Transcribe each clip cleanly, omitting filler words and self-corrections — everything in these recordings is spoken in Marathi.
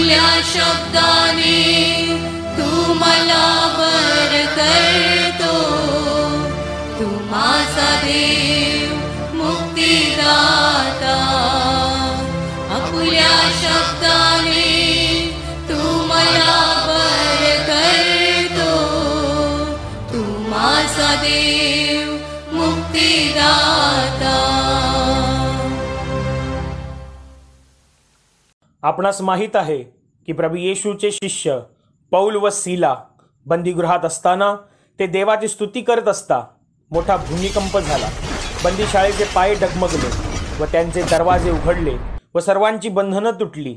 आपुल्या शब्दाने तू मला वर करतो, तू माझा देव मुक्तिदाता। आपुल्या शब्दाने तू मला वर करतो, तू माझा देव मुक्तिदाता। आपणास माहीत आहे की प्रभू येशूचे शिष्य पौल व सीला बंदीगृहात असताना ते देवाची स्तुती करत असता मोठा भूमिकंप झाला। बंदीशाळेचे पाय डगमगले व त्यांचे दरवाजे उघडले व सर्वांची बंधनं तुटली।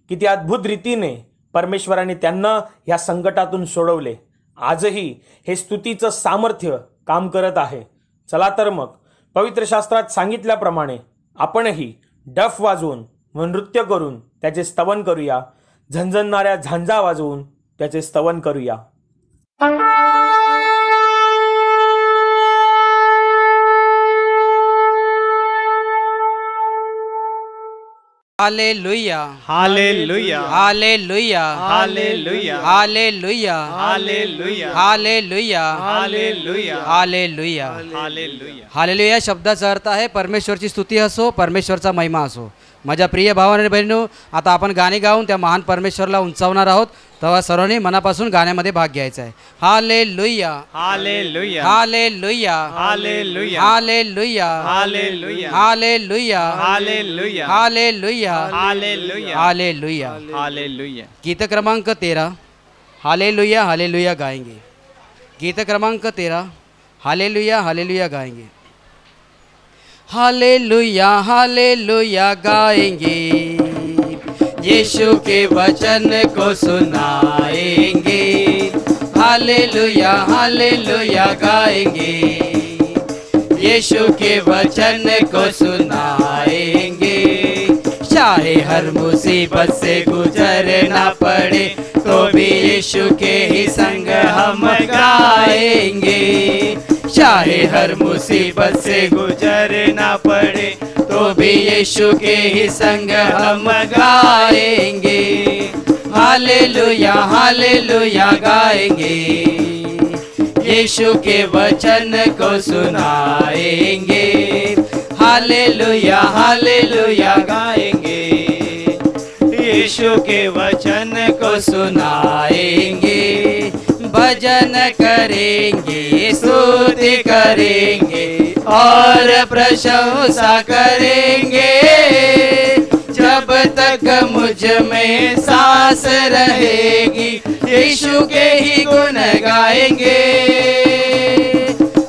किती अद्भुत रीतीने परमेश्वराने त्यांना या संकटातून सोडवले। आजही हे स्तुतीचं सामर्थ्य काम करत आहे। चला तर मग पवित्र शास्त्रात सांगितल्याप्रमाणे आपणही डफ वाजवून व नृत्य करून त्याचे स्तवन करूया, झणझणणाऱ्या झांजा वाजवून त्याचे स्तवन करूया। हालेलुया हालेलुया हालेलुया हालेलुया हालेलुया हालेलुया हालेलुया हालेलुया हालेलुया हालेलुया। हालेलुया शब्दाचा अर्थ आहे परमेश्वरची स्तुती असो, परमेश्वरचा महिमा असो। माझ्या प्रिय भावांनो आणि बहिणींनो, आता आपण गाणी गाऊन त्या महान परमेश्वरला उंचावणार आहोत। तेव्हा सर्वांनी मनापासून गाण्यामध्ये भाग घ्यायचा आहे। हालेलुया हालेलुया हालेलुया हालेलुया हालेलुया हालेलुया हालेलुया हालेलुया हालेलुया हालेलुया हालेलुया। हालेलुया। गीत क्रमांक 13 हालेलुया हालेलुया गाएंगे। गीत क्रमांक 13 हालेलुया हालेलुया गाएंगे। हालेलुया हालेलुया गाएंगे, यीशु के वचन को सुनाएंगे। हालेलुया हालेलुया गाएंगे, यीशु के वचन को सुनाएंगे। चाहे हर मुसीबत से गुजरना पड़े तो भी यीशु के ही संग हम गाएंगे। चाहे हर मुसीबत से गुजरना पड़े तो भी यीशु के ही संग हम गाएंगे। हालेलुया हालेलुया गाएंगे, यीशु के वचन को सुनाएंगे। हालेलुया हालेलुया गाएंगे, यीशु के वचन को सुनाएंगे। भजन करेंगे, स्तुति करेंगे और प्रशंसा करेंगे। जब तक मुझ में सांस रहेगी, यीशु के ही गुण गाएंगे।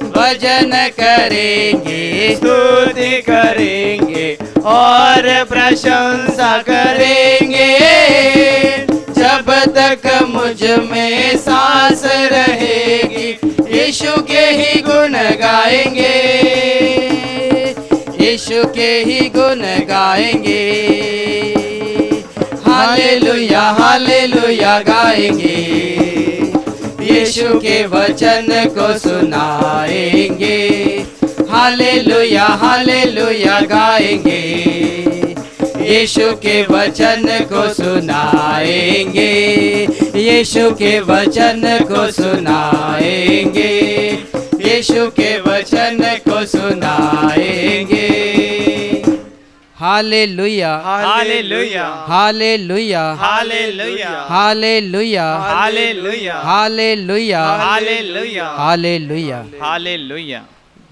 भजन करेंगे, स्तुति करेंगे और प्रशंसा करेंगे। जब तक मुझ में सांस रहेगी, यीशु के ही गुण गाएंगे। यीशु के ही गुण गाएंगे। हालेलुया हालेलुया गाएंगे, यीशु के वचन को सुनाएंगे। हालेलुया हालेलुया गाएंगे, यीशु के वचन को सुनाएंगे। यीशु के वचन को सुनाएंगे, यीशु के वचन को सुनाएंगे। हालेलुया हालेलुया हालेलुया हालेलुया हालेलुया हालेलुया हालेलुया हालेलुया हालेलुया। हालेलुया।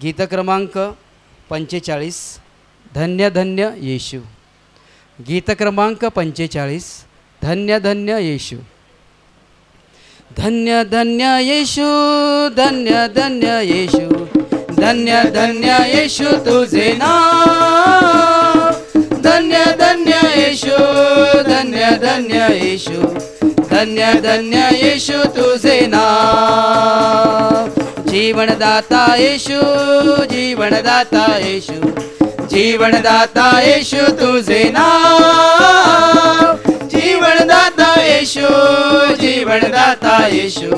गीत क्रमांक 45 धन्य धन्य येशू। गीत क्रमांक 45 धन्य धन्य येशू। धन्य धन्य येशू, धन्य धन्य येशू, धन्य धन्य येशू तुझे नाव। धन्य धन्य येशू, धन्य धन्य येशू, धन्य धन्य येशू तुझे नाव। जीवनदाता येशू, जीवनदाता येशू, जीवनदाता येशू तुझे नाव। जीवनदाता येशू, जीवनदाता येशू,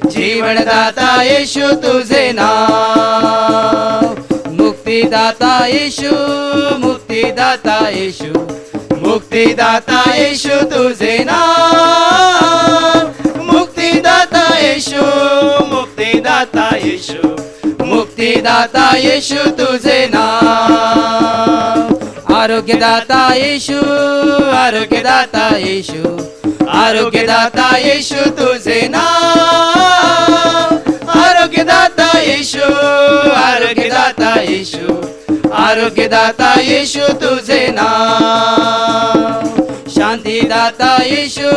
जीवनदाता येशू तुझे नाव। मुक्तिदाता येशू, मुक्तिदाता येशू, मुक्तिदाता मुक्तिदाता येशू तुझे नाव, मुक्तिदाता येशू, मुक्तिदाता येशू, मुक्तिदाता येशू तुझे नाव, आरोग्यदाता येशू, आरोग्यदाता येशू, आरोग्यदाता येशू तुझे नाव, आरोग्यदाता येशू, आरोग्यदाता येशू, आरोग्यदाता येशू तुझे नाव, शांतीदाता येशू,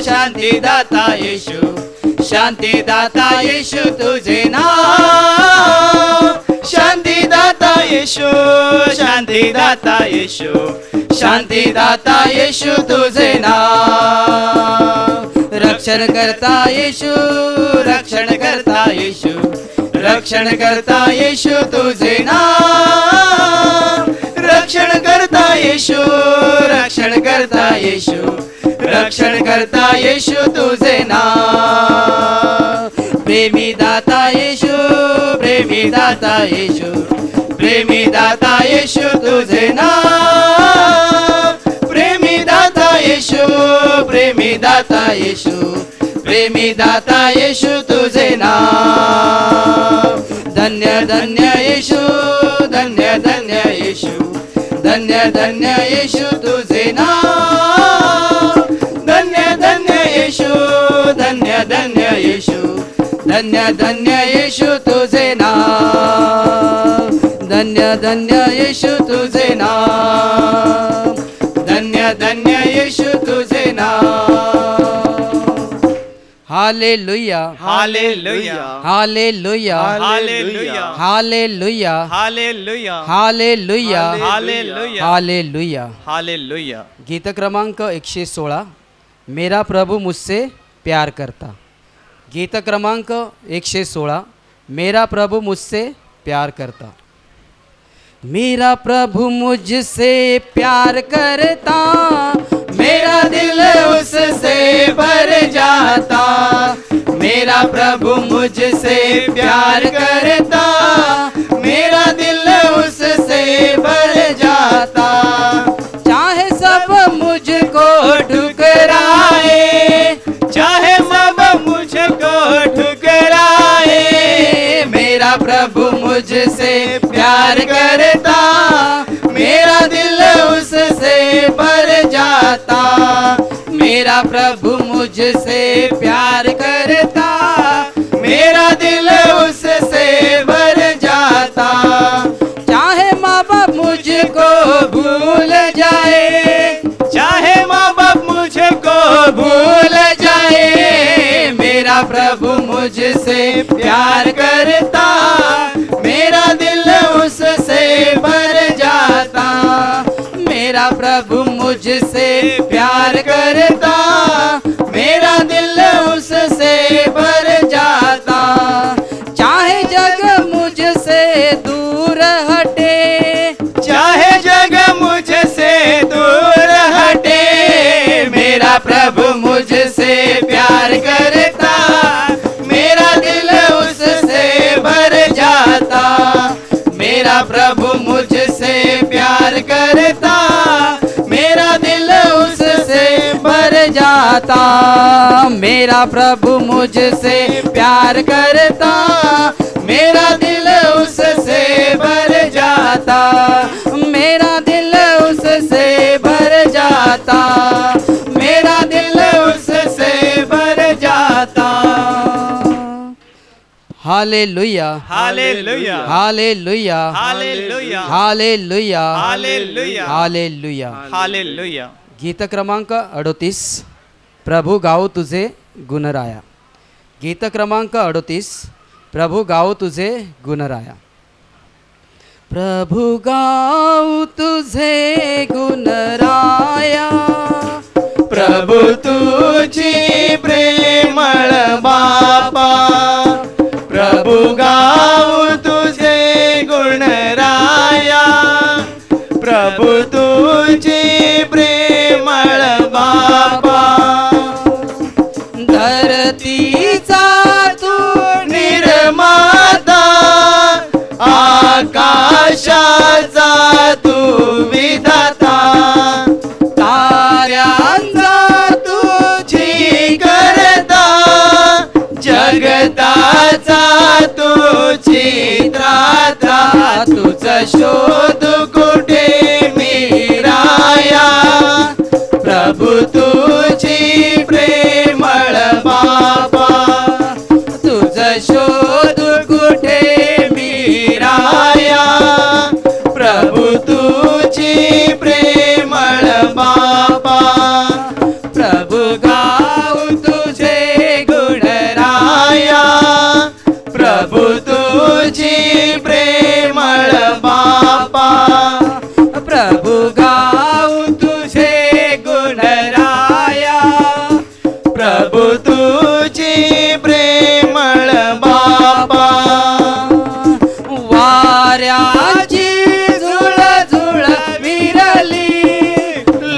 शांतीदाता येशू, शांतीदाता येशू तुझे नाव, शांतीदाता येशू, शांतीदाता येशू, शांतीदाता येशू तुझे नाव, रक्षण करता येशू, रक्षण करता येशू, रक्षण करता येशू तुझे नाव, रक्षण करता येशू, रक्षण करता येशू, रक्षण करता येशू तुझे नाव, प्रेमी दाता येशू, प्रेमी दाता येशू, प्रेमी दाता येशू तुझे नाव, प्रेमी दाता येशू, प्रेमी दाता येशू, प्रेमी दाता येशू तुझे नाव, धन्य धन्य येशू, धन्य धन्य येशू, धन्य धन्य येशू तुझे नाव, धन्य धन्य येशू, धन्य धन्य येशू, धन्य धन्य येशू तुझे नाव, धन्य धन्य येशू तुझे नाव, धन्य धन्य येशू तुझे नाव. हालेलुया, हालेलुया, हालेलुया, हालेलुया, हालेलुया, हालेलुया, हालेलुया, हालेलुया, हालेलुया. हालेलुया. गीत क्रमांक 116, मेरा प्रभु मुझसे प्यार करता. गीत क्रमांक 116, मेरा प्रभु मुझसे प्यार करता. मेरा प्रभु मुझसे प्यार करता, मेरा दिल उससे भर जाता, मेरा प्रभु मुझसे प्यार करता, मेरा दिल उससे भर जाता, चाहे सब मुझको ठुकराए, चाहे सब मुझको ठुकराए, मेरा प्रभु मुझसे प्यार करता, मेरा दिल उससे भर जाता, मेरा प्रभु मुझसे प्यार करता, मेरा दिल उससे भर जाता, चाहे माँ बाप मुझको भूल जाए, चाहे माँ बाप मुझको भूल जाए, मेरा प्रभु मुझसे प्यार करता, मेरा दिल उससे भर जाता, मेरा प्रभु मुझसे प्यार करता, मेरा दिल उससे भर जाता, चाहे जग मुझसे दूर हटे, चाहे जग मुझसे दूर हटे, मेरा प्रभु मुझसे प्यार करता, मेरा दिल उससे भर जाता, मेरा प्रभु मुझसे प्यार करता, मेरा दिल उससे भर जाता, मेरा प्रभु मुझसे प्यार करता, मेरा दिल उससे भर जाता, मेरा दिल उससे भर जाता, मेरा दिल उससे भर जाता. हालेलुया, हालेलुया, हालेलुया, हालेलुया, हालेलुया, हालेलुया, हालेलुया. हालेलुया. गीत क्रमांक 38, प्रभु गाऊ तुझे गुणराया. गीत क्रमांक 38, प्रभु गाऊ तुझे गुणराया. प्रभु गाऊ तुझे गुणराया, प्रभु तुझी प्रेमळ बापा, प्रभु गाऊ तुझे गुणराया, प्रभु तुझी प्रेमळ बापा, धरतीचा तू निर्माता, आकाशाचा तू विधाता, चित्राचा तुझा शोध कुठे मीराया प्रभु तुझी प्रेमळ बाबा तुझा शोध कुठे मीराया प्रभु तुझी प्रेमळ बाबा प्रभु गाऊ तुझे गुणराया प्रभु तुझी प्रेमळ बापा प्रभु गाऊ तुझे गुणराया प्रभु तुझी प्रेमळ बापा वाऱ्याची झुळ झुळ विरली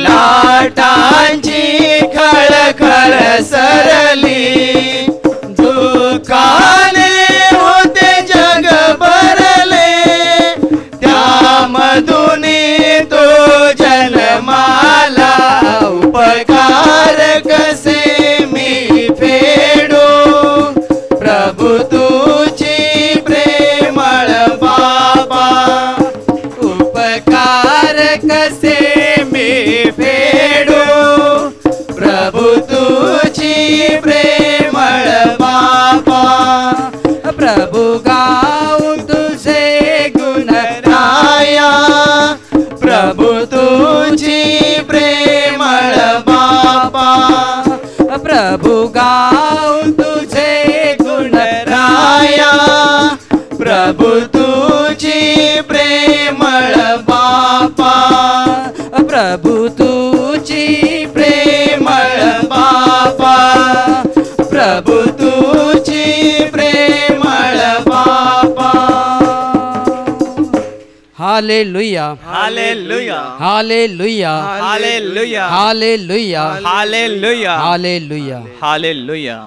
लाटांची खळखळ सरली दुःखाने होते जग भरले त्यामधून तो जन्माला उपकार कसे मी फेडू प्रभु तुझी प्रेमळ बाबा उपकार कसे मी फेडू प्रभु तुझी प्रेमळ बाबा प्रभु गाऊ तुझे गुणराया प्रभु तुझी प्रेमळ बापा प्रभु गाऊ तुझे गुणराया प्रभु तुझी प्रेमळ बापा प्रभु तुझी प्रेमळ बापा प्रभु तुझी प्रेमळ बापा हालेलुया हालेलुया हालेलुया हालेलुया हालेलुया हालेलुया हालेलुया हालेलुया।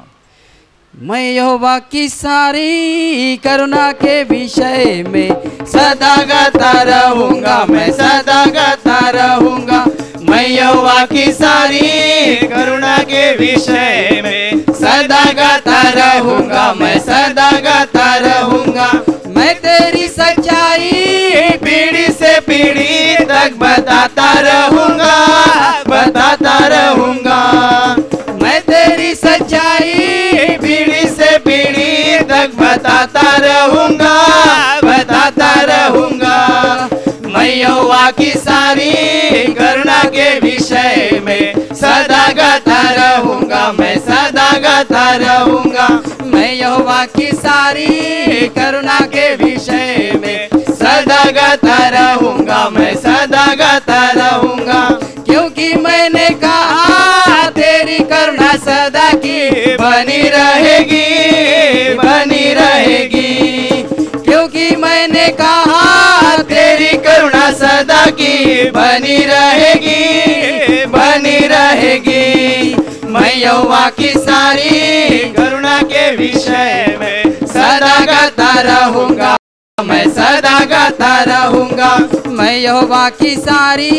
मैं यहोवा की सारी करुणा के विषय में सदा गाता रहूंगा मैं सदा गाता रहूंगा मैं यहोवा की सारी करुणा के विषय में सदा गाता रहूंगा मैं सदा गाता रहूंगा मैं तेरी सच्चाई पीढ़ी से पीढ़ी तक बताता रहूंगा मैं तेरी सच्चाई पीढ़ी से पीढ़ी तक बताता रहूंगा मैं यहोवा की सारी करुणा के विषय में सदा गाता रहूंगा मैं सदा गाता रहूंगा मैं यहोवा की सारी करुणा के विषय में सदा गाता रहूंगा मैं सदा गाता रहूंगा क्योंकि मैंने कहा तेरी करुणा सदा की बनी रहेगी क्योंकि मैंने कहा तेरी करुणा सदा की बनी रहेगी मैं यहोवा की सारी करुणा के विषय में सदा गाता रहूंगा मैं सदा गाता रहूंगा मैं यहोवा की सारी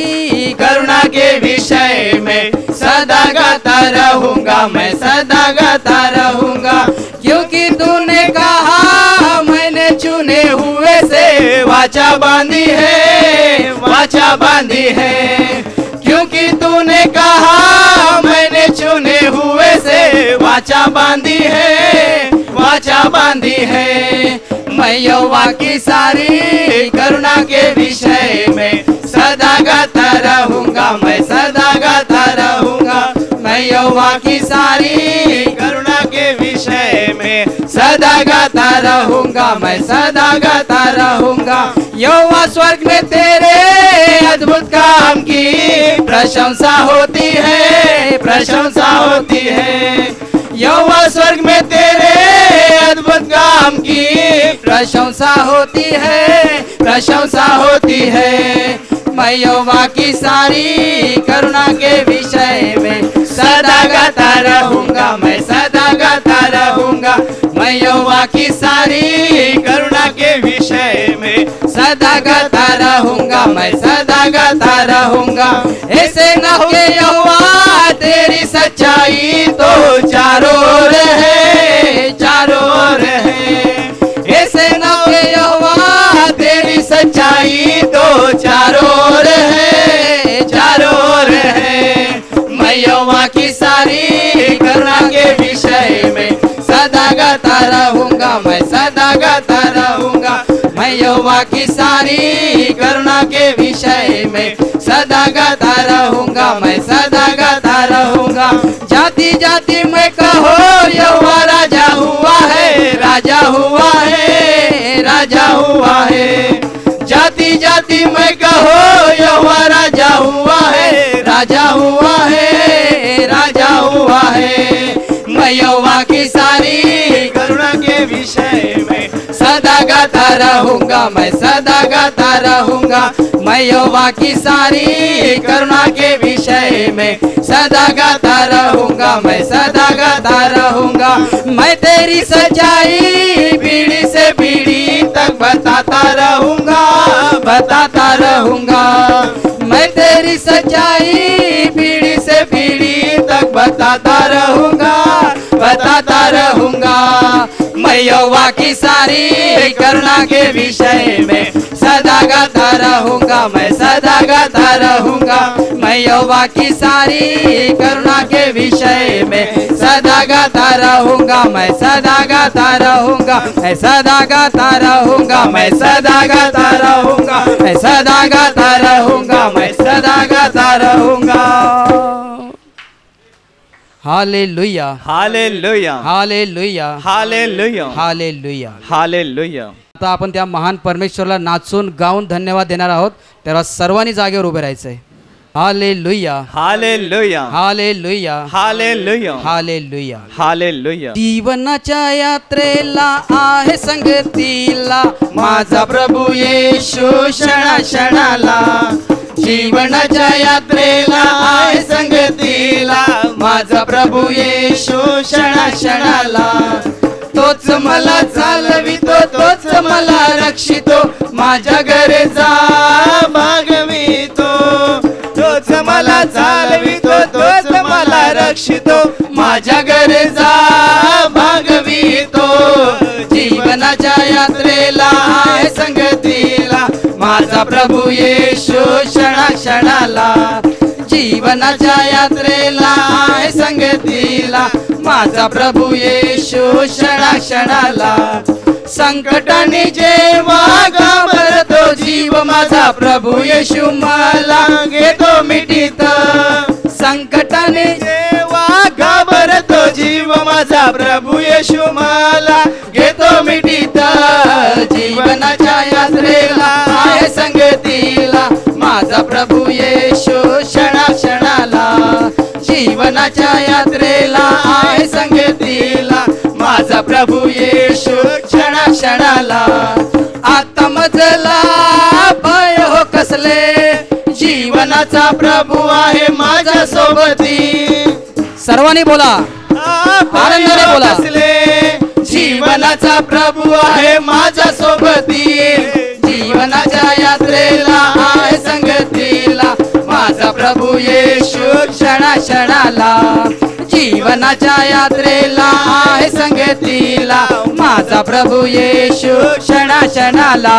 करुणा के विषय में सदा गाता रहूंगा मैं सदा गाता रहूंगा क्योंकि तूने कहा मैंने चुने हुए से वाचा बांधी है क्योंकि तूने कहा मैंने चुने हुए से वाचा बांधी है मैं यहोवा की सारी करुणा के विषय में सदा गाता रहूंगा मैं सदा गाता रहूंगा मैं यहोवा की सारी करुणा के विषय में सदा गाता रहूंगा मैं सदा गाता रहूंगा यहोवा स्वर्ग में तेरे अद्भुत काम की प्रशंसा होती है यहोवा स्वर्ग में तेरे अद्भुत काम की प्रशंसा होती है मैं यहोवा की सारी करुणा के विषय में सदा गाता रहूंगा मैं सदा गाता रहूंगा मैं यहोवा की सारी करुणा के विषय में सदा गाता रहूंगा मैं सदा गाता रहूंगा ऐसे न हो के यहोवा तेरी सच्चाई तो चारों ओर है ऐसे न हो गाता रहूंगा, मैं सदा गाता रहूंगा। मैं यहोवा की सारी करुणा के विषय में सदा गाता रहूंगा, मैं सदा गाता रहूंगा। जाति जाति में कहो यहोवा राजा हुआ है, राजा हुआ है, राजा हुआ है। जाति जाति में कहो यहोवा राजा हुआ है, राजा हुआ है, राजा हुआ है। मैं यहोवा की सारी करुणा के विषय में सदा गाता रहूंगा, मैं सदा गाता रहूंगा। मैं यहोवा की सारी करुणा के विषय में सदा गाता रहूंगा, मैं सदा गाता रहूंगा। मैं तेरी सच्चाई पीढ़ी से पीढ़ी तक बताता रहूंगा, बताता रहूंगा। मैं तेरी सच्चाई पीढ़ी से पीढ़ी तक बताता रहूंगा, बताता रहूंगा। मैं यहोवा की सारी करुणा के विषय में सदा गाता रहूंगा, मैं सदा गाता रहूंगा। मैं यहोवा की सारी करुणा के विषय में सदा गाता रहूंगा, मैं सदा गाता रहूंगा, मैं सदा गाता रहूंगा, मैं सदा गाता रहूंगा, मैं सदा गाता रहूंगा, मैं सदा गाता रहूंगा। हालेलुया, हालेलुया, हालेलुया, हालेलुया, हालेलुया। हालेलुया। आता आपण त्या महान परमेश्वराला नाचून गाऊन धन्यवाद देणार आहोत, तेव्हा सर्वांनी जागेवर उभे राहायचंय। हालेलुया, हालेलुया, हालेलुया, हालेलुया, हालेलुया। हालेलुया। जीवनाच्या यात्रेला आहे संगतीला माझा प्रभू येशू क्षणा क्षणाला। जीवनाच्या यात्रेला आहे संगतीला माझा प्रभू येशू क्षणा क्षणाला। तोच मला चालवितो, तोच मला रक्षितो, माझ्या घरी जा मागवितो। तोच मला चालवितो, तोच मला रक्षितो, माझ्या घरी जा मागवितो। जीवनाच्या यात्रेला आहे संगतीला माझा प्रभू येशू क्षणा क्षणाला। जीवनाच्या यात्रेला आहे संगतीला माझा प्रभू येशू क्षणा क्षणाला। संकटाने जेव्हा घाबरतो जीव माझा प्रभू येशू मला घेतो मिठीत। संकटाने जेव्हा घाबरतो जीव माझा प्रभू येशू मला घेतो मिठीत। जीवनाच्या यात्रेला आहे संगतीला माझा प्रभू येशू क्षणा क्षणाला। जीवनाच्या यात्रेला आहे संगतीला माझा प्रभू येशू क्षणा क्षणाला। आता मजला भय हो कसले, जीवनाचा प्रभू आहे माझ्या सोबती। सर्वांनी बोला, आनंदाने बोला। जीवनाचा प्रभू आहे माझ्या सोबती। जीवनाच्या यात्रेला आहे संगतीला माझा प्रभू येशू क्षणा क्षणाला। जीवनाच्या यात्रेला आहे संगतीला माझा प्रभू येशू क्षणा क्षणाला।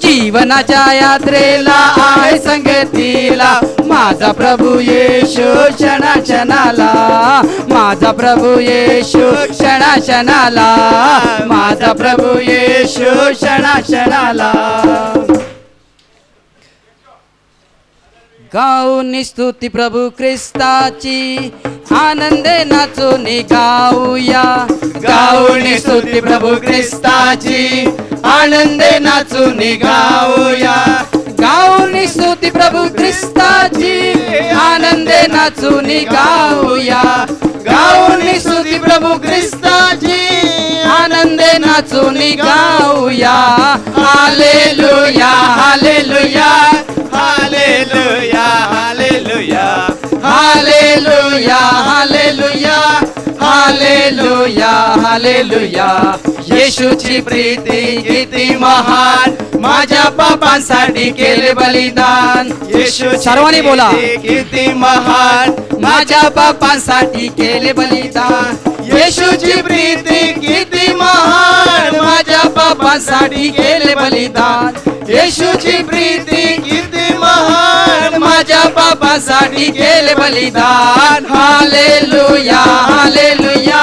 जीवनाच्या यात्रेला आहे संगतीला माझा प्रभू येशू क्षणा क्षणाला। माझा प्रभू येशू क्षणा क्षणाला, माझा प्रभू येशू क्षणा क्षणाला। गाऊनी स्तुती प्रभू ख्रिस्ताची, आनंदे नाचून गाऊया। गाऊनी स्तुती प्रभू ख्रिस्ताची, आनंदे नाचून गाऊया। गाऊनी स्तुती प्रभू ख्रिस्ताची, आनंदे नाचून गाऊया। गाऊनी स्तुती प्रभू ख्रिस्ताची, आनंदे नाचून गाऊया। हालेलुया, हालेलुया, हालेलुया, हालेलुया, हालेलुया, हालेलुया, हालेलुया, हालेलुया। येशूची प्रीती किती महान, माझ्या पापांसाठी केले बलिदान। येशूची सर्वांनी बोला, किती महान, माझ्या पापांसाठी केले बलिदान। येशूची प्रीती किती महान, माझ्या पापांसाठी केले बलिदान। येशूची प्रीती किती महान, माझ्या पापांसाठी केले बलिदान। हालेलुया, हालेलुया,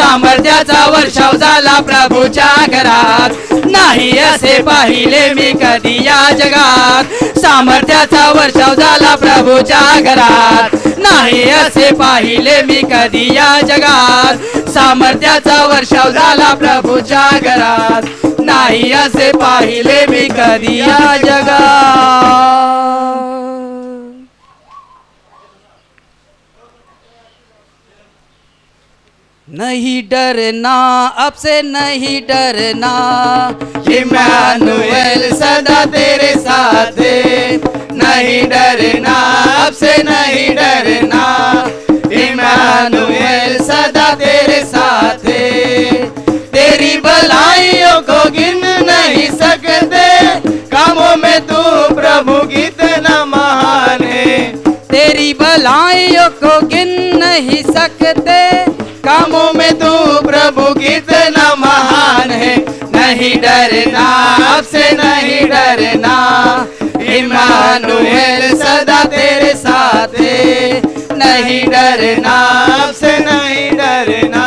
सामर्थ्याचा वर्षाव झाला प्रभूच्या घरात, नाही असे पाहिले मी कधी या जगात. सामर्थ्याचा वर्षाव झाला प्रभूच्या घरात, नाही असे पाहिले मी कधी या जगात. सामर्थ्याचा वर्षाव झाला प्रभूच्या घरात, नाही असे पाहिले मी कधी या जगात. नहीं डरना अब से नहीं डरना, इम्मानुएल सदा तेरे साथ है. नहीं डरना अब से नहीं डरना, इम्मानुएल सदा तेरे साथ है. तेरी भलाइयों को गिन नहीं सकते, कामों में तू प्रभु कितना महान है. तेरी भलाइयों को गिन नहीं सकते, कामों में तू प्रभु कितना महान है. नहीं डरना अब से नहीं डरना, इम्मानुएल सदा तेरे साथ है. नहीं डरना अब से नहीं डरना,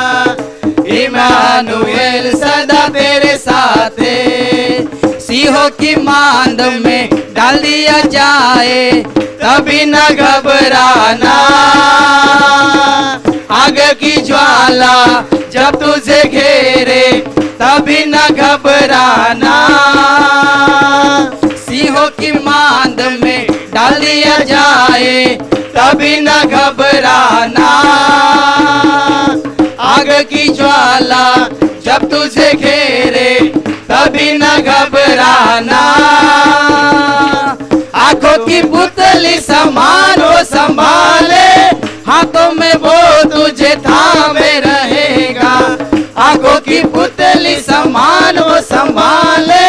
इम्मानुएल सदा तेरे साथ है. सिंहों की मांद में डाल दिया जाए तभी न घबराना, आग की ज्वाला जब तुझे घेरे तभी न घबराना. सिंहों की मांद में डाल दिया जाए तभी न घबराना, आग की ज्वाला जब तुझे घेरे तभी न घबराना. आंखों की पुतली समान वो संभाले, हाथों में वो तुझे थामे रहेगा. आंखों की पुतली समान वो संभाले,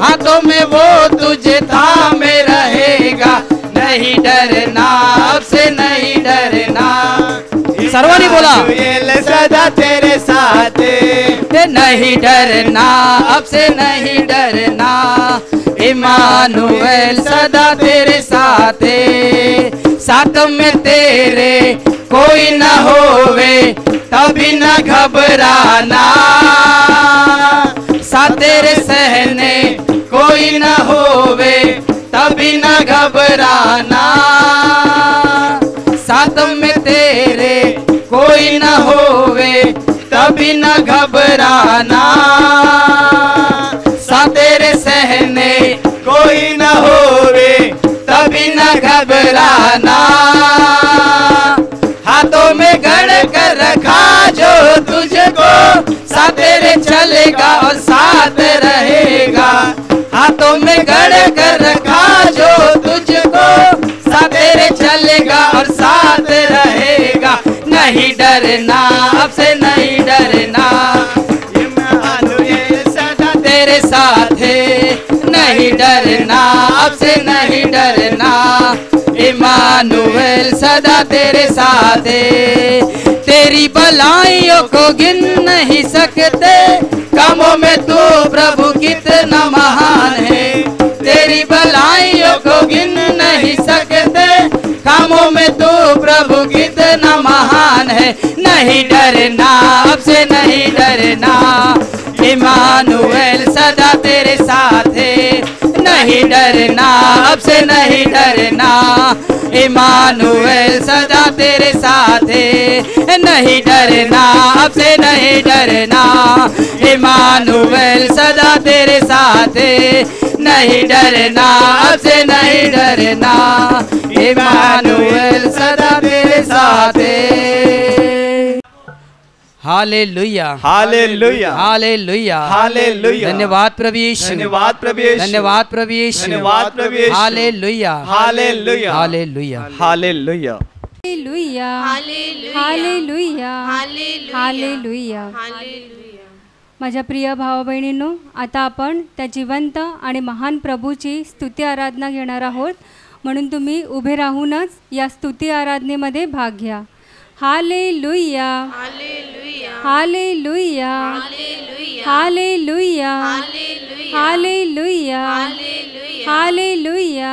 हाथों में वो तुझे थामे रहेगा. नहीं डरना अब से नहीं डरना. सर्वांनी बोला, सदा तेरे साथ है. नहीं डरना अब से नहीं डरना, इम्मानुएल सदा तेरे साथ है. साथ में तेरे कोई न होवे तभी न घबराना, साथ तेरे सहने कोई न होवे तभी न घबराना. साथ में तेरे कोई न होवे तभी न घबराना, साथ तेरे सहने कोई न होवे तभी न घबराना. हाथों में गड़ कर रखा जो तुझको, साथ तेरे चलेगा और साथ रहेगा. हाथों में गड़ कर रखा जो तुझको, साथ तेरे चलेगा और साथ रहेगा. नहीं डरना अब से नहीं डरना, इम्मानुएल सदा तेरे साथ है. नहीं डरना अब से नहीं डरना, इम्मानुएल सदा तेरे साथ है. तेरी भलाइयों को गिन नहीं सकते, कामों में तू प्रभु कितना महान है. तेरी भलाइयों को गिन नहीं सकते, कामों में तू प्रभु कितना महान है. नहीं डरना अब से नहीं डरना, इम्मानुएल सदा तेरे साथ है. नहीं डरना अब से नहीं डरना, इम्मानुएल सदा तेरे साथ है. नहीं डरना अब से नहीं डरना, इम्मानुएल सदा तेरे साथ है. नहीं डरना अब से नहीं डरना, इम्मानुएल सदा तेरे साथ है. हालेलुया, हालेलुया, हालेलुया, हालेलुया. धन्यवाद प्रभु यीशु, धन्यवाद प्रभु यीशु, धन्यवाद प्रभु यीशु, धन्यवाद प्रभु यीशु. हालेलुया, हालेलुया, हालेलुया. हालेलुया. हालेलुया, हालेलुया, हालेलुया. माझ्या प्रिय भावा बहिणींनो, आता आपण त्या जिवंत आणि महान प्रभूची स्तुती आराधना घेणार आहोत. म्हणून तुम्ही उभे राहूनच या स्तुती आराधनेमध्ये भाग घ्या. हालेलुया, हालेलुया, हालेलुया, हालेलुया, हालेलुया, हालेलुया, हालेलुया, हालेलुया,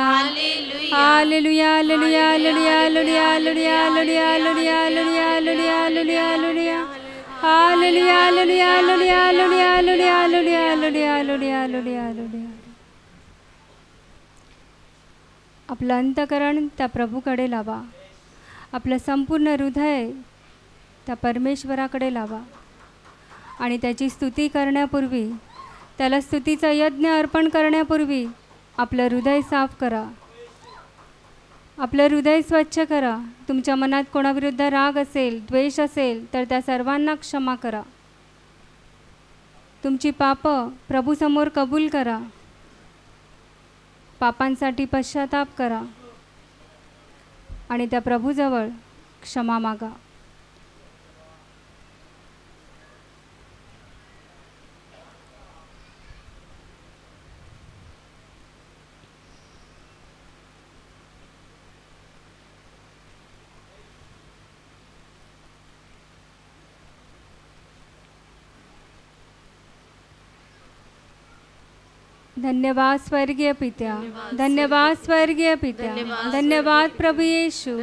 हालेलुया, हालेलुया, हालेलुया, हालेलुया, हालेलुया, हालेलुया, हालेलुया, हालेलुया. हालेलुया हालेलुया हालेलुया हालेलुया हालेलुया हालेलुया हालेलुया हालेलुया हालेलुया हालेलुया. आपलं अंतःकरण त्या प्रभूकडे लावा. आपलं संपूर्ण हृदय त्या परमेश्वराकडे लावा आणि त्याची स्तुती करण्यापूर्वी, त्याला स्तुतीचा यज्ञ अर्पण करण्यापूर्वी आपलं हृदय साफ करा. आपलं हृदय स्वच्छ करा. तुमच्या मनात कोणाविरुद्ध राग असेल, द्वेष असेल तर त्या सर्वांना क्षमा करा. तुमची पापं प्रभूसमोर कबूल करा. पापांसाठी पश्चाताप करा आणि त्या प्रभूजवळ क्षमा मागा. धन्यवाद स्वर्गीय पित्या, धन्यवाद स्वर्गीय पित्या, धन्यवाद प्रभु येशू,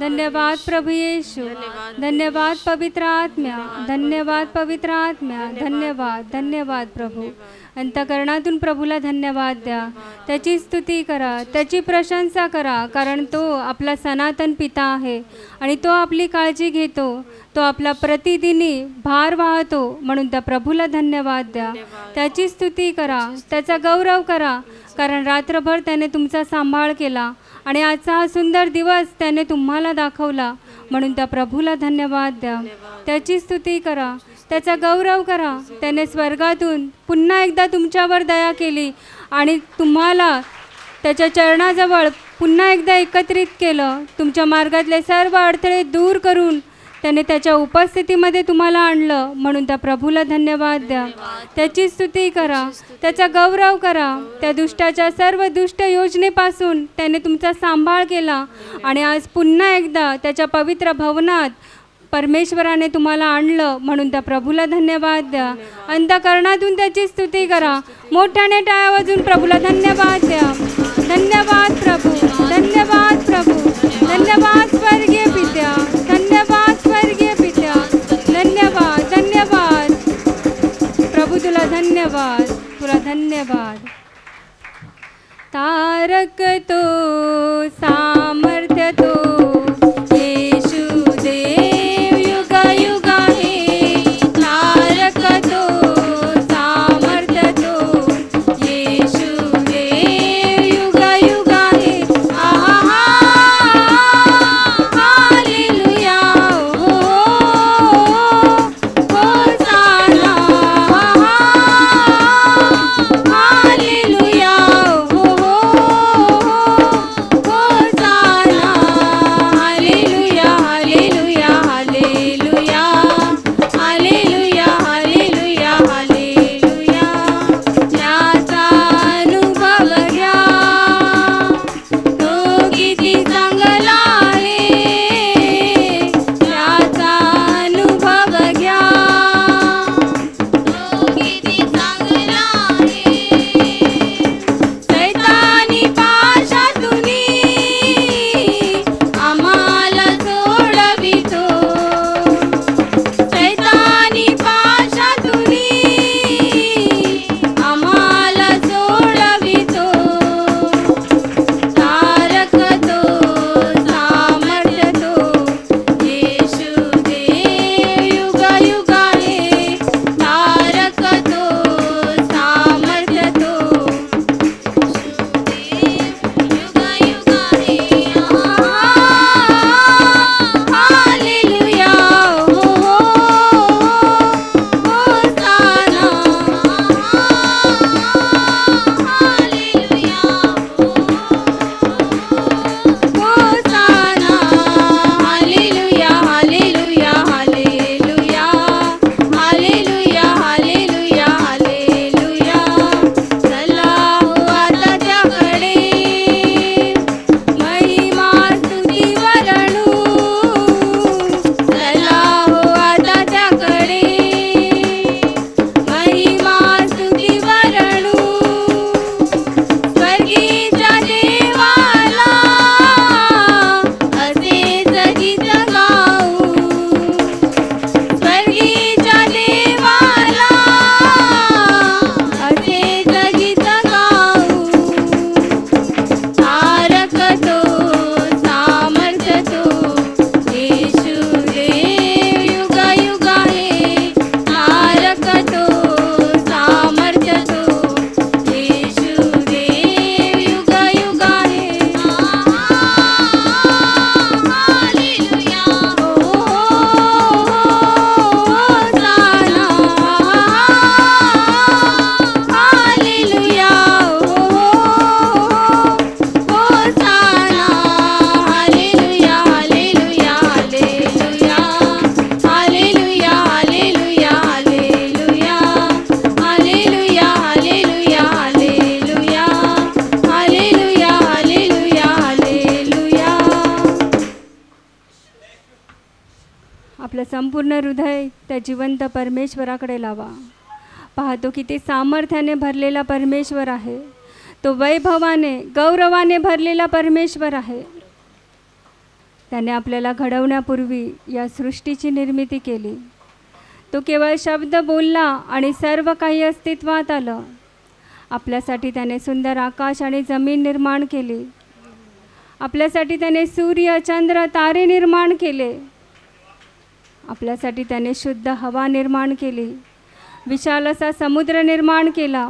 धन्यवाद प्रभु येशू, धन्यवाद पवित्र आत्म्या, धन्यवाद पवित्र आत्म्या, धन्यवाद धन्यवाद प्रभू. अंतःकरणातून प्रभूला धन्यवाद द्या. त्याची स्तुती करा, त्याची प्रशंसा करा, कारण तो आपला सनातन पिता आहे आणि तो आपली काळजी घेतो. तो आपला प्रतिदिनी भार वाहतो, म्हणून त्या प्रभूला धन्यवाद द्या. त्याची स्तुती करा, त्याचा गौरव करा, कारण रात्रभर त्याने तुमचा सांभाळ केला आणि आजचा हा सुंदर दिवस त्याने तुम्हाला दाखवला, म्हणून त्या प्रभूला धन्यवाद द्या. त्याची स्तुती करा, त्याचा गौरव करा. त्याने स्वर्गातून पुन्हा एकदा तुमच्यावर दया केली आणि तुम्हाला त्याच्या चरणाजवळ पुन्हा एकदा एकत्रित केलं. तुमच्या मार्गातले सर्व अडथळे दूर करून त्याने त्याच्या उपस्थितीमध्ये तुम्हाला आणलं, म्हणून त्या प्रभूला धन्यवाद द्या. त्याची स्तुती करा, त्याचा गौरव करा. त्या दुष्टाच्या सर्व दुष्ट योजनेपासून त्याने तुमचा सांभाळ केला आणि आज पुन्हा एकदा त्याच्या पवित्र भवनात परमेश्वराने तुम्हाला आणलं, म्हणून त्या प्रभूला धन्यवाद द्या. अंतःकरणातून त्याची स्तुती करा. मोठ्याने टाळ्या वाजून प्रभूला धन्यवाद द्या. धन्यवाद प्रभू, धन्यवाद प्रभू, धन्यवाद स्वर्गीय पित्या, धन्यवाद स्वर्गीय पित्या, धन्यवाद धन्यवाद प्रभू, तुला धन्यवाद, तुला धन्यवाद. तारक तो सामर्थ्य तो येशू देव युग युग आहे. तारक तो सामर्थ्य तो येशू देव युग युग आहे. आहा हालेलुया हो होसाना. हालेलुया हो होसाना. आपलं संपूर्ण हृदय त्या जिवंत परमेश्वराकडे लावा. पाहतो की ते सामर्थ्याने भरलेला परमेश्वर आहे. तो वैभवाने गौरवाने भरलेला परमेश्वर आहे. त्याने आपल्याला घडवण्यापूर्वी या सृष्टीची निर्मिती केली. तो केवळ शब्द बोलला आणि सर्व काही अस्तित्वात आलं. आपल्यासाठी त्याने सुंदर आकाश आणि जमीन निर्माण केली. आपल्यासाठी त्याने सूर्य चंद्र तारे निर्माण केले. आपल्यासाठी त्याने शुद्ध हवा निर्माण केली. विशाल असा समुद्र निर्माण केला.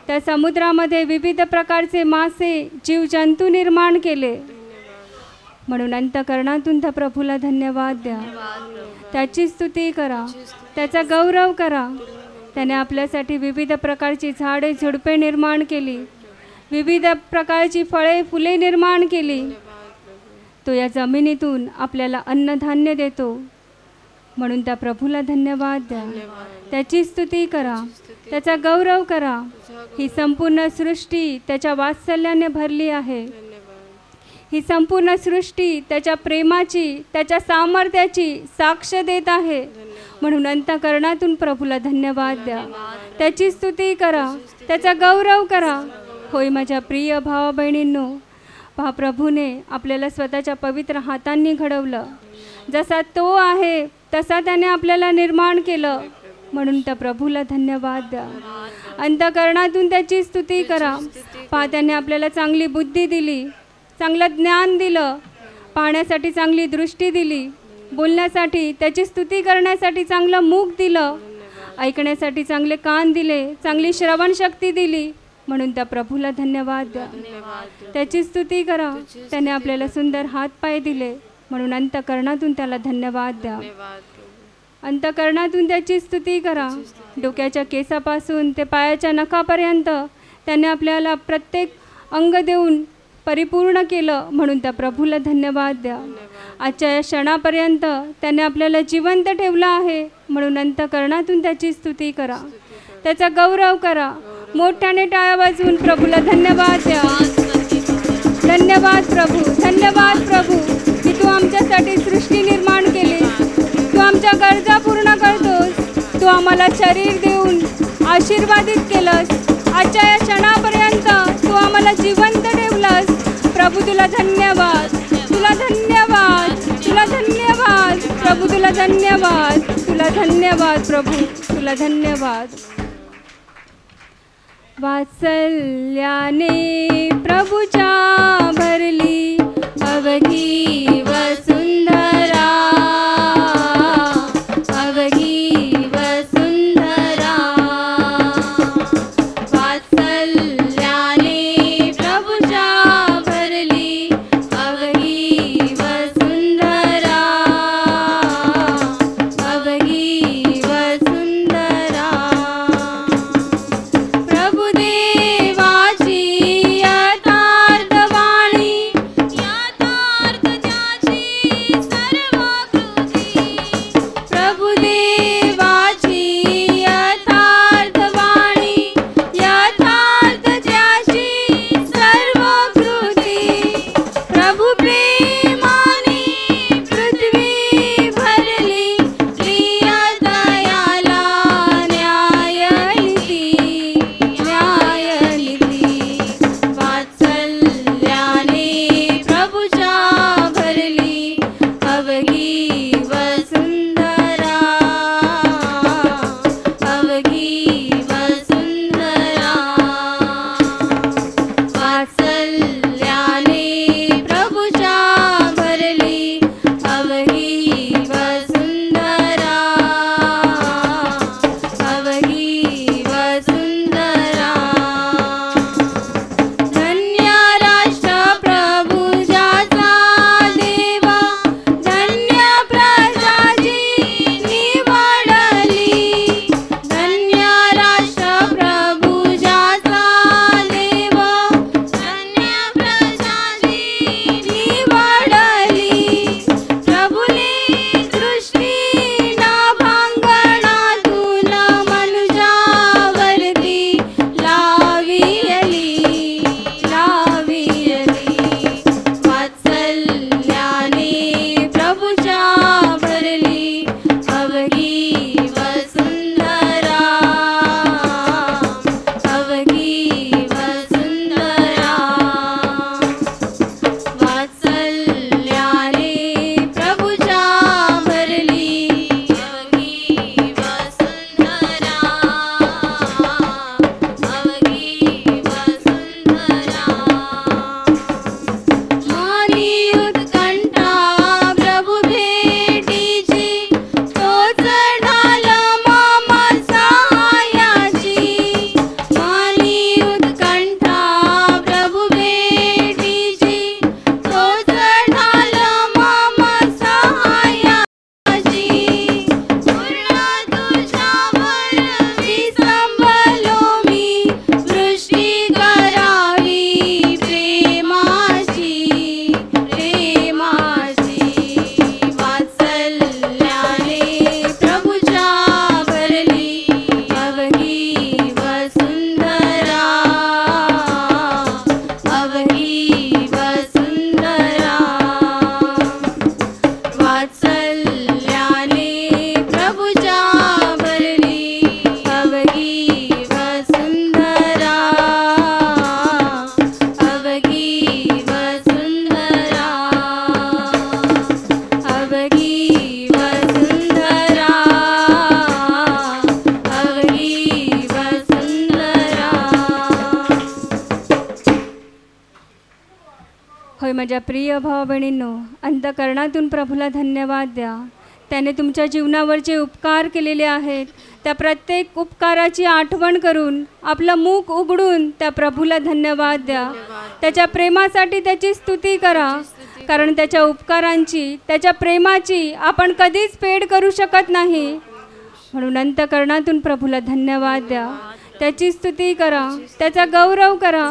त्या समुद्रामध्ये विविध प्रकारचे मासे जीवजंतू निर्माण केले. म्हणून अंतःकरणातून त्या प्रभूला धन्यवाद द्या. त्याची स्तुती करा, त्याचा गौरव करा. त्याने आपल्यासाठी विविध प्रकारची झाडे झुडपे निर्माण केली. विविध प्रकारची फळे फुले निर्माण केली. तो या जमिनीतून आपल्याला अन्नधान्य देतो. म्हणून त्या प्रभूला धन्यवाद द्या. त्याची स्तुती करा, त्याचा गौरव करा. ही संपूर्ण सृष्टी त्याच्या वात्सल्याने भरली आहे. ही संपूर्ण सृष्टी त्याच्या प्रेमाची त्याच्या सामर्थ्याची साक्ष देत आहे. म्हणून अंतःकरणातून प्रभूला धन्यवाद द्या. त्याची स्तुती करा, त्याचा गौरव करा. होय माझ्या प्रिय भावा बहिणींनो, पहा प्रभूने आपल्याला स्वतःच्या पवित्र हातांनी घडवलं. जसा तो आहे तसा त्याने आपल्याला निर्माण केलं. म्हणून त्या प्रभूला धन्यवाद द्या. अंतःकरणातून त्याची स्तुती करा. पहा त्याने आपल्याला चांगली बुद्धी दिली, चांगलं ज्ञान दिलं, पाहण्यासाठी चांगली दृष्टी दिली, बोलण्यासाठी त्याची स्तुती करण्यासाठी चांगलं मुख दिलं, ऐकण्यासाठी चांगले कान दिले, चांगली श्रवणशक्ती दिली. म्हणून त्या प्रभूला धन्यवाद द्या. त्याची स्तुती करा. त्याने आपल्याला सुंदर हातपाय दिले. म्हणून अंतःकरणातून त्याला धन्यवाद द्या. अंतःकरणातून त्याची स्तुती करा. डोक्याच्या केसापासून ते पायाच्या नखापर्यंत त्याने आपल्याला प्रत्येक अंग देऊन परिपूर्ण केलं. म्हणून त्या प्रभूला धन्यवाद द्या. आजच्या या क्षणापर्यंत त्याने आपल्याला जिवंत ठेवलं आहे. म्हणून अंतःकरणातून त्याची स्तुती करा, त्याचा गौरव करा. मोठ्याने टाळ्या वाजवून प्रभूला धन्यवाद द्या. धन्यवाद प्रभू, धन्यवाद प्रभू की तू आमच्यासाठी सृष्टी निर्माण केलीस. तू आमच्या गरजा पूर्ण करतोस. तू आम्हाला शरीर देऊन आशीर्वादित केलंस. आजच्या या क्षणापर्यंत तू आम्हाला जिवंत ठेवलंस. प्रभू तुला धन्यवाद, तुला धन्यवाद, तुला धन्यवाद प्रभू, तुला धन्यवाद, तुला धन्यवाद प्रभू, तुला धन्यवाद. वात्सल्याने प्रभुच्या भरली अवघी वसुंधरा, अवघी वसुंधरा. वात्सल्याने प्रभुच्या भरली अवघी वसुंधरा, अवघी वसुंधरा. प्रभुदेवाची यथार्थ वाणी, यथार्थ ज्याची माझ्या प्रिय भावा बहिणींनो, अंतःकरणातून प्रभूला धन्यवाद द्या. त्याने तुमच्या जीवनावर जे उपकार केलेले आहेत त्या प्रत्येक उपकाराची आठवण करून आपलं मुख उघडून त्या प्रभूला धन्यवाद द्या. त्याच्या प्रेमासाठी त्याची स्तुती करा, कारण त्याच्या उपकारांची, त्याच्या प्रेमाची आपण कधीच फेड करू शकत नाही. म्हणून अंतःकरणातून प्रभूला धन्यवाद द्या, त्याची स्तुती करा, त्याचा गौरव करा,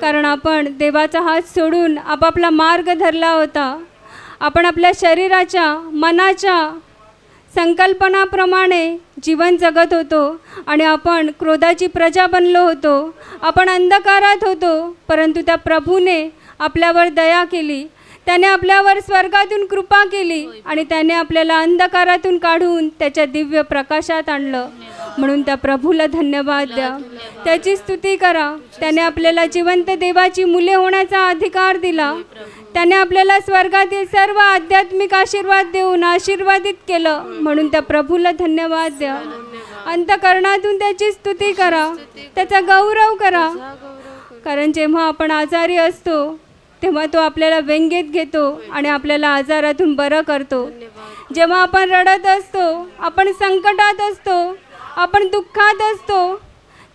कारण आपण देवाचा हात सोडून आपापला मार्ग धरला होता. आपण आपल्या शरीराच्या, मनाच्या संकल्पनाप्रमाणे जीवन जगत होतो आणि आपण क्रोधाची प्रजा बनलो होतो. आपण अंधकारात होतो, परंतु त्या प्रभूने आपल्यावर दया केली. त्याने आपल्यावर स्वर्गातून कृपा केली आणि त्याने आपल्याला अंधकारातून काढून त्याच्या दिव्य प्रकाशात आणलं. म्हणून त्या प्रभूला धन्यवाद द्या, त्याची स्तुती करा. त्याने आपल्याला जिवंत देवाची मुले होण्याचा अधिकार दिला. त्याने आपल्याला स्वर्गातील सर्व आध्यात्मिक आशीर्वाद देऊन आशीर्वादित केलं. म्हणून त्या प्रभूला धन्यवाद द्या. अंतःकरणातून त्याची स्तुती करा, त्याचा गौरव करा, कारण जेव्हा आपण आजारी असतो तेव्हा तो आपल्याला व्यंगेत घेतो आणि आपल्याला आजारातून बरं करतो. जेव्हा आपण रडत असतो, आपण संकटात असतो, आपण दुःखात असतो,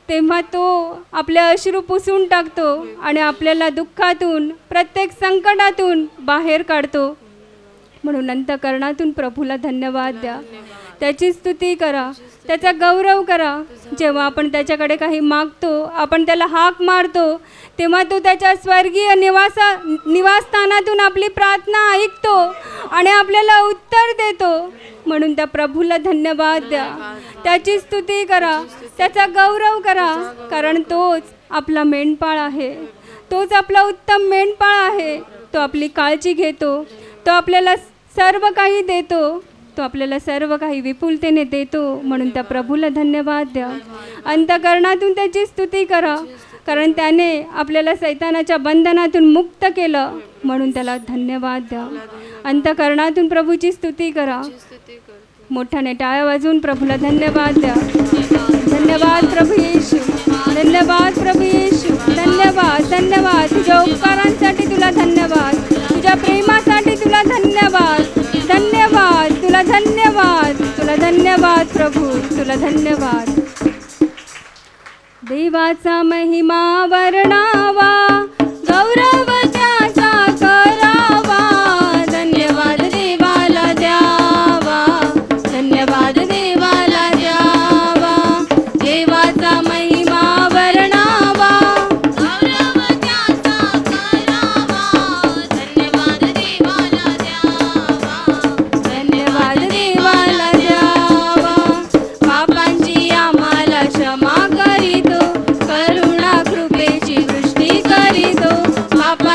तेव्हा तो आपले अश्रू पुसून टाकतो आणि आपल्याला दुःखातून, प्रत्येक संकटातून बाहेर काढतो. म्हणून अंतःकरणातून प्रभूला धन्यवाद द्या, त्याची स्तुती करा, त्याचा गौरव करा. जेव्हा आपण त्याच्याकडे काही मागतो, आपण त्याला हाक मारतो, तेव्हा तो त्याच्या स्वर्गीय निवासस्थानातून आपली प्रार्थना ऐकतो आणि आपल्याला उत्तर देतो. म्हणून त्या प्रभूला धन्यवाद द्या, त्याची स्तुती करा, त्याचा गौरव करा, कारण तोच आपला मेंढपाळ आहे, तोच आपला उत्तम मेंढपाळ आहे. तो आपली काळजी घेतो, तो आपल्याला सर्व काही देतो, तो आपल्याला सर्व काही विपुलतेने देतो. म्हणून त्या प्रभूला धन्यवाद द्या. अंतःकरणातून त्याची स्तुती करा, कारण त्याने आपल्याला सैतानाच्या बंधनातून मुक्त केलं. म्हणून त्याला धन्यवाद द्या. अंतःकरणातून प्रभूची स्तुती करा. मोठ्याने टाळ्या वाजवून प्रभूला धन्यवाद द्या. धन्यवाद प्रभू येशू, धन्यवाद प्रभू येशू, धन्यवाद, धन्यवाद. तुझ्या उपकारांसाठी तुला धन्यवाद, तुझ्या प्रेमासाठी तुला धन्यवाद, धन्यवाद तुला, धन्यवाद तुला, धन्यवाद प्रभू, तुला धन्यवाद. देवाचा महिमा वर्णावा, गौरव त्याचा करावा, धन्यवाद देवाला द्यावा, धन्यवाद देवाला द्यावा. देवाचा महिमा वर्णावा, गौरव त्याचा करावा, धन्यवाद देवाला द्यावा, धन्यवाद देवाला द्यावा. पापांची आम्हाला क्षमा करीतो, करुणा कृपेची वृष्टी करीतो. पाप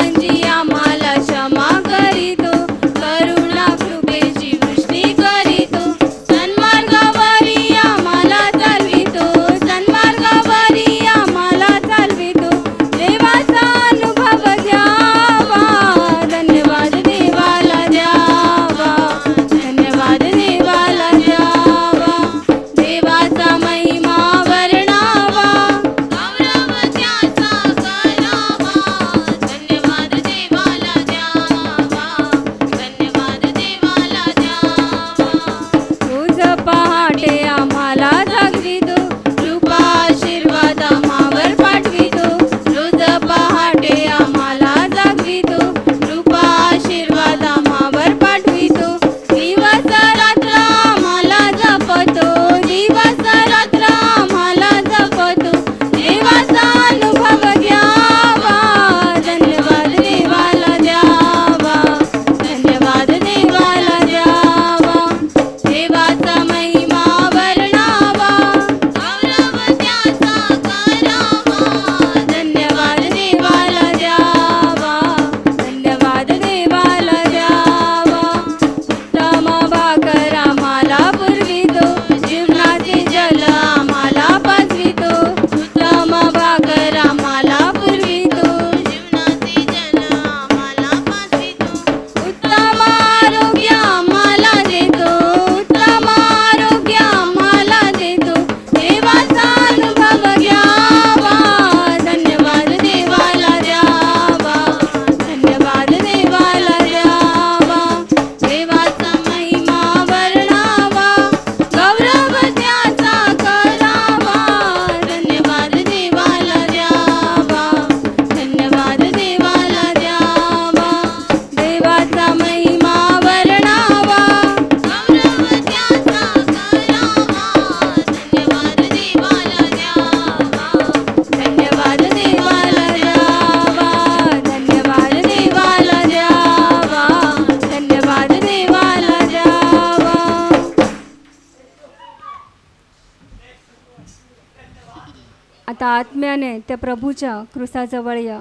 आता आत्म्याने त्या प्रभूच्या क्रुसाजवळ या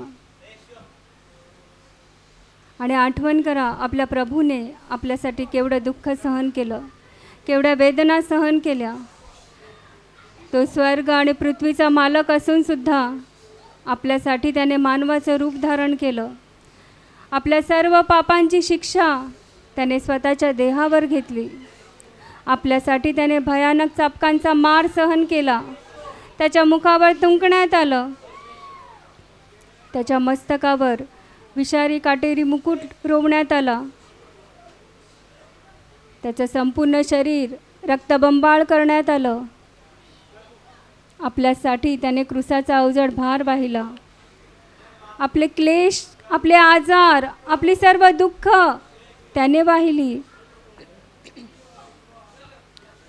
आणि आठवण करा आपल्या प्रभूने आपल्यासाठी केवढं दुःख सहन केलं, केवढ्या वेदना सहन केल्या. तो स्वर्ग आणि पृथ्वीचा मालक असूनसुद्धा आपल्यासाठी त्याने मानवाचं रूप धारण केलं. आपल्या सर्व पापांची शिक्षा त्याने स्वतःच्या देहावर घेतली. आपल्यासाठी त्याने भयानक चापकांचा मार सहन केला. त्याच्या मुखावर थुंकण्यात आलं. त्याच्या मस्तकावर विषारी काटेरी मुकुट रोवण्यात आला. त्याचं संपूर्ण शरीर रक्तबंबाळ करण्यात आलं. आपल्यासाठी त्याने क्रूसाचा अवजड भार वाहिला. आपले क्लेश, आपले आजार, आपली सर्व दुःख त्याने वाहिली.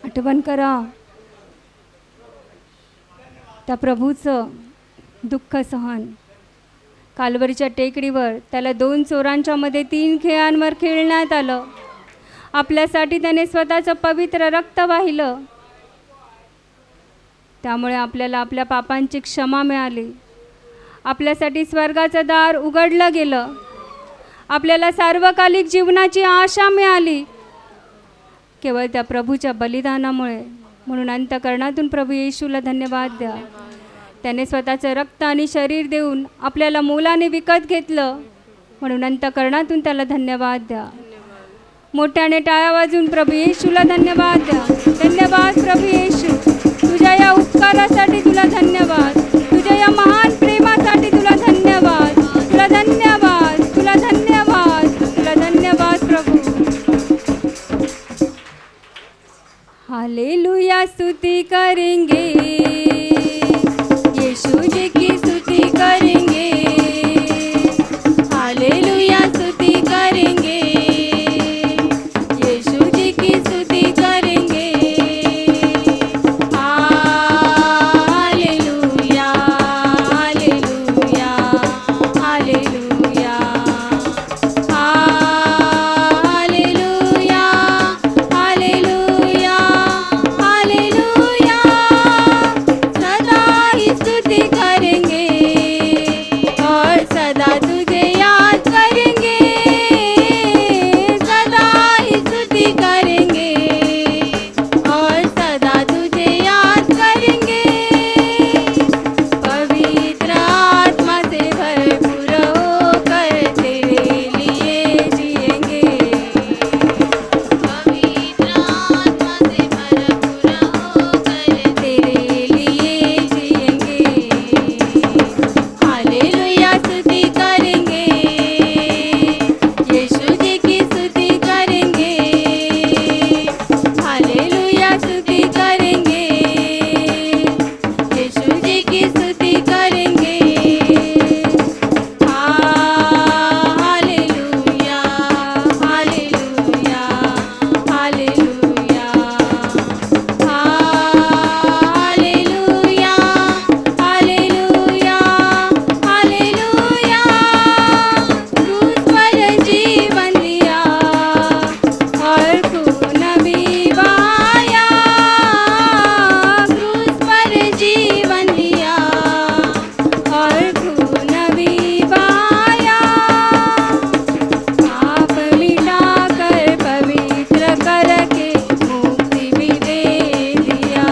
आठवण करा त्या प्रभूचं दुःख सहन. काल्वरीच्या टेकडीवर त्याला 2 चोरांच्या मध्ये 3 खिळ्यांवर खिळण्यात आलं. आपल्यासाठी त्याने स्वतःचं पवित्र रक्त वाहिलं. त्यामुळे आपल्याला आपल्या पापांची क्षमा मिळाली. आपल्यासाठी स्वर्गाचं दार उघडलं गेलं. आपल्याला सार्वकालिक जीवनाची आशा मिळाली केवळ त्या प्रभूच्या बलिदानामुळे. म्हणून अंतःकरणातून प्रभू येशूला धन्यवाद द्या. त्याने स्वतःचं रक्त आणि शरीर देऊन आपल्याला मोलाने विकत घेतलं. म्हणून अंतःकरणातून त्याला धन्यवाद द्या. मोठ्याने टाळ्या वाजून प्रभू येशूला धन्यवाद द्या. धन्यवाद प्रभू येशू, तुझ्या या उपकारासाठी तुला धन्यवाद. तुझ्या या महान प्रेमासाठी तुला धन्यवाद. तुला धन्यवाद, तुला धन्यवाद, तुला धन्यवाद प्रभू. हालेलुया स्तुति करेंगे, यीशु जी की स्तुति करेंगे. हालेलुया स्तुति करेंगे, यीशु जी की स्तुति करेंगे. हालेलुया, हालेलुया, हालेलुया, हालेलुया, हालेलुया, हालेलुया. सदा ही स्तुति करेंगे और सदा तुझे याद करेंगे. सदा ही स्तुति करेंगे और सदा तुझे याद करेंगे. पवित्र आत्मा से भरपूर होकर तेरे लिए जिएंगे. पवित्र आत्मा से भरपूर होकर तेरे लिए जिएंगे. हालेलुया स्तुति करेंगे, यीशु जी की स्तुति करेंगे. हालेलुया स्तुति करेंगे, यीशु जी की स्तुति करेंगे. हालेलुया, हालेलुया, हालेलुया, हालेलुया, हालेलुया, हालेलुया. क्रूस पर जीवन दिया और खून भी बहाया. क्रूस पर जीवन दिया और खून भी बहाया. पाप मिटाकर पवित्र करके मुक्ति भी दे दिया.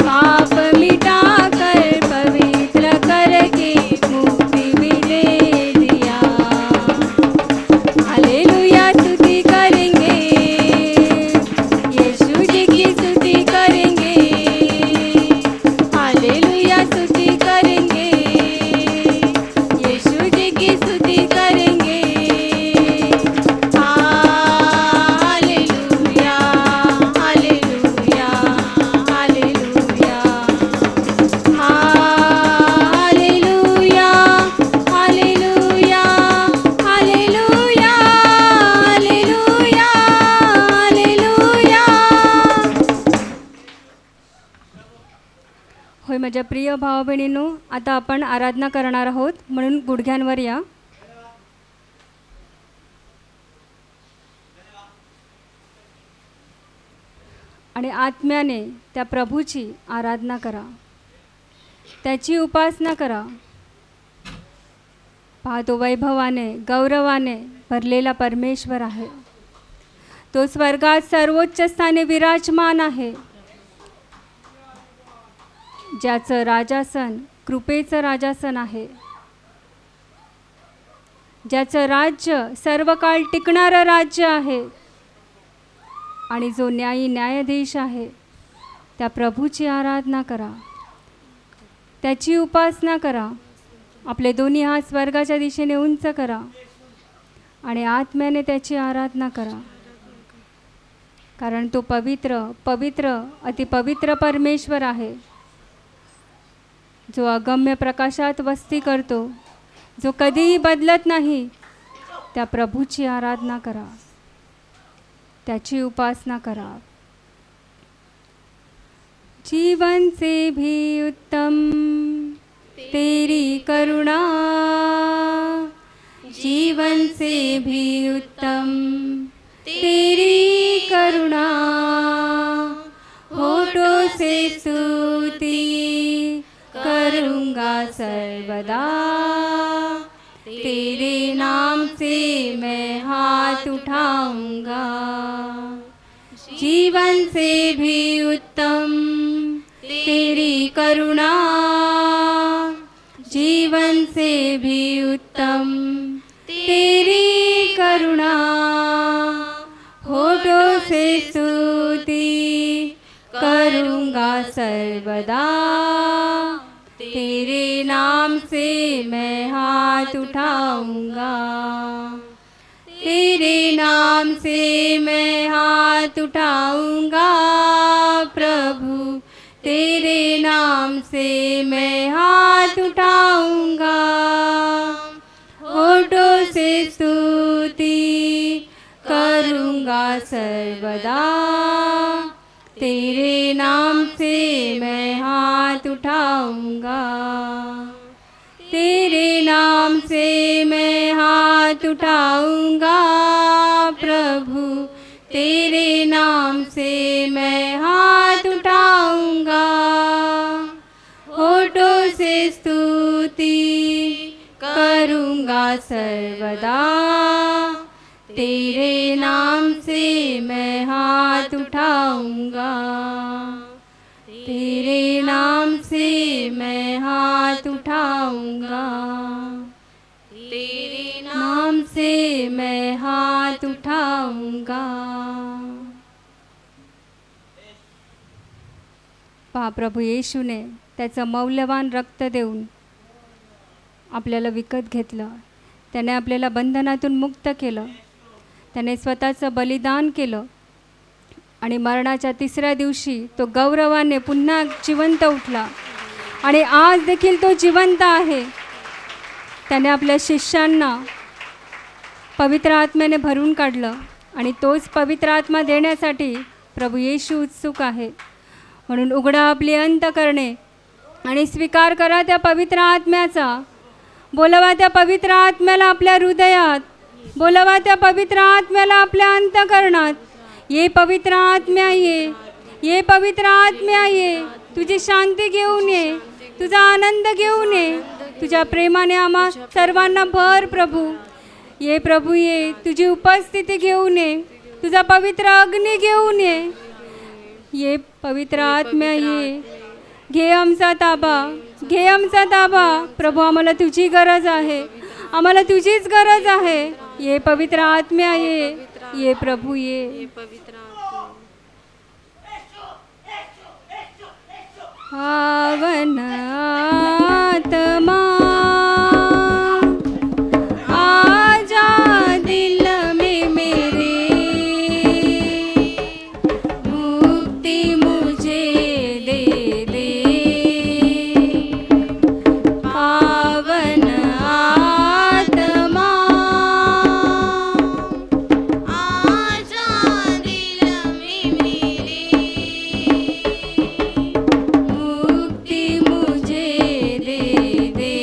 पाप मिटाकर पवित्र करके मुक्ति भी दे दिया. हालेलुया स्तुति करेंगे, यीशु जी की स्तुति करेंगे. हालेलुया स्तुति करेंगे, यीशु जी की स्तुति करेंगे. हालेलुया, हालेलुया, हालेलुया, हालेलुया, हालेलुया, हालेलुया, हालेलुया, हालेलुया. होय माझ्या प्रिय भावा बहिणींनो, आता आपण आराधना करणार आहोत. म्हणून गुडघ्यांवर या आणि आत्म्याने त्या प्रभूची आराधना करा. त्याची उपासना करा. पहा, तो वैभवाने गौरवाने भरलेला परमेश्वर आहे. तो स्वर्गात सर्वोच्च स्थानी विराजमान आहे. ज्याचं राजासन कृपेचं राजासन आहे. ज्याचं राज्य सर्व काळ टिकणारं राज्य आहे. आणि जो न्यायाधीश आहे, त्या प्रभूची आराधना करा, त्याची उपासना करा. आपले दोन्ही हात स्वर्गाच्या दिशेने उंच करा आणि आत्म्याने त्याची आराधना करा. कारण तो पवित्र पवित्र अतिपवित्र परमेश्वर आहे, जो अगम्य प्रकाशात वस्ती करतो, जो कधीही बदलत नाही. त्या प्रभूची आराधना करा, त्याची उपासना करा. जीवन से भी उत्तम तेरी करुणा, जीवन से भी उत्तम तेरी करुणा, होठों से स्तुति करूँगा सर्वदा, तेरे नाम से मैं हाथ उठाऊंगा. जीवन से भी उत्तम तेरी करुणा, जीवन से भी उत्तम तेरी करुणा, होठों से स्तुति करूँगा सर्वदा, तेरे नाम से मैं हाथ उठाऊंगा. तेरे नाम से मैं हाथ उठाऊंगा प्रभु, तेरे नाम से मैं हाथ उठाऊंगा. होठों से स्तुति करूँगा सर्वदा, तेरे नाम से मैं हाथ उठाऊंगा. तेरे नाम से मैं हाथ उठाऊंगा प्रभु, तेरे नाम से मैं हाथ उठाऊंगा. होठों से स्तुति करूँगा सर्वदा, तेरे नाम से मैं हाथ उठाऊंगा. तेरे नाम से मैं हाथ उठाऊंगा. तेरे नाम से मैं हाथ उठाऊंगा. पहा, प्रभू येशूने त्याचं मौल्यवान रक्त देऊन आपल्याला विकत घेतलं. त्याने आपल्याला बंधनातून मुक्त केलं. त्याने स्वतःचं बलिदान केलं आणि मरणाच्या तिसऱ्या दिवशी तो गौरवाने पुन्हा जिवंत उठला आणि आज देखील तो जिवंत आहे. त्याने आपल्या शिष्यांना पवित्र आत्म्याने भरून काढलं आणि तोच पवित्र आत्मा देण्यासाठी प्रभू येशू उत्सुक आहे. म्हणून उघडा आपली अंतकरणे आणि स्वीकार करा त्या पवित्र आत्म्याचा. बोलवा त्या पवित्र आत्म्याला आपल्या हृदयात, बोलवा त्या पवित्र आत्म्याला आपल्या अंतकरणात. ये पवित्र आत्म्या ये, ये पवित्र आत्म्या ये, तुझी शांती घेऊन ये, तुझा आनंद घेऊन ये, तुझ्या प्रेमाने आम्हा सर्वांना भर प्रभू. ये प्रभू ये, तुझी उपस्थिती घेऊन ये, तुझा पवित्र अग्नी घेऊन ये. ये पवित्र आत्म्या ये, घे आमचा ताबा, घे आमचा ताबा प्रभू. आम्हाला तुझी गरज आहे, आम्हाला तुझीच गरज आहे. ये पवित्र आत्म्या ये प्रभू ये. पावन आत्मा आजा दिल में मेरे, मुक्ति मुझे दे दे. पावन आत्मा आजा दिल में मेरे, मुक्ति मुझे दे दे.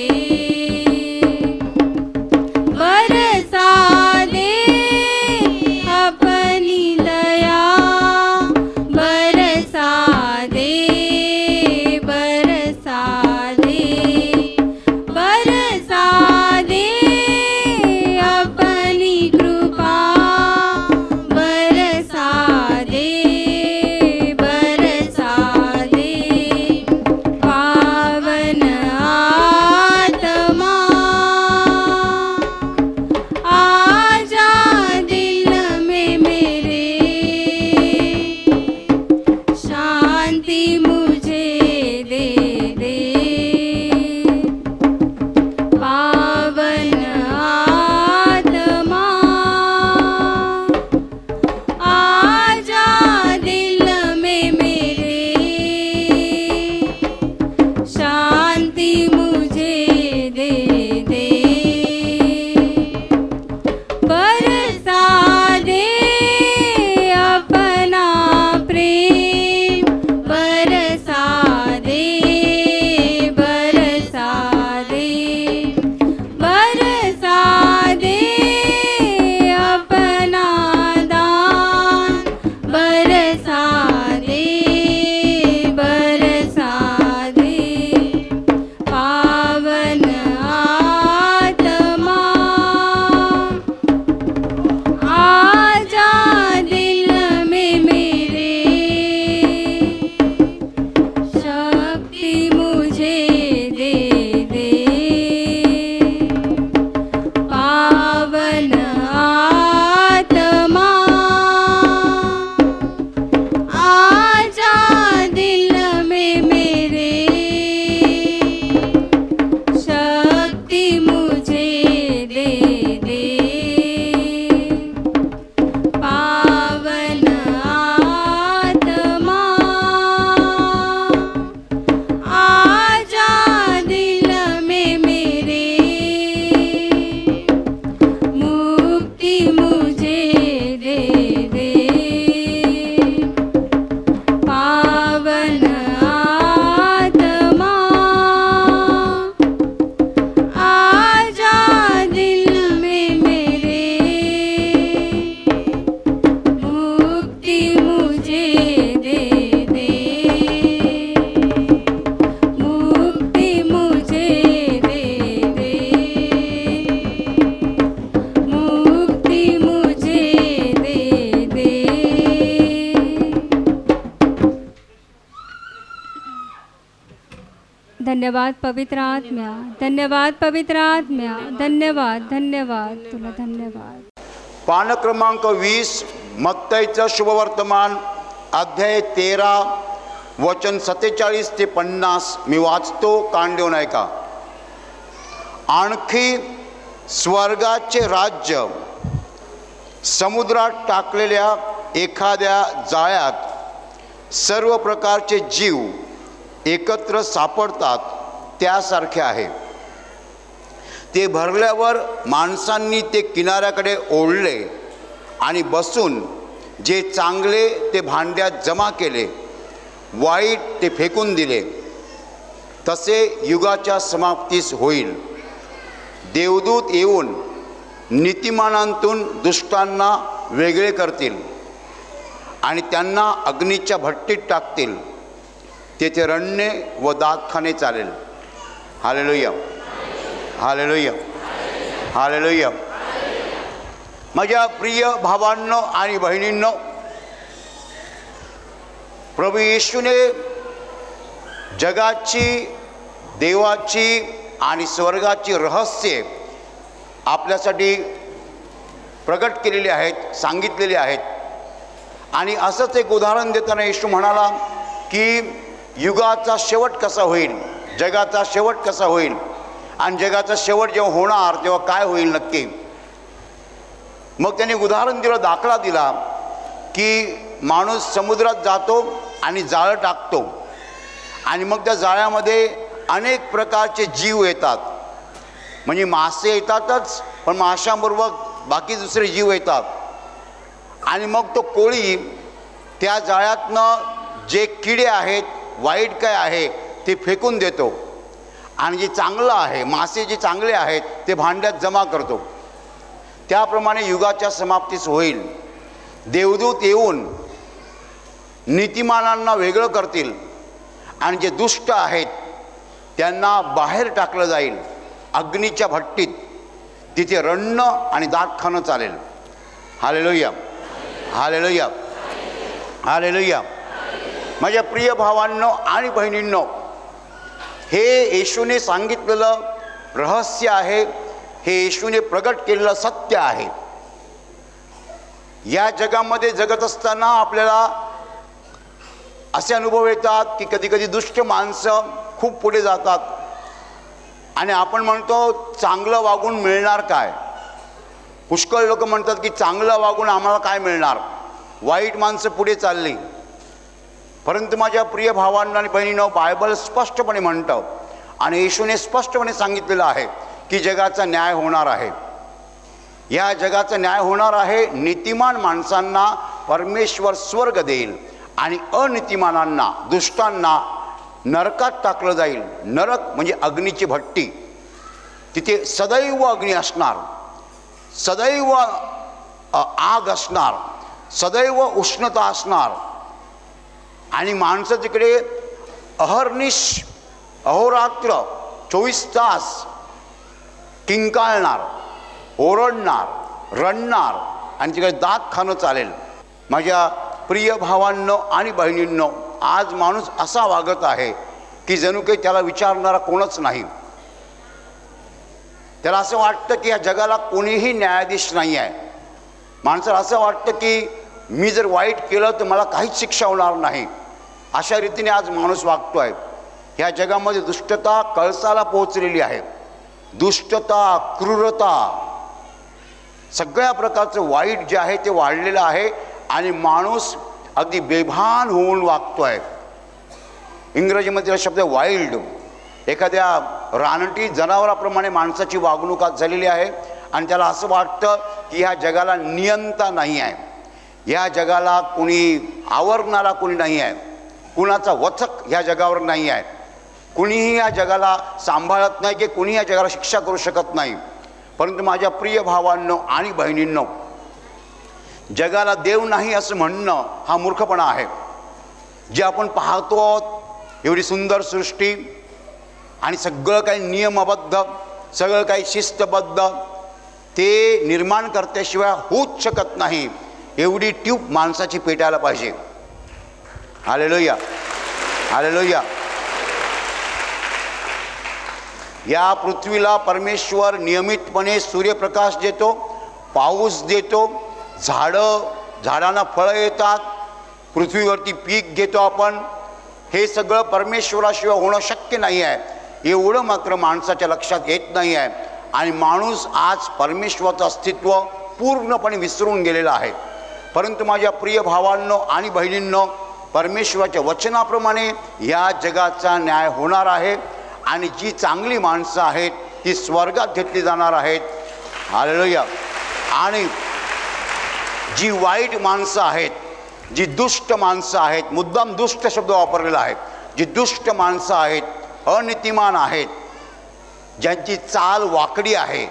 धन्यवाद पवित्र आत्म्या, धन्यवाद पवित्र आत्म्या, धन्यवाद धन्यवाद तुला धन्यवाद. पान क्रमांक 20 मत्तईचं शुभवर्तमान अध्याय 13 वचन 47 ते 50 मी वाचतो. कान देऊन ऐका. आणखी स्वर्गाचे राज्य समुद्रात टाकलेल्या एखाद्या जाळ्यात सर्व प्रकारचे जीव एकत्र सापडतात त्यासारखे आहे. ते भरल्यावर माणसांनी ते किनाऱ्याकडे ओढले आणि बसून जे चांगले ते भांड्यात जमा केले, वाईट ते फेकून दिले. तसे युगाच्या समाप्तीस होईल. देवदूत येऊन नीतिमानांतून दुष्टांना वेगळे करतील आणि त्यांना अग्नीच्या भट्टीत टाकतील. तेथे रडणे व दातखाने चालेल. हालेलुया, हालेलुया, हालेलुया. माझ्या प्रिय भावांनो आणि बहिणींनो, प्रभू येशूने जगाची, देवाची आणि स्वर्गाची रहस्ये आपल्यासाठी प्रगट केलेली आहेत, सांगितलेली आहेत. आणि असंच एक उदाहरण देताना येशू म्हणाला की युगाचा शेवट कसा होईल, जगाचा शेवट कसा होईल आणि जगाचा शेवट जेव्हा होणार तेव्हा काय होईल नक्की. मग त्याने उदाहरण दिलं, दाखला दिला की माणूस समुद्रात जातो आणि जाळं टाकतो आणि मग त्या जाळ्यामध्ये अनेक प्रकारचे जीव येतात. म्हणजे मासे येतातच, पण माशांबरोबर बाकी दुसरे जीव येतात. आणि मग तो कोळी त्या जाळ्यातनं जे किडे आहेत, वाईट काय आहे ते फेकून देतो आणि जे चांगलं आहे, मासे जे चांगले आहेत ते भांड्यात जमा करतो. त्याप्रमाणे युगाच्या समाप्तीस होईल. देवदूत येऊन नीतिमानांना वेगळं करतील आणि जे दुष्ट आहेत त्यांना बाहेर टाकलं जाईल अग्नीच्या भट्टीत. तिथे रडणं आणि दात खाणं चालेल. हालेलुया, हालेलुया, हालेलुया. माझ्या प्रिय भावांनो आणि बहिणींनो, हे येशूने सांगितलेलं रहस्य आहे. हे येशूने प्रगट केलेलं सत्य आहे. या जगामध्ये जगत असताना आपल्याला असे अनुभव येतात की कधी कधी दुष्ट माणसं खूप पुढे जातात आणि आपण म्हणतो चांगलं वागून मिळणार काय. पुष्कळ लोक म्हणतात की चांगलं वागून आम्हाला काय मिळणार, वाईट माणसं पुढे चालली. परंतु माझ्या प्रिय भावांना आणि बहिणींनो, बायबल स्पष्टपणे म्हणतं आणि येशूने स्पष्टपणे सांगितलेलं आहे की जगाचा न्याय होणार आहे. या जगाचा न्याय होणार आहे. नीतिमान माणसांना परमेश्वर स्वर्ग देईल आणि अनीतिमानांना, दुष्टांना नरकात टाकलं जाईल. नरक म्हणजे अग्नीची भट्टी. तिथे सदैव अग्नी असणार, सदैव आग असणार, सदैव उष्णता असणार आणि माणसं तिकडे अहर्निश, अहोरात्र 24 तास किंकाळणार, ओरडणार, रडणार आणि तिकडे दात खाणं चालेल. माझ्या प्रिय भावांनो आणि बहिणींनो, आज माणूस असा वागत आहे की जणू काही त्याला विचारणारा कोणच नाही. त्याला असं वाटतं की या जगाला कोणीही न्यायाधीश नाही आहे. माणसाला असं वाटतं की मी जर वाईट केलं तर मला काहीच शिक्षा होणार नाही. अशा रीतीने आज माणूस वागतो आहे. ह्या जगामध्ये दुष्टता कळसाला पोहोचलेली आहे. दुष्टता, क्रूरता, सगळ्या प्रकारचं वाईट जे आहे ते वाढलेलं आहे आणि माणूस अगदी बेभान होऊन वागतो आहे. इंग्रजीमध्ये शब्द वाईल्ड, एखाद्या रानटी जनावराप्रमाणे माणसाची वागणूक झालेली आहे आणि त्याला असं वाटतं की ह्या जगाला नियंता नाही आहे, ह्या जगाला कुणी आवरणारा कुणी नाही आहे, कुणाचा वचक ह्या जगावर नाही आहे, कुणीही या जगाला सांभाळत नाही की कुणी या जगाला शिक्षा करू शकत नाही. परंतु माझ्या प्रिय भावांनो आणि बहिणींनो, जगाला देव नाही असं म्हणणं हा मूर्खपणा आहे. जे आपण पाहतो एवढी सुंदर सृष्टी आणि सगळं काही नियमबद्ध, सगळं काही शिस्तबद्ध, ते निर्माण करत्याशिवाय होऊच शकत नाही. एवढी ट्यूब माणसाची पेटायला पाहिजे. Hallelujah, hallelujah. या पृथ्वीला परमेश्वर नियमितपणे सूर्यप्रकाश देतो, पाऊस देतो, झाडांना फळं येतात, पृथ्वीवरती पीक घेतो आपण. हे सगळं परमेश्वराशिवाय होणं शक्य नाही आहे, एवढं मात्र माणसाच्या लक्षात येत नाही आहे. आणि माणूस आज परमेश्वराचं अस्तित्व पूर्णपणे विसरून गेलेला आहे. परंतु माझ्या प्रिय भावांनो आणि बहिणींनो, परमेश्वराच्या वचनाप्रमाणे या जगाचा न्याय होणार आहे आणि जी चांगली माणसं आहेत ती स्वर्गात घेतली जाणार आहेत. हालेलुया. आणि जी वाईट माणसं आहेत, जी दुष्ट माणसं आहेत, मुद्दाम दुष्ट शब्द वापरलेला आहे, जी दुष्ट माणसं आहेत, अनीतिमान आहेत, ज्यांची चाल वाकडी आहे,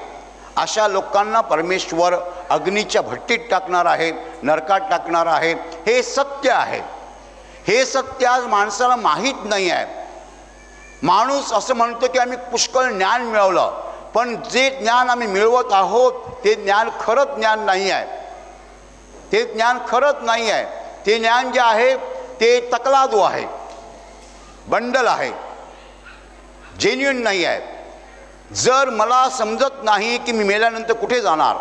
अशा लोकांना परमेश्वर अग्नीच्या भट्टीत टाकणार आहे, नरकात टाकणार आहे. हे सत्य आहे. हे सत्य आज माणसाला माहीत नाही आहे. माणूस असं म्हणतो की आम्ही पुष्कळ ज्ञान मिळवलं, पण जे ज्ञान आम्ही मिळवत आहोत ते ज्ञान खरंच ज्ञान नाही आहे. ते ज्ञान खरंच नाही आहे. ते ज्ञान जे आहे ते तकलादू आहे, बंडल आहे, जेन्युइन नाही आहे. जर मला समजत नाही की मी मेल्यानंतर कुठे जाणार,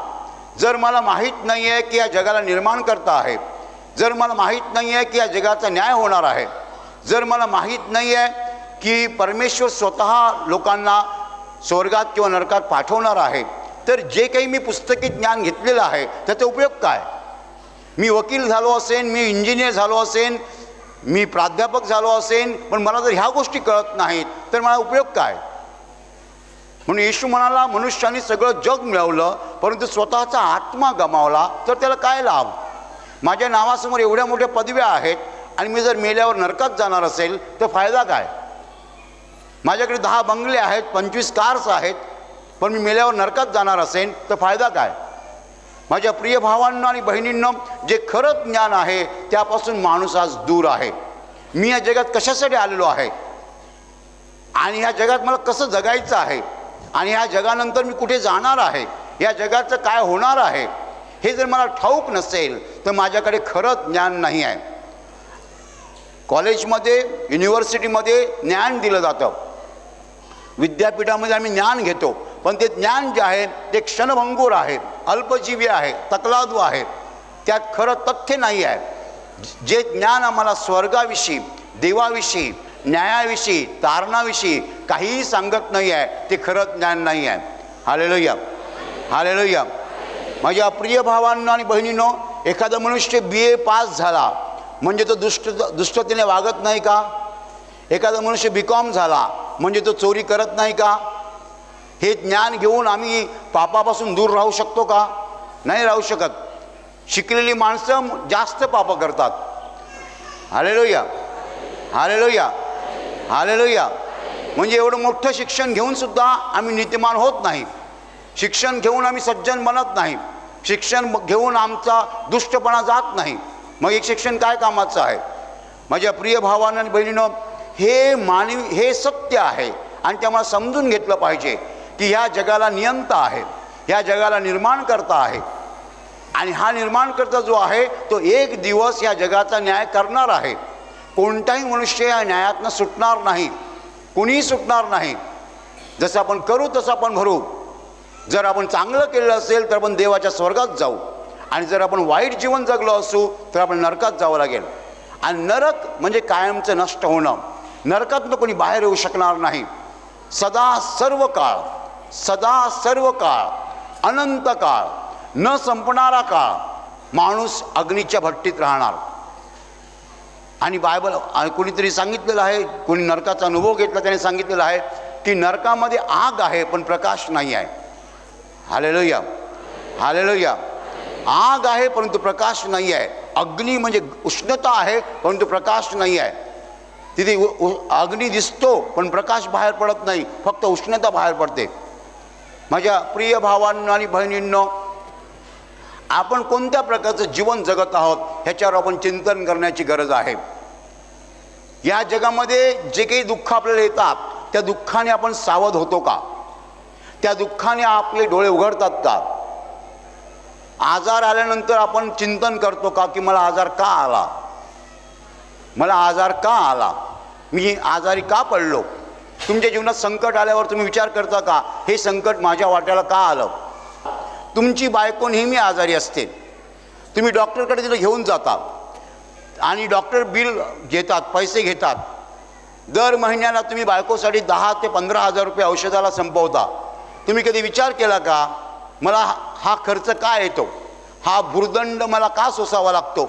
जर मला माहीत नाही आहे की या जगाला निर्माण करता आहे, जर मला माहीत नाही आहे की या जगाचा न्याय होणार आहे, जर मला माहीत नाही आहे की परमेश्वर स्वतः लोकांना स्वर्गात किंवा नरकात पाठवणार आहे, तर जे काही मी पुस्तकी ज्ञान घेतलेलं आहे त्याचा उपयोग काय? मी वकील झालो असेन, मी इंजिनियर झालो असेन, मी प्राध्यापक झालो असेन, पण मला जर ह्या गोष्टी कळत नाहीत तर मला उपयोग काय? म्हणून येशू म्हणाला, मनुष्याने सगळं जग मिळवलं परंतु स्वतःचा आत्मा गमावला तर त्याला काय लाभ? माझ्या नावासमोर एवढ्या मोठ्या पदव्या आहेत आणि मी जर मेल्यावर नरकात जाणार असेल तर फायदा काय? माझ्याकडे 10 बंगले आहेत, 25 कार्स आहेत, पण मी मेल्यावर नरकात जाणार असेल तर फायदा काय? माझ्या प्रिय भावांना आणि बहिणींना, जे खरंच ज्ञान आहे त्यापासून माणूस आज दूर आहे. मी या जगात कशासाठी आलेलो आहे आणि ह्या जगात मला कसं जगायचं आहे आणि ह्या जगानंतर मी कुठे जाणार आहे, या जगाचं काय होणार आहे, हे जर मला ठाऊक नसेल तर माझ्याकडे खरंच ज्ञान नाही आहे. कॉलेजमध्ये, युनिव्हर्सिटीमध्ये ज्ञान दिलं जातं, विद्यापीठामध्ये आम्ही ज्ञान घेतो, पण ते ज्ञान जे आहे ते क्षणभंगूर आहे, अल्पजीवी आहे, तकलादू आहे, त्यात खरं तथ्य नाही आहे. जे ज्ञान आम्हाला स्वर्गाविषयी, देवाविषयी, न्यायाविषयी, तारणाविषयी काहीही सांगत नाही आहे, ते खरंच ज्ञान नाही आहे. हालेलुया, हालेलुया. माझ्या प्रिय भावांनो आणि बहिणींनो, एखादा मनुष्य BA पास झाला म्हणजे तो दुष्टतेने वागत नाही का? एखादा मनुष्य BCom झाला म्हणजे तो चोरी करत नाही का? हे ज्ञान घेऊन आम्ही पापापासून दूर राहू शकतो का? नाही राहू शकत. शिकलेली माणसं जास्त पाप करतात. हालेलुया, हालेलुया, हालेलुया. म्हणजे एवढं मोठं शिक्षण घेऊन सुद्धा आम्ही नीतिमान होत नाही. शिक्षण घेऊन आम्ही सज्जन बनत नाही. शिक्षण घेऊन आमचा दुष्टपणा जात नाही. मग एक शिक्षण काय कामाचं आहे? माझ्या प्रिय भावांना आणि बहिणींनो, हे सत्य आहे आणि ते आम्हाला समजून घेतलं पाहिजे की ह्या जगाला नियंता आहे, ह्या जगाला निर्माण करता आहे आणि हा निर्माणकर्ता जो आहे तो एक दिवस या जगाचा न्याय करणार आहे. कोणताही मनुष्य या न्यायातनं सुटणार नाही, कुणीही सुटणार नाही. जसं आपण करू तसं आपण भरू. जर आपण चांगलं केलं असेल तर आपण देवाच्या स्वर्गात जाऊ आणि जर आपण वाईट जीवन जगलो असू तर आपण नरकात जावं लागेल. आणि नरक म्हणजे कायमचं नष्ट होणं. नरकातनं कोणी बाहेर येऊ शकणार नाही. सदा सर्व काळ, सदा सर्व काळ, अनंत काळ, न संपणारा काळ माणूस अग्नीच्या भट्टीत राहणार. आणि बायबल कोणीतरी सांगितलेलं आहे, कोणी नरकाचा अनुभव घेतला त्याने सांगितलेलं आहे की नरकामध्ये आग आहे पण प्रकाश नाही आहे. Hallelujah, hallelujah. आग आहे परंतु प्रकाश नाही आहे. अग्नी म्हणजे उष्णता आहे परंतु प्रकाश नाही आहे. तिथे अग्नी दिसतो पण प्रकाश बाहेर पडत नाही, फक्त उष्णता बाहेर पडते. माझ्या प्रिय भावांनो आणि बहिणींनो, आपण कोणत्या प्रकारचं जीवन जगत आहोत ह्याच्यावर आपण चिंतन करण्याची गरज आहे. या जगामध्ये जे काही दुःख आपल्याला येतात त्या दुःखाने आपण सावध होतो का? त्या दुःखाने आपले डोळे उघडतात का? आजार आल्यानंतर आपण चिंतन करतो का की मला आजार का आला, मला आजार का आला, मी आजारी का पडलो? तुमच्या जीवनात संकट आल्यावर तुम्ही विचार करता का, हे संकट माझ्या वाट्याला का आलं? तुमची बायको नेहमी आजारी असते, तुम्ही डॉक्टरकडे तिला घेऊन जाता आणि डॉक्टर बिल घेतात, पैसे घेतात. दर महिन्याला तुम्ही बायकोसाठी 10 ते 15,000 रुपये औषधाला संपवता. तुम्ही कधी विचार केला का, मला हा खर्च का येतो, हा भुर्दंड मला का सोसावा लागतो?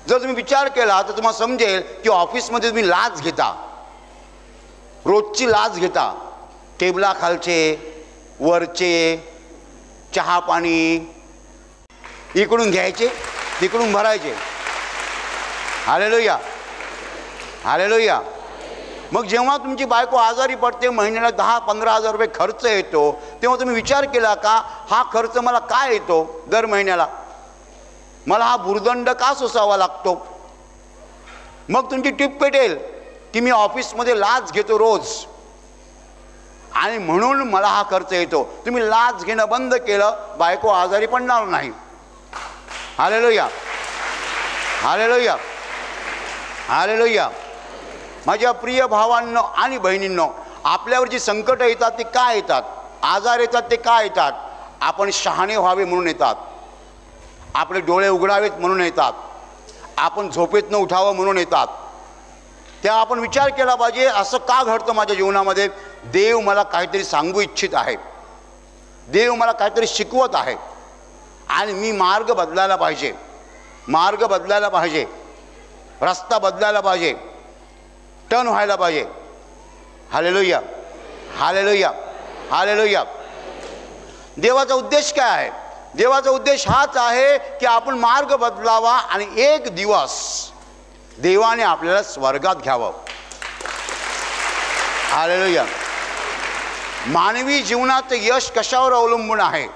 जर तुम्ही विचार केला तर तुम्हाला समजेल की ऑफिसमध्ये तुम्ही लाच घेता, रोजची लाच घेता. टेबलाखालचे, वरचे, चहा पाणी इकडून घ्यायचे, तिकडून भरायचे. Hallelujah, hallelujah. मग जेव्हा तुमची बायको आजारी पडते, महिन्याला 10-15,000 रुपये खर्च येतो, तेव्हा तुम्ही विचार केला का, हा खर्च मला का येतो दर महिन्याला, मला हा भुर्दंड का सोसावा लागतो? मग तुमची टीप पेटेल की मी ऑफिसमध्ये लाच घेतो रोज आणि म्हणून मला हा खर्च येतो. तुम्ही लाच घेणं बंद केलं, बायको आजारी पडणार नाही. हालेलुया, हालेलुया, हालेलुया. माझ्या प्रिय भावांनो आणि बहिणींनो, आपल्यावर जी संकट येतात ती का येतात, आजार येतात ते का येतात? आपण शहाणे व्हावे म्हणून येतात, आपले डोळे उघडावेत म्हणून येतात, आपण झोपेतनं उठावं म्हणून येतात. त्या आपण विचार केला पाहिजे, असं का घडतं माझ्या जीवनामध्ये? देव मला काहीतरी सांगू इच्छित आहे, देव मला काहीतरी शिकवत आहे आणि मी मार्ग बदलायला पाहिजे, मार्ग बदलायला पाहिजे, रस्ता बदलायला पाहिजे, टर्न व्हायला पाहिजे. हालेलुया, हालेलुया, हालेलुया. देवाचा उद्देश काय आहे? देवाचा उद्देश हाच आहे की आपण मार्ग बदलावा आणि एक दिवस देवाने आपल्याला स्वर्गात घ्यावं. हालेलुया. मानवी जीवनात यश कशावर अवलंबून आहे?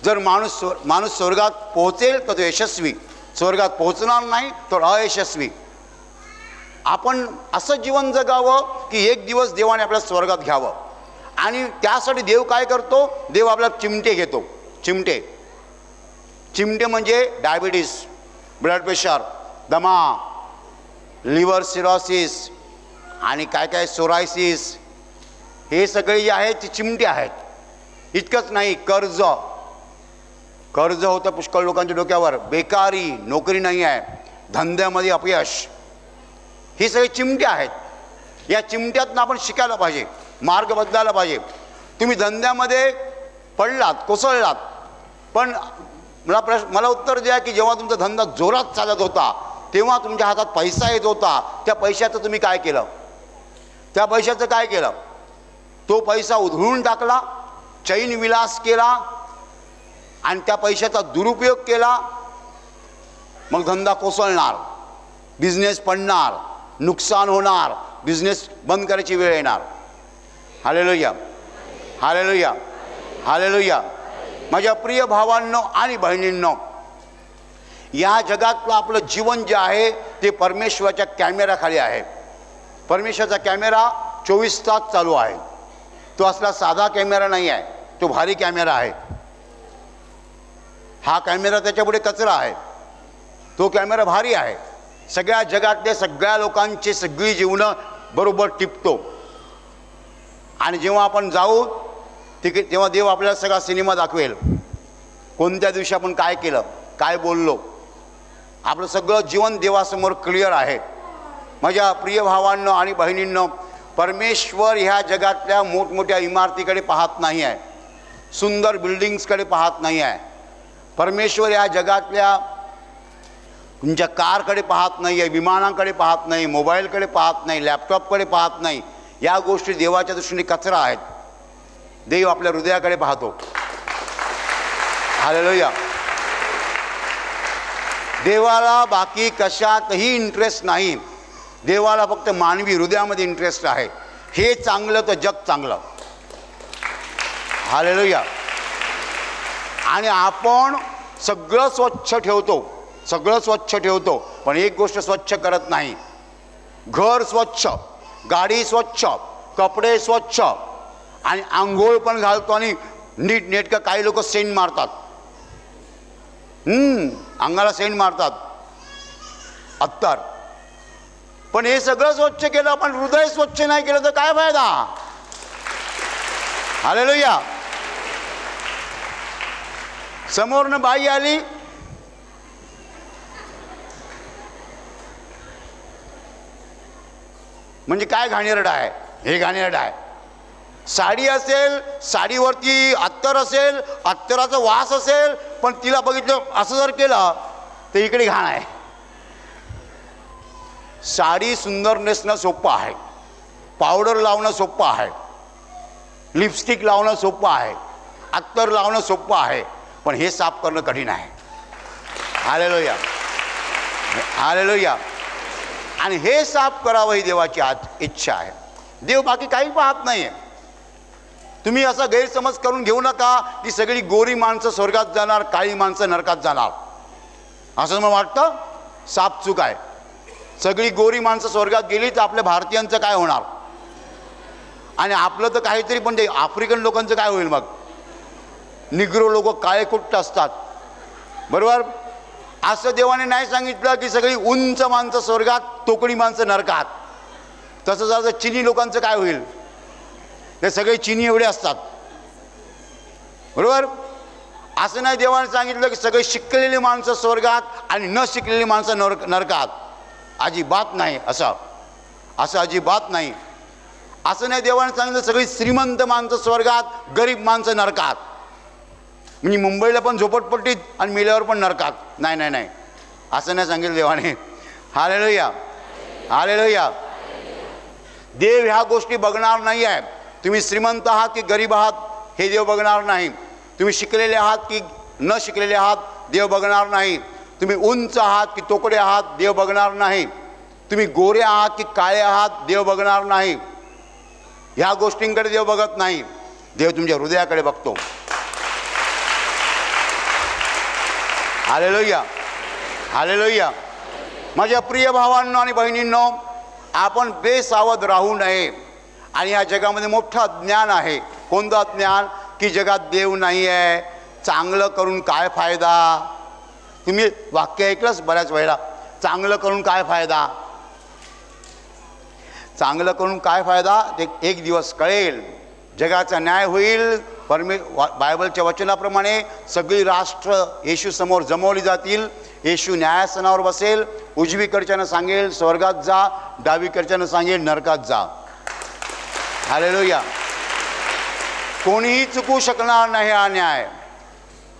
जर माणूस स्वर्गात पोहोचेल तर तो यशस्वी, स्वर्गात पोहोचणार नाही तर अयशस्वी. आपण असं जीवन जगावं की एक दिवस देवाने आपल्याला स्वर्गात घ्यावं. आणि त्यासाठी देव काय करतो? देव आपल्याला चिमटे घेतो. चिमटे, चिमटे म्हणजे डायबिटीस, ब्लड प्रेशर, दमा, लिव्हर सिरोसिस आणि काय काय सोरायसिस, हे सगळे जे आहेत ते चिमटे आहेत. इतकंच नाही, कर्ज, कर्ज होतं पुष्कळ लोकांच्या डोक्यावर, बेकारी, नोकरी नाही आहे, धंद्यामध्ये अपयश, हे सगळे चिमटे आहेत. या चिमट्यातनं आपण शिकायला पाहिजे, मार्ग बदलायला पाहिजे. तुम्ही धंद्यामध्ये पडलात, कोसळलात, पण मला उत्तर द्या की जेव्हा तुमचा धंदा जोरात चालत होता तेव्हा तुमच्या हातात पैसा येत होता, त्या पैशाचं तुम्ही काय केलं? त्या पैशाचं काय केलं? तो पैसा उधळून टाकला, चैन विलास केला आणि त्या पैशाचा दुरुपयोग केला. मग धंदा कोसळणार, बिझनेस पडणार, नुकसान होणार, बिझनेस बंद करायची वेळ येणार. हालेलुया, हालेलुया, हालेलुया. माझ्या प्रिय भावांनो आणि बहिणींनो, या जगातलं आपलं जीवन जे आहे ते परमेश्वराच्या कॅमेऱ्याखाली आहे. परमेश्वराचा कॅमेरा 24 तास चालू आहे. तो असला साधा कॅमेरा नाही आहे, तो भारी कॅमेरा आहे. हा कॅमेरा त्याच्यापुढे कचरा आहे, तो कॅमेरा भारी आहे. सगळ्या जगातल्या सगळ्या लोकांची सगळी जीवनं बरोबर टिपतो. आणि जेव्हा आपण जाऊ तेव्हा देव आपल्याला सगळा सिनेमा दाखवेल. कोणत्या दिवशी आपण काय केलं, काय बोललो, आपलं सगळं जीवन देवासमोर क्लिअर आहे. माझ्या प्रिय भावांनो आणि बहिणींनो, परमेश्वर ह्या जगातल्या मोठमोठ्या इमारतीकडे पाहत नाही आहे, सुंदर बिल्डिंग्सकडे पाहत नाही आहे. परमेश्वर ह्या जगातल्या तुमच्या कारकडे पाहत नाही आहे, विमानाकडे पाहत नाही, मोबाईलकडे पाहत नाही, लॅपटॉपकडे पाहत नाही. या गोष्टी देवाच्या दृष्टीने कचरा आहेत. देव आपल्या हृदयाकडे पाहतो. हालेलुया. देवाला बाकी कशातही इंटरेस्ट नाही, देवाला फक्त मानवी हृदयामध्ये इंटरेस्ट आहे. हे चांगलं तर जग चांगलं. हालेलुया. आणि आपण सगळं स्वच्छ ठेवतो, सगळं स्वच्छ ठेवतो, पण एक गोष्ट स्वच्छ करत नाही. घर स्वच्छ, गाडी स्वच्छ, कपडे स्वच्छ आणि आंघोळ पण घालतो आणि नीट नेटकं. काही लोक सेंट मारतात, अंगाला सेंट मारतात, अत्तर. पण हे सगळं स्वच्छ केलं पण हृदय स्वच्छ नाही केलं तर काय फायदा? हालेलुया. समोरनं बाई आली, म्हणजे काय घाणेरडा आहे, हे घाणेरडा आहे. साडी असेल, साडीवरती अत्तर असेल, अत्तराचा वास असेल, पण तिला बघितलं असं जर केलं तर इकडे घाण आहे. साडी सुंदर नेसणं सोपं आहे, पावडर लावणं सोपं आहे, लिपस्टिक लावणं सोपं आहे, अत्तर लावणं सोपं आहे, पण हे साफ करणं कठीण आहे. हालेलुया, हालेलुया. आणि हे साफ करावं ही देवाची इच्छा आहे. देव बाकी काही पाहत नाही आहे. तुम्ही असा गैरसमज करून घेऊ नका की सगळी गोरी माणसं स्वर्गात जाणार, काळी माणसं नरकात जाणार, असं मला वाटतं. साफ चूक आहे. सगळी गोरी माणसं स्वर्गात गेली तर आपल्या भारतीयांचं काय होणार? आणि आपलं तर काहीतरी, पण ते आफ्रिकन लोकांचं काय होईल मग? निग्रो लोक काळे कुट्ट असतात, बरोबर. असं देवाने नाही सांगितलं की सगळी उंच माणसं स्वर्गात, तोकडी माणसं नरकात. तसं जर चिनी लोकांचं काय होईल? ते सगळे चिनी एवढे असतात, बरोबर. असं नाही देवाने सांगितलं की सगळे शिकलेली माणसं स्वर्गात आणि न शिकलेली माणसं नरकात. अजिबात नाही. असं अजिबात नाही. असं नाही देवाने सांगितलं सगळी श्रीमंत माणसं स्वर्गात, गरीब माणसं नरकात. म्हणजे मुंबईला पण झोपडपट्टीत आणि मेल्यावर पण नरकात. नाही नाही नाही, असं नाही सांगितलं देवाने. Hallelujah, hallelujah. देव ह्या गोष्टी बघणार नाही आहे. तुम्ही श्रीमंत आहात की गरीब आहात हे देव बघणार नाही. तुम्ही शिकलेले आहात की न शिकलेले आहात देव बघणार नाही. तुम्ही उंच आहात की तोकडे आहात देव बघणार नाही. तुम्ही गोरे आहात की काळे आहात देव बघणार नाही. ह्या गोष्टींकडे देव बघत नाही. देव तुमच्या हृदयाकडे बघतो. हालेलुया, हालेलुया. माझ्या प्रिय भावांनो आणि बहिणींनो, आपण बेसावध राहू नये. आणि या जगामध्ये मोठं ज्ञान आहे. कोणतं ज्ञान? की जगात देव नाही आहे, चांगलं करून काय फायदा. तुम्ही वाक्य ऐकलंच बऱ्याच वेळेला, चांगलं करून काय फायदा. चांगलं करून काय फायदा ते एक दिवस कळेल. जगाचा न्याय होईल. बायबलच्या वचनाप्रमाणे सगळी राष्ट्र येशू समोर जमवली जातील. येशू न्यायासनावर बसेल. उजवीकडच्यानं सांगेल स्वर्गात जा, डावीकडच्यानं सांगेल नरकात जा. हालेलुया. कोणीही चुकू शकणार नाही हा न्याय.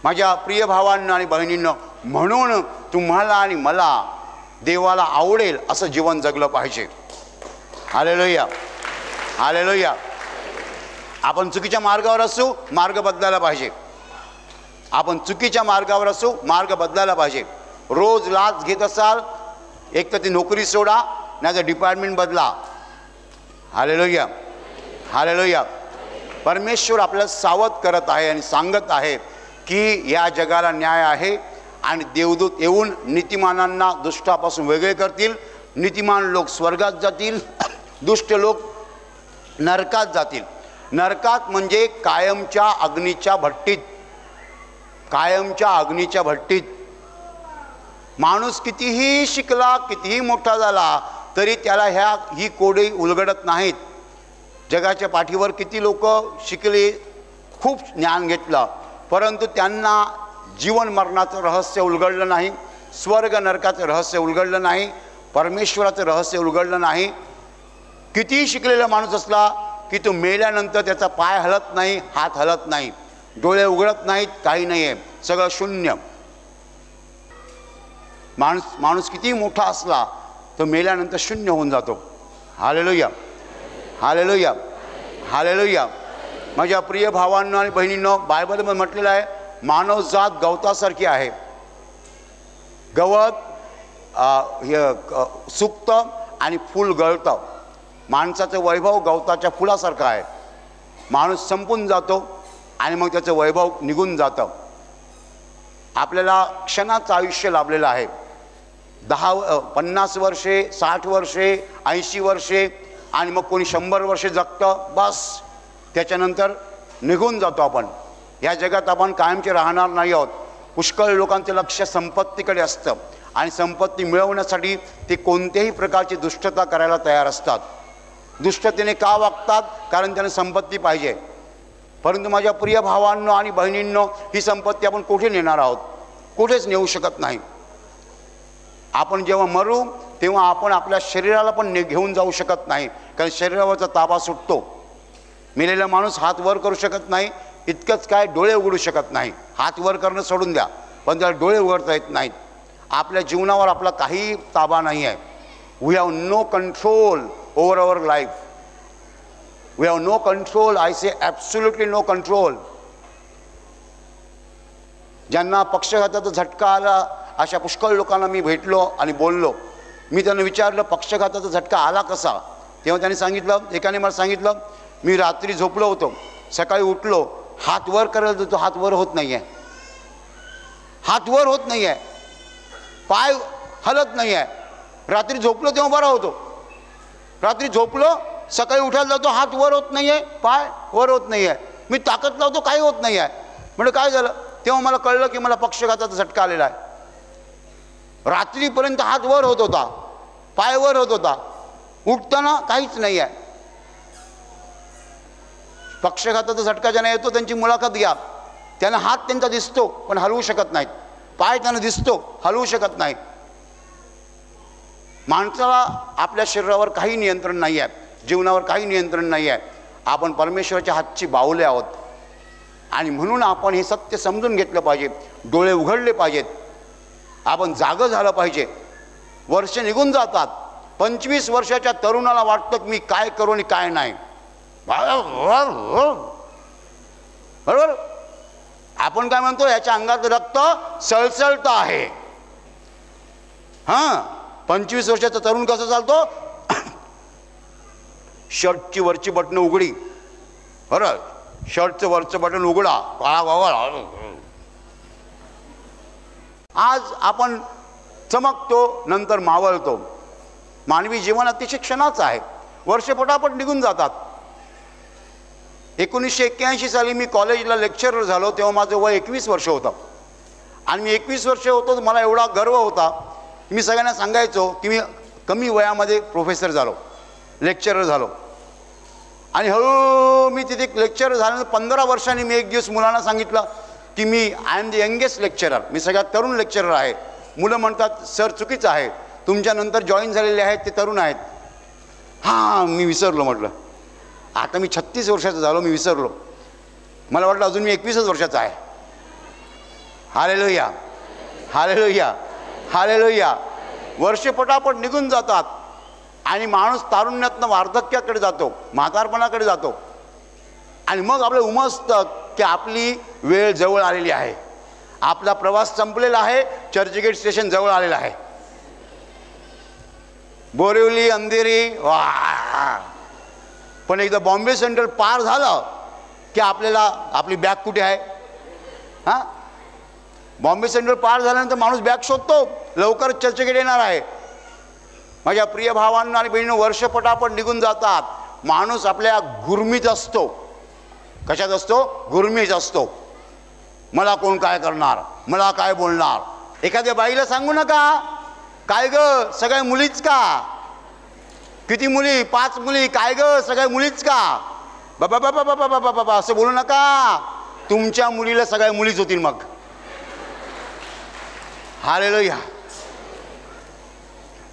माझ्या प्रिय भावांना आणि बहिणींना, म्हणून तुम्हाला आणि मला देवाला आवडेल असं जीवन जगलं पाहिजे. Hallelujah, hallelujah. आपण चुकीच्या मार्गावर असू, मार्ग बदलायला पाहिजे. आपण चुकीच्या मार्गावर असू, मार्ग बदलायला पाहिजे. रोज लाच घेत असाल, एक तर ती नोकरी सोडा, नाही तर डिपार्टमेंट बदला. Hallelujah, hallelujah. परमेश्वर आपल्याला सावध करत आहे आणि सांगत आहे की या जगाला न्याय आहे आणि देवदूत येऊन नीतिमानांना दुष्टापासून वेगळे करतील. नीतिमान लोक स्वर्गात जातील, दुष्ट लोक नरकात जातील. नरकात म्हणजे कायमच्या अग्नीच्या भट्टीत. कायमच्या अग्नीच्या भट्टीत. माणूस कितीही शिकला, कितीही मोठा झाला तरी त्याला ही कोडे उलगडत नाहीत. जगाच्या पाठीवर किती लोक शिकले, खूप ज्ञान घेतलं, परंतु त्यांना जीवन मरणाचं रहस्य उलगडलं नाही, स्वर्ग नरकाचं रहस्य उलगडलं नाही, परमेश्वराचं रहस्य उलगडलं नाही. कितीही शिकलेला माणूस असला की तो मेल्यानंतर त्याचा पाय हलत नाही, हात हलत नाही, डोळे उघडत नाहीत, काही नाही आहे, सगळं शून्य. माणूस कितीही मोठा असला तो मेल्यानंतर शून्य होऊन जातो. हालेलुया, हालेलुया, हालेलुया. माझ्या प्रिय भावांनो आणि बहिणींनो, बायबलमध्ये म्हटलेलं आहे मानवजात गवतासारखी आहे. गवत सुकतं आणि फूल गळतं. माणसाचं वैभव गवताच्या फुलासारखं आहे. माणूस संपून जातो आणि मग त्याचं वैभव निघून जातं. आपल्याला क्षणाचं आयुष्य लाभलेलं आहे. 50 वर्षे, 60 वर्षे, 80 वर्षे आणि मग कोणी 100 वर्षे जगतं, बस त्याच्यानंतर निघून जातो आपण. या जगात आपण कायमचे राहणार नाही आहोत. पुष्कळ लोकांचं लक्ष संपत्तीकडे असतं आणि संपत्ती मिळवण्यासाठी ते कोणत्याही प्रकारची दुष्टता करायला तयार असतात. दुष्टतेने का वागतात? कारण त्यांना संपत्ती पाहिजे. परंतु माझ्या प्रिय भावांनो आणि बहिणींनो, ही संपत्ती आपण कुठे नेणार आहोत? कुठेच नेऊ शकत नाही. आपण जेव्हा मरू तेव्हा आपण आपल्या शरीराला पण घेऊन जाऊ शकत नाही, कारण शरीरावरचा ताबा सुटतो. मेलेला माणूस हात वर करू शकत नाही, इतकंच काय डोळे उघडू शकत नाही. हात वर करणं सोडून द्या, पण त्याला डोळे उघडता येत नाहीत. आपल्या जीवनावर आपला काही ताबा नाही आहे. We have no control over our life. We have no control. I say absolutely no control. ज्यांना पक्षघाताचा झटका आला अशा पुष्कळ लोकांना मी भेटलो आणि बोललो. मी त्यांना विचारलं पक्षघाताचा झटका आला कसा? तेव्हा त्यांनी सांगितलं, एकाने मला सांगितलं, मी रात्री झोपलो होतो, सकाळी उठलो, हात वर करायला जातो, हात वर होत नाही आहे, हात वर होत नाही आहे, पाय हलत नाही आहे. रात्री झोपलो तेव्हा बरा होतो, रात्री झोपलो सकाळी उठायला जातो, हात वर होत नाही आहे, पाय वर होत नाही आहे. मी ताकद लावतो, काही होत नाही आहे. म्हणजे काय झालं? तेव्हा मला कळलं की मला पक्षघाताचा झटका आलेला आहे. रात्रीपर्यंत हात वर होत होता, पाय वर होत होता, उठताना काहीच नाही आहे. पक्षघाताचा झटका ज्यांना येतो त्यांची मुलाखत घ्या. त्यांना हात त्यांचा दिसतो पण हलवू शकत नाहीत, पाय त्यांना दिसतो हलवू शकत नाहीत. माणसाला आपल्या शरीरावर काही नियंत्रण नाही आहे, जीवनावर काही नियंत्रण नाही आहे. आपण परमेश्वराच्या हातची बाहुले आहोत आणि म्हणून आपण हे सत्य समजून घेतलं पाहिजे. डोळे उघडले पाहिजेत, आपण जागं झालं पाहिजे. वर्ष निघून जातात. 25 वर्षाच्या तरुणाला वाटतं की मी काय करू आणि काय नाही. बरोबर? आपण काय म्हणतो? याच्या अंगात रक्त सळसळतं आहे. हां, 25 वर्षाचा तरुण कसं चालतो? शर्टची वरची बटणं उघडी, बरं, शर्टचं वरचं बटन उघडा, काळा वावळा. आज आपण चमकतो, नंतर मावळतो. मानवी जीवन अतिशय क्षणाचं आहे. वर्ष पटापट निघून जातात. 1981 साली मी कॉलेजला लेक्चरर झालो, तेव्हा माझं वय 21 वर्ष होतं. आणि मी 21 वर्ष होतो तर मला एवढा गर्व होता. मी सगळ्यांना सांगायचो की मी कमी वयामध्ये प्रोफेसर झालो, लेक्चरर झालो. आणि हळूहळू मी तिथे लेक्चरर झाल्यानंतर 15 वर्षांनी मी एक दिवस मुलांना सांगितलं की मी I am the youngest lecturer, मी सगळ्यात तरुण लेक्चरर आहे. मुलं म्हणतात सर चुकीचं आहे, तुमच्यानंतर जॉईन झालेले आहेत ते तरुण आहेत. हां, मी विसरलो. म्हटलं आता मी 36 वर्षाचा झालो, मी विसरलो. मला वाटलं अजून मी 21च वर्षाचा आहे. हालेलुया, हालेलुया, हालेलुया. वर्ष पटापट निघून जातात आणि माणूस तारुण्यातनं वार्धक्याकडे जातो, म्हातारपणाकडे जातो. आणि मग आपलं उमजतं की आपली वेळ जवळ आलेली आहे, आपला प्रवास संपलेला आहे, चर्चगेट स्टेशन जवळ आलेलं आहे. बोरिवली, अंधेरी, वा. पण एकदा बॉम्बे सेंट्रल पार झालं की आपल्याला आपली बॅग कुठे आहे? हां, बॉम्बे सेंट्रल पार झाल्यानंतर माणूस बॅग शोधतो, लवकरच चर्चगेट येणार आहे. माझ्या प्रिय भावांना आणि बहिणींनो, वर्ष पटापट निघून जातात. माणूस आपल्या गुरमीत असतो. कशात असतो? गुरमीत असतो. मला कोण काय करणार, मला काय बोलणार. एखाद्या बाईला सांगू नका, काय ग सगळ्या मुलीच का? किती मुली? 5 मुली. काय ग सगळ्या मुलीच का? बाबा बाबा बाबा बाबा बाबा असं बोलू नका. तुमच्या मुलीला सगळ्या मुलीच होतील मग. हालेलुया.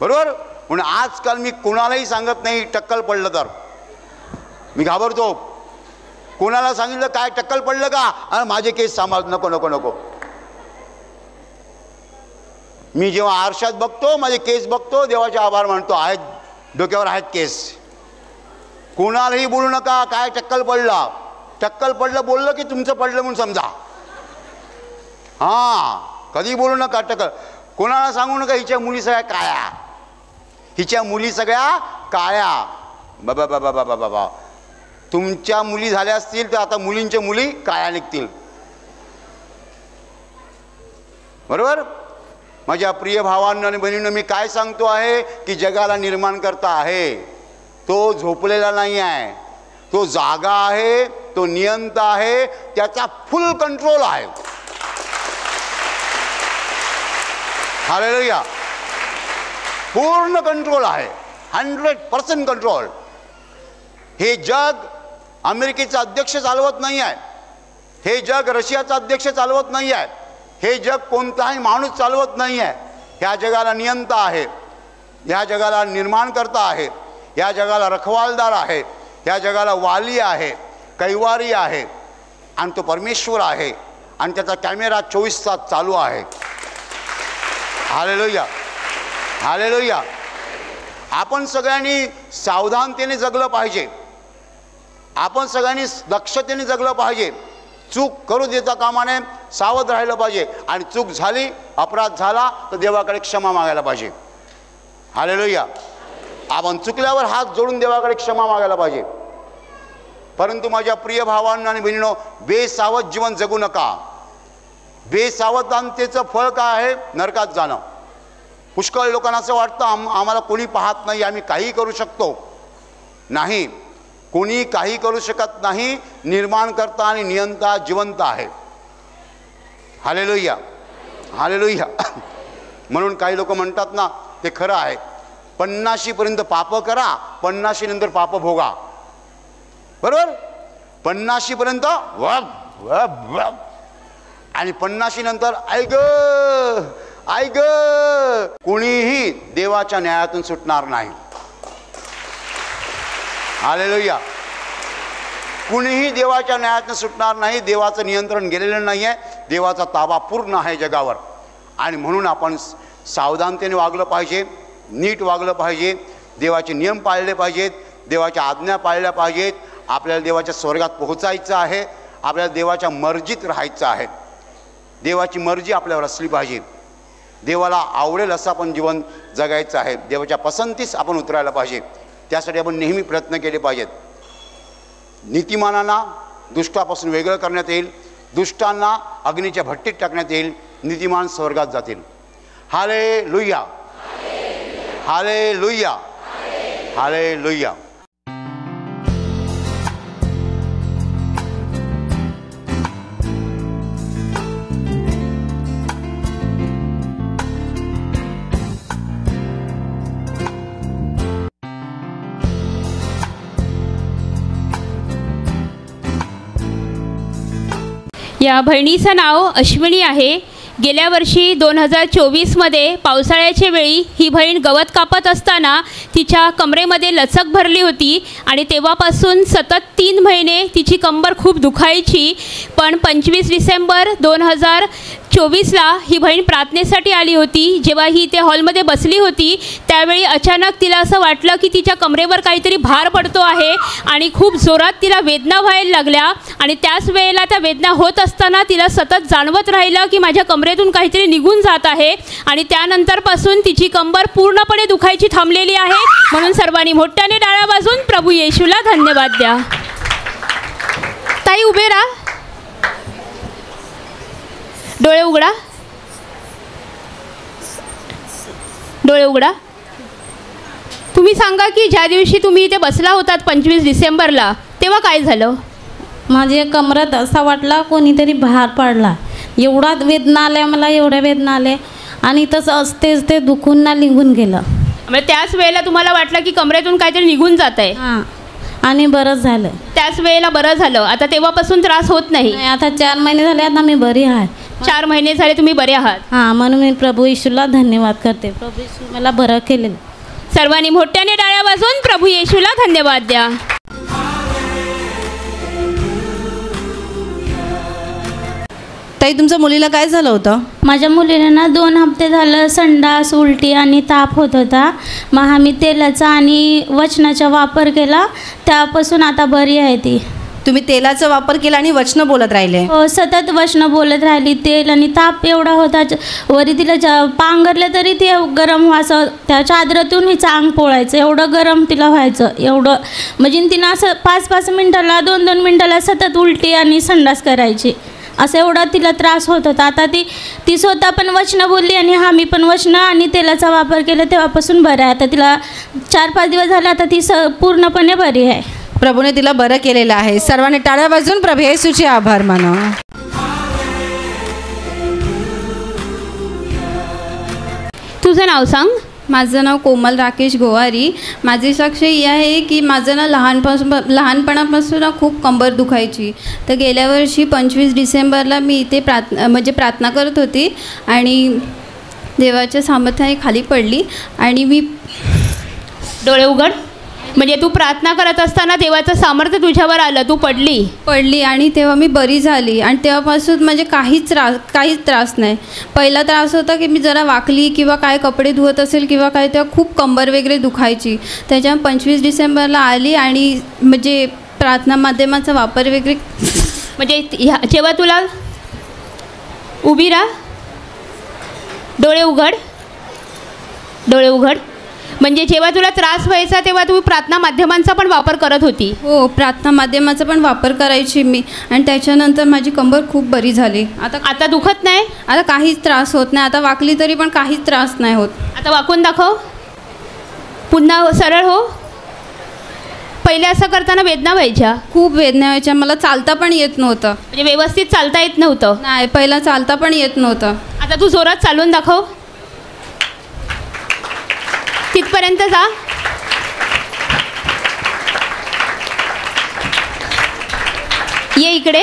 बरोबर? म्हणून आजकाल मी कोणालाही सांगत नाही टक्कल पडलं तर. मी घाबरतो. कोणाला सांगितलं काय टक्कल पडलं का, अरे माझे केस सांभाळ, नको नको नको. मी जेव्हा आरशात बघतो, माझे केस बघतो, देवाचे आभार मानतो, आहेत डोक्यावर आहेत केस. कोणालाही बोलू नका काय टक्कल पडला. टक्कल पडलं बोललं की तुमचं पडलं म्हणून समजा. हां, कधी बोलू नका टक्कल. कोणाला सांगू नका हिच्या मुली सगळ्या काळ्या, हिच्या मुली सगळ्या काळ्या. बाबा बाबा बाबा बाबा, तुमच्या मुली झाल्या असतील तर आता मुलींच्या मुली काळ्या निघतील. बरोबर? माझ्या प्रिय भावांना आणि बहिणींना मी काय सांगतो आहे की जगाला निर्माण करता आहे. तो झोपलेला नाही आहे, तो जागा आहे, तो नियंता आहे, त्याचा फुल कंट्रोल आहे. हालेलुया. पूर्ण कंट्रोल आहे, 100% कंट्रोल. हे जग अमेरिकेचा अध्यक्ष चालवत नाही आहे, हे जग रशियाचा अध्यक्ष चालवत नाही आहे, हे जग कोणताही माणूस चालवत नाही आहे. ह्या जगाला नियंता आहे, ह्या जगाला निर्माण करता आहे, या जगाला रखवालदार आहे, या जगाला वाली आहे, कैवारी आहे, आणि तो परमेश्वर आहे, आणि त्याचा कॅमेरा 24 तास चालू आहे. Hallelujah, hallelujah. आपण सगळ्यांनी सावधानतेने जगलं पाहिजे, आपण सगळ्यांनी दक्षतेने जगलं पाहिजे. चूक करू देता कामा नये, सावध राहिलं पाहिजे. आणि चूक झाली, अपराध झाला तर देवाकडे क्षमा मागायला पाहिजे. हालेलुया. आपण चुकल्यावर हात जोडून देवाकडे क्षमा मागायला पाहिजे. परंतु माझ्या प्रिय भावांनो आणि बहिणींनो, बेसावध जीवन जगू नका. बेसावधानतेचं फळ काय आहे? नरकात जाणं. पुष्कळ लोकांना असं वाटतं आम्हाला कोणी पाहत नाही, आम्ही काही करू शकतो. नाही, कोणी काही करू शकत नाही. निर्माण करता आणि नियंता जिवंत आहे. Hallelujah, hallelujah. म्हणून काही लोक म्हणतात ना, ते खरं आहे, 50पर्यंत पाप करा, 50 नंतर पाप भोगा. बरोबर? 50पर्यंत आणि 50 नंतर ऐक ऐक, कोणीही देवाच्या न्यायातून सुटणार नाही. हालेलुया. कुणीही देवाच्या न्यायातून सुटणार नाही. देवाचं नियंत्रण गेलेलं नाही आहे, देवाचा ताबा पूर्ण आहे जगावर. आणि म्हणून आपण सावधानतेने वागलं पाहिजे, नीट वागलं पाहिजे, देवाचे नियम पाळले पाहिजेत, देवाच्या आज्ञा पाळल्या पाहिजेत. आपल्याला देवाच्या स्वर्गात पोहोचायचं आहे, आपल्याला देवाच्या मर्जीत राहायचं आहे. देवाची मर्जी आपल्यावर असली पाहिजे. देवाला आवडेल असं आपण जीवन जगायचं आहे. देवाच्या पसंतीस आपण उतरायला पाहिजे. त्यासाठी आपण नेहमी प्रयत्न केले पाहिजेत. नीतिमानांना दुष्टापासून वेगळं करण्यात येईल, दुष्टांना अग्नीच्या भट्टीत टाकण्यात येईल, नीतिमान स्वर्गात जातील. हालेलुया, हालेलुया, हालेलुया. या बहिणीचं नाव अश्विनी आहे. गेल्या वर्षी 2024मध्ये पावसाळ्याच्या वेळी ही बहीण गवत कापत असताना तिच्या कमरेमध्ये लचक भरली होती आणि तेव्हापासून सतत 3 महिने तिची कंबर खूप दुखायची. पण 25 डिसेंबर 2024ला ही बहीण प्रार्थनेसाठी आली होती. जेव्हा ही इथे हॉलमध्ये बसली होती त्यावेळी अचानक तिला असं वाटलं की तिच्या कमरेवर काहीतरी भार पडतो आहे आणि खूप जोरात तिला वेदना व्हायला लागल्या. आणि त्याच वेळेला त्या वेदना होत असताना तिला सतत जाणवत राहिलं की माझ्या कमरेतून काहीतरी निघून जात आहे. आणि त्यानंतरपासून तिची कंबर पूर्णपणे दुखायची थांबलेली आहे. म्हणून सर्वांनी मोठ्याने टाळ्या वाजवून प्रभू येशूला धन्यवाद द्या. ताई उभे राहा, डोळे उघडा, डोळे उघडा. तुम्ही सांगा की ज्या दिवशी तुम्ही इथे बसला होतात 25 डिसेंबरला तेव्हा काय झालं? माझ्या कमरात असा वाटला कोणीतरी भार पडला. एवढा वेदना आल्या मला, एवढ्या वेदना आल्या आणि तसं असतेच ते दुखून ना निघून गेलं. म्हणजे त्याच वेळेला तुम्हाला वाटलं की कमरेतून काहीतरी निघून जात आहे. हां, आणि बरंच झालं. त्याच वेळेला बरं झालं. आता तेव्हापासून त्रास होत नाही? आता 4 महिने झाले, आता मी बरी आहे. 4 महिने झाले तुम्ही बरे आहात? हां, म्हणून मी प्रभू येशूला धन्यवाद करते. प्रभू येशू मला बरं केलेलं. सर्वांनी मोठ्याने टाळ्या वाजवून प्रभू येशूला धन्यवाद द्या. ताई, तुमच्या मुलीला काय झालं होतं? माझ्या मुलीला ना 2 हप्ते झालं संडास, उलटी आणि ताप होत होता. मग आम्ही तेलाचा आणि वचनाचा वापर केला, त्यापासून आता बरी आहे ती. तुम्ही तेलाचा वापर केला आणि वचनं बोलत राहिले? हो, सतत वचनं बोलत राहिली. तेल आणि ताप एवढा होता, वरी तिला पांघरलं तरी ते गरम व्हायचं, त्या चादरातून हिचं अंग पोळायचं, एवढं गरम तिला व्हायचं. एवढं म्हणजे तिनं असं 5-5 मिनटाला 2-2 मिनटाला सतत उलटी आणि संडास करायची. असं एवढा तिला त्रास होत होता. आता ती स्वतः पण वचनं बोलली आणि आम्ही पण वचनं आणि तेलाचा वापर केला, तेव्हापासून बरं आहे. आता तिला 4-5 दिवस झाले, आता ती पूर्णपणे बरी आहे. प्रभूने तिला बरं केलेलं आहे. सर्वांनी टाळ्या वाजवून प्रभू येशूचे आभार माना. तुझं नाव सांग. माझं नाव कोमल राकेश गोवारी. माझी साक्ष ही आहे की माझं ना लहानपणापासून ना खूप कंबर दुखायची. तर गेल्या वर्षी 25 डिसेंबरला मी इथे प्रार्थना करत होती आणि देवाच्या सामर्थ्याने खाली पडली आणि मी डोळे उघड. म्हणजे तू प्रार्थना करत असताना देवाचं सामर्थ्य तुझ्यावर आलं, तू पडली आणि तेव्हा मी बरी झाली आणि तेव्हापासून म्हणजे काहीच त्रास नाही. पहिला त्रास होता की मी जरा वाकली किंवा काय कपडे धुवत असेल किंवा काय तेव्हा खूप कंबर वगैरे दुखायची. त्याच्यामुळे 25 डिसेंबरला आली आणि म्हणजे प्रार्थना माध्यमाचा वापर वगैरे म्हणजे जेव्हा तुला उभी राहा, डोळे उघड. म्हणजे जेव्हा तुला त्रास व्हायचा तेव्हा तू प्रार्थना माध्यमांचा पण वापर करत होती. हो, प्रार्थना माध्यमाचा पण वापर करायची मी आणि त्याच्यानंतर माझी कंबर खूप बरी झाली. आता दुखत नाही, आता काहीच त्रास होत नाही. आता वाकली तरी पण काहीच त्रास नाही होत. आता वाकून दाखव, पुन्हा सरळ हो. पहिले असं करताना वेदना व्हायच्या, खूप वेदना व्हायच्या. मला चालता पण येत नव्हतं, म्हणजे व्यवस्थित चालता येत नव्हतं. नाही, पहिला चालता पण येत नव्हतं. आता तू जोरात चालून दाखव, तिथपर्यंत जा. ये इकडे.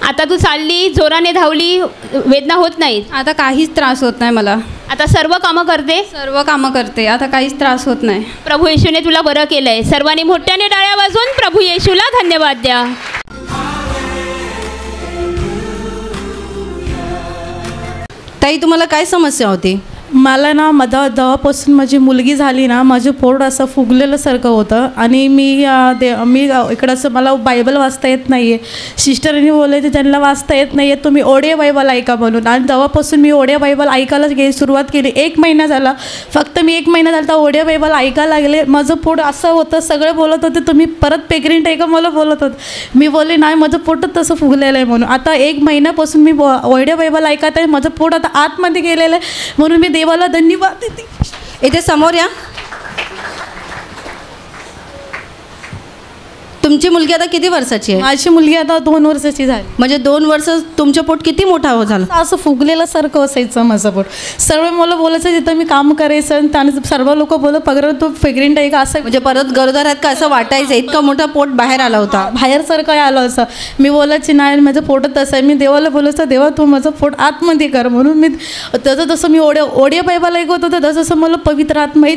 आता तू चालली, जोराने धावली, वेदना होत नाही. आता काहीच त्रास होत नाही मला. आता सर्व कामं करते. आता काहीच त्रास होत नाही. प्रभू येशूने तुला बरं केलंय. सर्वांनी मोठ्याने टाळ्या वाजवून प्रभू येशूला धन्यवाद द्या. ताई, तुम्हाला काय समस्या होती? मला ना दवापासून माझी मुलगी झाली ना, माझं पोट असं फुगलेल्यासारखं होतं आणि मी इकडं असं मला बायबल वाचता येत नाही आहे. सिस्टरनी बोलायचे त्यांना वाचता येत नाही आहे, तुम्ही ओडिया बायबल ऐका म्हणून. आणि तेव्हापासून मी ओडिया बायबल ऐकायला सुरुवात केली. 1 महिना झाला, फक्त मी 1 महिना झाला तर ओडिया बायबल ऐकायला लागले. माझं पोट असं होतं, सगळे बोलत होते तुम्ही परत प्रेग्नेंट आहे का मला बोलत होते. मी बोलले नाही, माझं पोटच तसं फुगलेलं आहे म्हणून. आता 1 महिन्यापासून मी ओडिया बायबल ऐकत आहे. माझं पोट आता आतमध्ये गेलेलं आहे म्हणून मी देवाला धन्यवाद देते. इथे समोर या. तुमची मुलगी आता किती वर्षाची आहे? माझी मुलगी आता 2 वर्षाची झाली. म्हणजे 2 वर्ष तुमचं पोट किती मोठा झालं? असं फुगलेल्यासारखं असायचं माझं पोट. सर्व मला बोलायचं जिथं मी काम करायचं त्याने सर्व लोक बोलत पगार तू प्रेग्नेंट आहे का असं. म्हणजे परत गरोदर आहेत का असं वाटायचं? इतकं मोठं पोट बाहेर आला होता? बाहेरसारखं आलं असं. मी बोलायची नाही, माझं पोटच तसं आहे. मी देवाला बोलायचं, देवा तू माझं पोट आतमध्ये कर म्हणून. मी जसं मी ओडिया बायबल ऐकत होतं तसं मला पवित्र आत्मा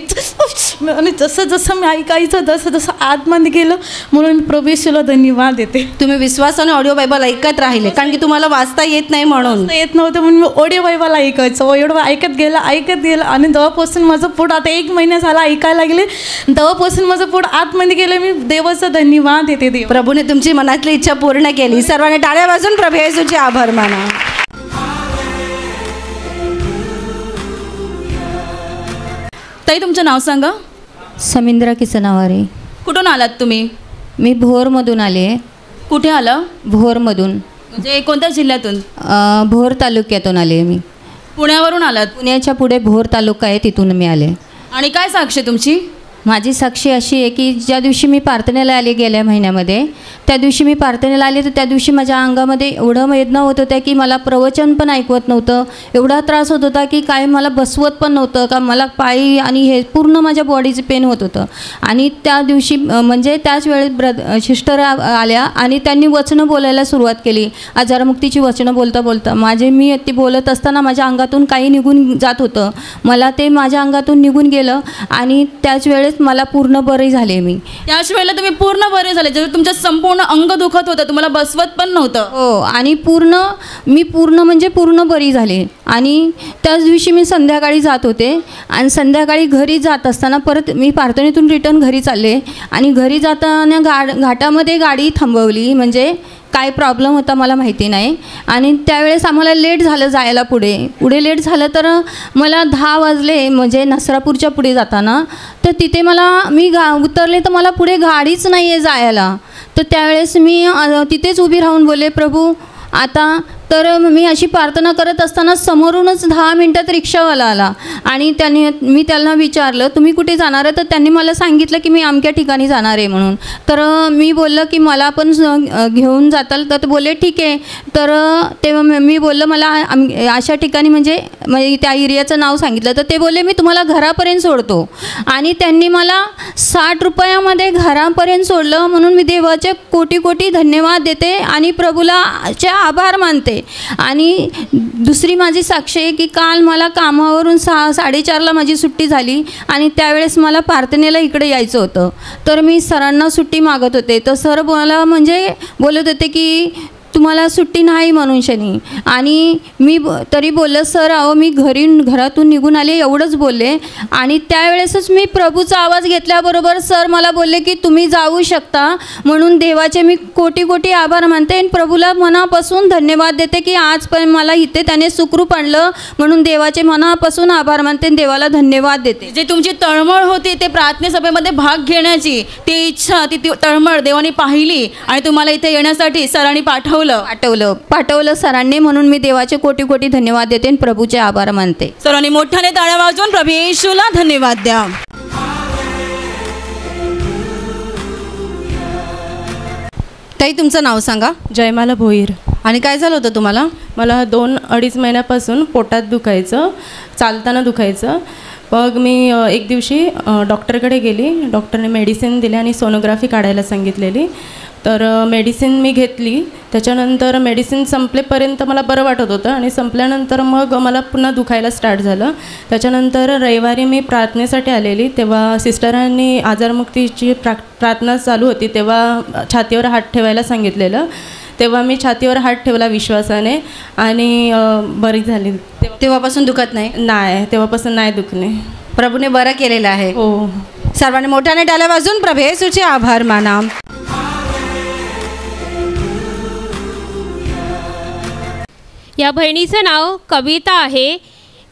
आणि जसं मी ऐकायचं तसं आतमध्ये गेलं म्हणून मी प्रभू येशूला धन्यवाद देते. तुम्ही विश्वासाने ऑडिओ बायबल ऐकत राहिले कारण की तुम्हाला वाचता येत नाही म्हणून. येत नव्हतं म्हणून मी ऑडिओ बायबल ऐकायचं. एवढं ऐकत गेलं आणि तेव्हापासून माझं पोट आता 1 महिना झाला ऐकायला लागले. तेव्हापासून माझं पोट आतमध्ये गेलं. मी देवाचा धन्यवाद देते. देव प्रभूने तुमची मनातली इच्छा पूर्ण केली. सर्वांनी टाळ्या वाजवून प्रभू येशूचे आभार माना. ताई, तुमचं नाव सांगा. समिंद्रा किसनावारे. कुठून आलात तुम्ही? मी भोरमधून आले. कुठे आलं? भोरमधून. म्हणजे कोणत्या जिल्ह्यातून? भोर तालुक्यातून आले मी. पुण्यावरून आलात? पुण्याच्या पुढे भोर तालुका आहे, तिथून मी आले. आणि काय साक्ष तुमची? माझी साक्षी अशी आहे की ज्या दिवशी मी प्रार्थनेला आले गेल्या महिन्यामध्ये, त्या दिवशी मी प्रार्थनेला आले तर त्या दिवशी माझ्या अंगामध्ये एवढं वेदना होत होत्या की मला प्रवचन पण ऐकवत नव्हतं. एवढा त्रास होत होता की काय मला बसवत पण नव्हतं का. मला पायी आणि हे पूर्ण माझ्या बॉडीचं पेन होत होतं. आणि त्या दिवशी म्हणजे त्याच वेळेस सिस्टर आल्या आणि त्यांनी वचनं बोलायला सुरुवात केली. आजारमुक्तीची वचनं बोलता मी ती बोलत असताना माझ्या अंगातून काही निघून जात होतं. मला ते माझ्या अंगातून निघून गेलं आणि त्याच वेळेस मला पूर्ण बरे झाले. मी त्याच वेळेला तुम्ही पूर्ण बरे झाले, जर तुमचं संपूर्ण अंग दुखत होतं, तुम्हाला बसवत पण नव्हतं. हो, आणि मी पूर्ण बरी झाले. आणि त्याच दिवशी मी संध्याकाळी जात होते आणि संध्याकाळी घरी जात असताना परत मी प्रार्थनेतून रिटर्न घरी चालले आणि घरी जाताना घाटामध्ये गाडी थांबवली. म्हणजे काय प्रॉब्लेम होता मला माहिती नाही. आणि त्यावेळेस आम्हाला लेट झालं जायला. पुढे लेट झालं तर मला 10 वाजले. म्हणजे नसरापूरच्या पुढे जाताना तर तिथे मी उतरले तर मला पुढे गाडीच नाही आहे जायला. तर त्यावेळेस मी तिथेच उभी राहून बोलले, प्रभू आता तर मी अशी प्रार्थना करत असताना समोरूनच 10 मिनटात रिक्षावाला आला आणि मी त्यांना विचारलं तुम्ही कुठे जाणार आहे, तर त्यांनी मला सांगितलं की मी अमक्या ठिकाणी जाणार आहे म्हणून. तर मी बोललं की मला पण घेऊन जाताल, तर ते बोलले ठीक आहे. तर तेव्हा मी बोललं मला अशा ठिकाणी म्हणजे त्या एरियाचं नाव सांगितलं. तर ते बोलले मी तुम्हाला घरापर्यंत सोडतो. आणि त्यांनी मला 60 रुपयामध्ये घरापर्यंत सोडलं. म्हणून मी देवाचे कोटी कोटी धन्यवाद देते आणि प्रभूलाचे आभार मानते. आणि दुसरी माझी साक्ष आहे की काल मला कामावरून 6:30ला माझी सुट्टी झाली आणि त्यावेळेस मला प्रार्थनेला इकडे यायचं होतं. तर मी सरांना सुट्टी मागत होते. तर सर मला म्हणजे बोलत होते की तुम्हाला सुट्टी नाही म्हणून शनी. आणि मी तरी बोललं सर अहो मी घरातून निघून आले एवढंच बोलले. आणि त्यावेळेसच मी प्रभूचा आवाज घेतल्याबरोबर सर मला बोलले की तुम्ही जाऊ शकता. म्हणून देवाचे मी कोटी कोटी आभार मानते आणि प्रभूला मनापासून धन्यवाद देते की आजपर्यंत मला इथे त्याने सुखरूप आणलं. म्हणून देवाचे मनापासून आभार मानते आणि देवाला धन्यवाद देते. जे तुमची तळमळ होती ते प्रार्थना सभेमध्ये भाग घेण्याची ती इच्छा ती तळमळ देवाने पाहिली आणि तुम्हाला इथे येण्यासाठी सरांनी पाठवलं सरांनी. म्हणून मी देवाचे कोटी कोटी धन्यवाद देते आणि प्रभूचे आभार मानते. सरांनी मोठ्याने टाळ्या वाजवून प्रभू येशूला धन्यवाद द्या. ताई तुमचं नाव सांगा. जयमाला भोईर. आणि काय झालं होतं तुम्हाला? मला 2-2.5 महिन्यापासून पोटात दुखायचं, चालताना दुखायचं. मग मी एक दिवशी डॉक्टरकडे गेली. डॉक्टरने मेडिसिन दिली आणि सोनोग्राफी काढायला सांगितलेली. तर मेडिसिन मी घेतली. त्याच्यानंतर मेडिसिन संपलेपर्यंत मला बरं वाटत होतं आणि संपल्यानंतर मग मला पुन्हा दुखायला स्टार्ट झालं. त्याच्यानंतर रविवारी मी प्रार्थनेसाठी आलेली. तेव्हा सिस्टरांनी आजारमुक्तीची प्रार्थना चालू होती. तेव्हा छातीवर हात ठेवायला सांगितलेलं. तेव्हा मी छातीवर हात ठेवला विश्वासाने आणि बरी झाली. तेव्हापासून दुखत नाही? नाही, तेव्हापासून नाही दुखणे. प्रभूने बरं केलेलं आहे. हो. सर्वांनी मोठ्याने टाळ्या वाजवून प्रभू येशूचे आभार माना. या बहिणीचं नाव कविता आहे.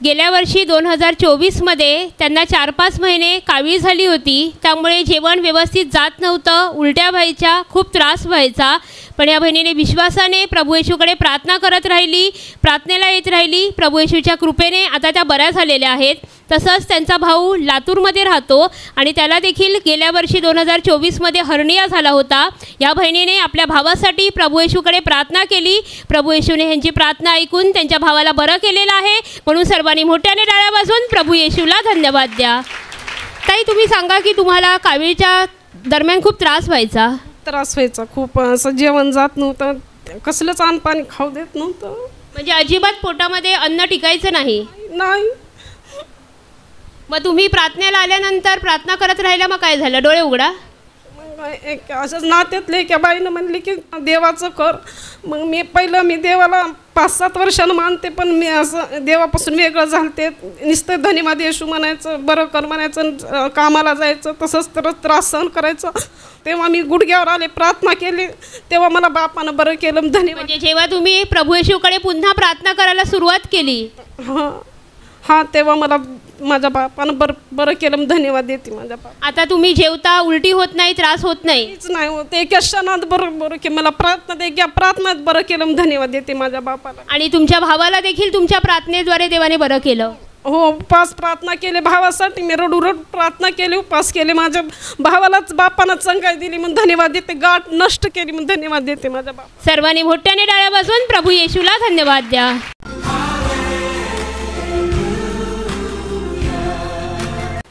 गेल्या वर्षी 2024मध्ये त्यांना 4-5 महिने कावीळ झाली होती. त्यामुळे जेवण व्यवस्थित जात नव्हतं, उलट्या व्हायच्या, खूप त्रास व्हायचा. पण या बहिणीने विश्वासाने प्रभू येशूकडे प्रार्थना करत राहिली, प्रार्थनेला येत राहिली. प्रभू येशूच्या कृपेने आता त्या बऱ्या झालेल्या आहेत. तसंच त्यांचा भाऊ लातूरमध्ये राहतो आणि त्याला देखील गेल्या वर्षी 2024मध्ये हर्निया झाला होता. या बहिणीने आपल्या भावासाठी प्रभू येशूकडे प्रार्थना केली. प्रभू येशूने ह्यांची प्रार्थना ऐकून त्यांच्या भावाला बरं केलेलं आहे. म्हणून सर्वांनी मोठ्याने टाळ्या वाजवून प्रभू येशूला धन्यवाद द्या. ताई तुम्ही सांगा की तुम्हाला कावीळच्या दरम्यान खूप त्रास व्हायचा खूप. असं जेवण जात नव्हतं, कसलंच अन्न पाणी खाऊ देत नव्हतं. म्हणजे अजिबात पोटामध्ये अन्न टिकायचं नाही. मग तुम्ही प्रार्थनेला आल्यानंतर प्रार्थना करत राहिल्या, मग काय झालं? डोळे उघडा. एक असंच नात्यातले एका बाईनं म्हणली की देवाचं कर. मग मी देवाला 5-7 वर्षानं मानते, पण मी असं देवापासून वेगळं झालते. नुसतं धन्यवाद येशू म्हणायचं, बरं कर म्हणायचं, कामाला जायचं, तसंच तर त्रास सहन करायचं. तेव्हा मी गुडघ्यावर आले, प्रार्थना केली, तेव्हा मला बापानं बरं केलं. धन्यवाद. म्हणजे जेव्हा तुम्ही प्रभू येशूकडे पुन्हा प्रार्थना करायला सुरुवात केली, हां तेव्हा मला माझ्या बापानं बरं केलं. धन्यवाद देते माझ्या बाप. आता तुम्ही जेवता, उलटी होत नाही, त्रास होत नाही? नाही होत. एका क्षणात बरं की मला प्रार्थनात बरं केलं. धन्यवाद देते माझ्या बापाला. आणि तुमच्या भावाला देखील तुमच्या प्रार्थनेद्वारे देवाने बरं केलं? हो, उपास प्रार्थना केले भावासाठी. मी रडू प्रार्थना केली, उपास केले. माझ्या भावालाच बापानं चंगाई दिली म्हणून धन्यवाद देते. गाठ नष्ट केली म्हणून धन्यवाद देते माझ्या बाप. सर्वांनी मोठ्याने टाळ्या वाजवून प्रभू येशूला धन्यवाद द्या.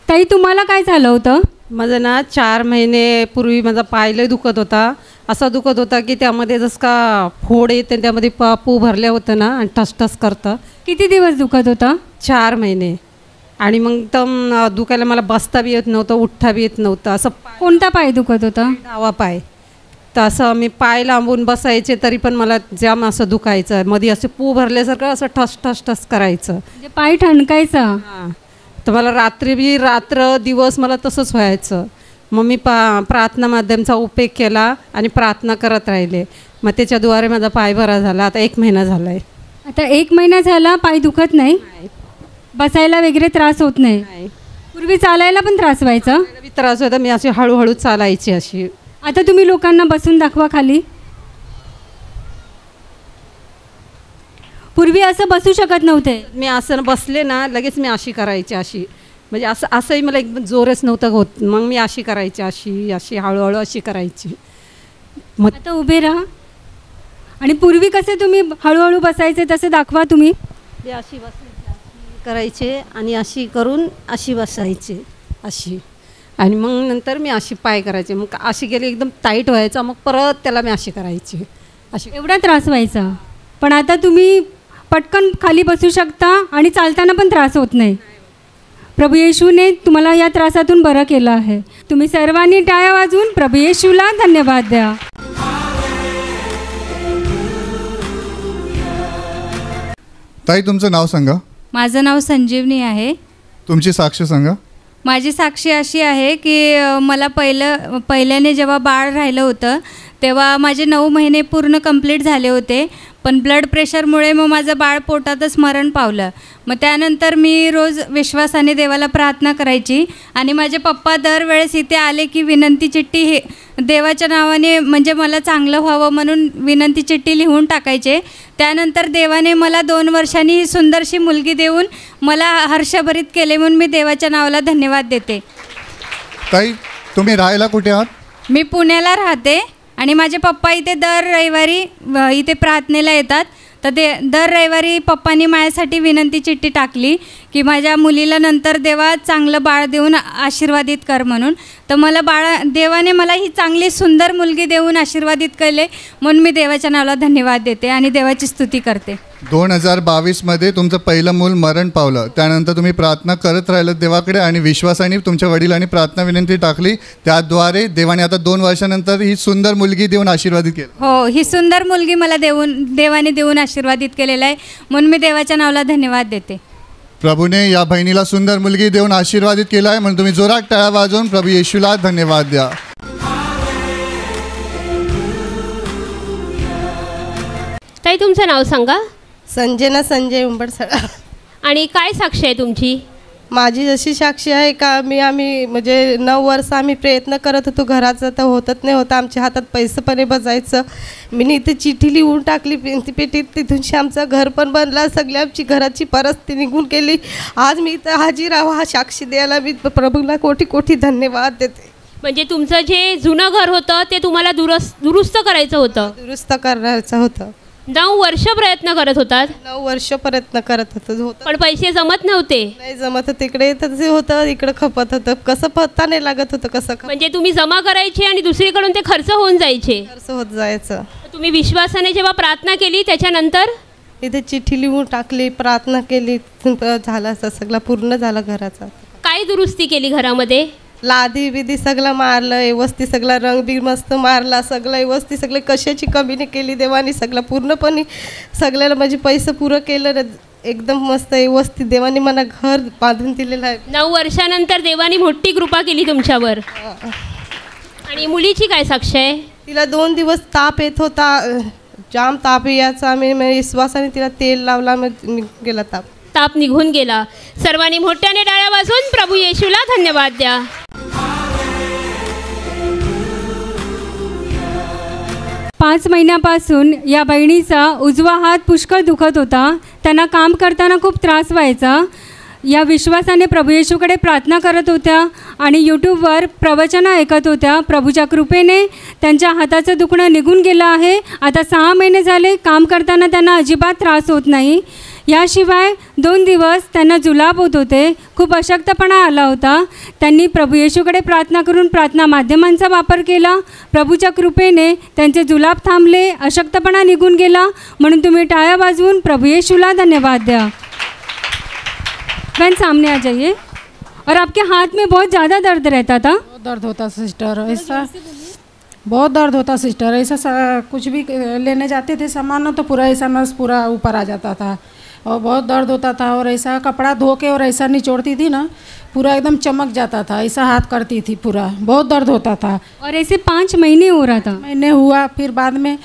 ताई तुम्हाला काय झालं होतं? माझं ना 4 महिनेपूर्वी माझा पाय लय दुखत होता. असा दुखत होता की त्यामध्ये जसं का फोड येते, त्यामध्ये पू भरल्या होतं ना आणि ठसठस करतं. किती दिवस दुखत होता? 4 महिने. आणि मग तर दुखायला मला बसता बी येत नव्हतं, उठता बी येत नव्हतं. असं. कोणता पाय दुखत होता? डावा पाय. तर असं मी पाय लांबून बसायचे तरी पण मला जाम असं दुखायचं. मध्ये असे पू भरल्यासारखं असं ठस करायचं. म्हणजे पाय ठणकायचा? हां. तर मला रात्र दिवस मला तसंच व्हायचं. मग मी प्रार्थना माध्यमचा उपयोग केला आणि प्रार्थना करत राहिले. मग त्याच्याद्वारे माझा पाय बरा झाला. आता 1 महिना झाला आहे. आता 1 महिना झाला पाय दुखत नाही? बसायला वगैरे त्रास होत नाही? पूर्वी चालायला पण त्रास व्हायचा? त्रास होता. मी अशी हळूहळू चालायची अशी. आता तुम्ही लोकांना बसून दाखवा खाली. पूर्वी असं बसू शकत नव्हते. मी असं बसले ना लगेच मी अशी करायची, अशी म्हणजे असंही मला एकदम जोरच नव्हतं होत. मग मी अशी करायची, अशी हळूहळू अशी करायची. मग आता उभे राहा. आणि पूर्वी कसे तुम्ही हळूहळू बसायचे तसे दाखवा तुम्ही. मी अशी बसायची, अशी करायचे आणि अशी करून अशी बसायचे अशी. आणि मग नंतर मी अशी पाय करायचे. मग अशी गेली एकदम टाईट व्हायचा, मग परत त्याला मी अशी करायची. अशी एवढा त्रास व्हायचा. पण आता तुम्ही पटकन खाली बसू शकता आणि चालताना पण त्रास होत नाही. प्रभू येशूने तुम्हाला या त्रासातून बरं केलं आहे. तुम्ही सर्वांनी टाळ्या वाजवून प्रभू येशूला धन्यवाद द्या. ताई तुमचं नाव सांगा. माझं नाव संजीवनी आहे. तुमची साक्ष सांगा. माझी साक्षी अशी आहे की मला पहिल्याने जेव्हा बाळ राहिलं होतं तेव्हा माझे 9 महिने पूर्ण कंप्लीट झाले होते. पण ब्लड प्रेशरमुळे मग माझं बाळ पोटातच मरण पावलं. मग त्यानंतर मी रोज विश्वासाने देवाला प्रार्थना करायची. आणि माझे पप्पा दरवेळेस इथे आले की विनंती चिठ्ठी हे देवाच्या नावाने म्हणजे मला चांगलं व्हावं म्हणून विनंती चिठ्ठी लिहून टाकायचे. त्यानंतर देवाने मला 2 वर्षांनी ही सुंदरशी मुलगी देऊन मला हर्षभरित केले म्हणून मी देवाच्या नावाला धन्यवाद देते. ताई तुम्ही राहायला कुठे आहात? मी पुण्याला राहते आणि माझे पप्पा इथे दर रविवारी इथे प्रार्थनेला येतात. तर दर रविवारी पप्पांनी माझ्यासाठी विनंती चिठ्ठी टाकली की माझ्या मुलीला नंतर देवा चांगलं बाळ देऊन आशीर्वादित कर म्हणून. तर मला देवाने मला ही चांगली सुंदर मुलगी देऊन आशीर्वादित केले म्हणून मी देवाच्या नावाला धन्यवाद देते आणि देवाची स्तुती करते. 2022मध्ये तुमचं पहिलं मूल मरण पावलं. त्यानंतर तुम्ही प्रार्थना करत राहिलं देवाकडे आणि विश्वासाने तुमच्या वडिलांनी प्रार्थना विनंती टाकली. त्याद्वारे देवाने आता 2 वर्षानंतर ही सुंदर मुलगी देऊन आशीर्वादित केलं. हो, ही सुंदर मुलगी मला देवाने देऊन आशीर्वादित केलेला आहे म्हणून मी देवाच्या नावाला धन्यवाद देते. प्रभूने या बहिणीला सुंदर मुलगी देऊन आशीर्वादित केला आहे म्हणून तुम्ही जोरात टाळ्या वाजवून प्रभू येशूला धन्यवाद द्या. ताई तुमचं नाव सांगा. संजना संजय उंबरसळा. आणि काय साक्षी आहे तुमची? माझी जशी साक्षी आहे का आम्ही म्हणजे 9 वर्ष आम्ही प्रयत्न करत होतो घराचं, तर होतच नाही होतं. आमच्या हातात पैसे पण बजायचं. मी इथे चिठ्ठी लिहून टाकली पेटीत. तिथूनशी आमचं घर पण बनला. सगळी आमची घराची परिस्थिती निघून गेली. आज मी इथं हाजीर आहो हा साक्षी द्यायला. मी प्रभूला कोटी कोटी धन्यवाद देते. म्हणजे तुमचं जे जुनं घर होतं ते तुम्हाला दुरुस्त करायचं होतं? दुरुस्त करायचं होतं. 9 वर्ष प्रयत्न करत होतात? 9 वर्ष प्रयत्न करत होतं. पण पैसे जमत नव्हते? नाही जमत. तिकडे तसे होतं, इकडे खपत होतं. कसं पत्ता नाही लागत होतं. कसं म्हणजे तुम्ही जमा करायचे आणि दुसरीकडून ते खर्च होऊन जायचे? खर्च होत जायचं. तुम्ही विश्वासाने जेव्हा प्रार्थना केली त्याच्यानंतर इथे चिठ्ठी लिहून टाकली, प्रार्थना केली, झाला सगळं पूर्ण झालं घराचा. काय दुरुस्ती केली घरामध्ये? लादी बिदी सगळं मारलं व्यवस्थित. सगळं रंग बी मस्त मारला. सगळं व्यवस्थित. सगळे कशाची कमी नाही केली देवानी. सगळं पूर्णपणे सगळ्याला म्हणजे पैसे पुरं केलं. एकदम मस्त व्यवस्थित देवानी मला घर बांधून दिलेलं आहे. 9 वर्षानंतर देवानी मोठी कृपा केली तुमच्यावर. आणि मुलीची काय साक्ष आहे? तिला 2 दिवस ताप येत होता. जाम ताप याचा. मी विश्वासाने तिला तेल लावला. मग गेला ताप निघून गेला. सर्वांनी मोठ्याने टाळ्या वाजवून प्रभू येशूला धन्यवाद द्या. पाच महिन्यापासून या बहिणीचा उजवा हात पुष्कळ दुखत होता. त्यांना काम करताना खूप त्रास व्हायचा. या विश्वासाने प्रभू येशूकडे प्रार्थना करत होत्या आणि यूट्यूबवर प्रवचनं ऐकत होत्या. प्रभूच्या कृपेने त्यांच्या हाताचं दुखणं निघून गेलं आहे. आता 6 महिने झाले काम करताना त्यांना अजिबात त्रास होत नाही. याशिवाय 2 दिवस त्यांना जुलाब होत होते. खूप अशक्तपणा आला होता. त्यांनी प्रभू येशूकडे प्रार्थना करून प्रार्थना माध्यमांचा वापर केला. प्रभूच्या कृपेने त्यांचे जुलाब थांबले, अशक्तपणा निघून गेला. म्हणून तुम्ही टाळ्या वाजवून प्रभू येशूला धन्यवाद द्या. बहन सामने आ जाइए. और आपके हाथ में बहुत ज़्यादा दर्द रहता था? बहुत दर्द होता सिस्टर. ऐसा बहुत दर्द होता सिस्टर. ऐसा कुछ भी लेने जाते थे सामान तो पूरा ऐसा नस पूरा ऊपर आ जाता था और बहुत दर्द होता था. और ऐसा कपड़ा धो के और ऐसा निचोड़ती थी ना पूरा एकदम चमक जाता था. ऐसा हाथ करती थी पूरा. बहुत दर्द होता था. और ऐसे 5 महीने हो रहा था? महीने हुआ. फिर बाद में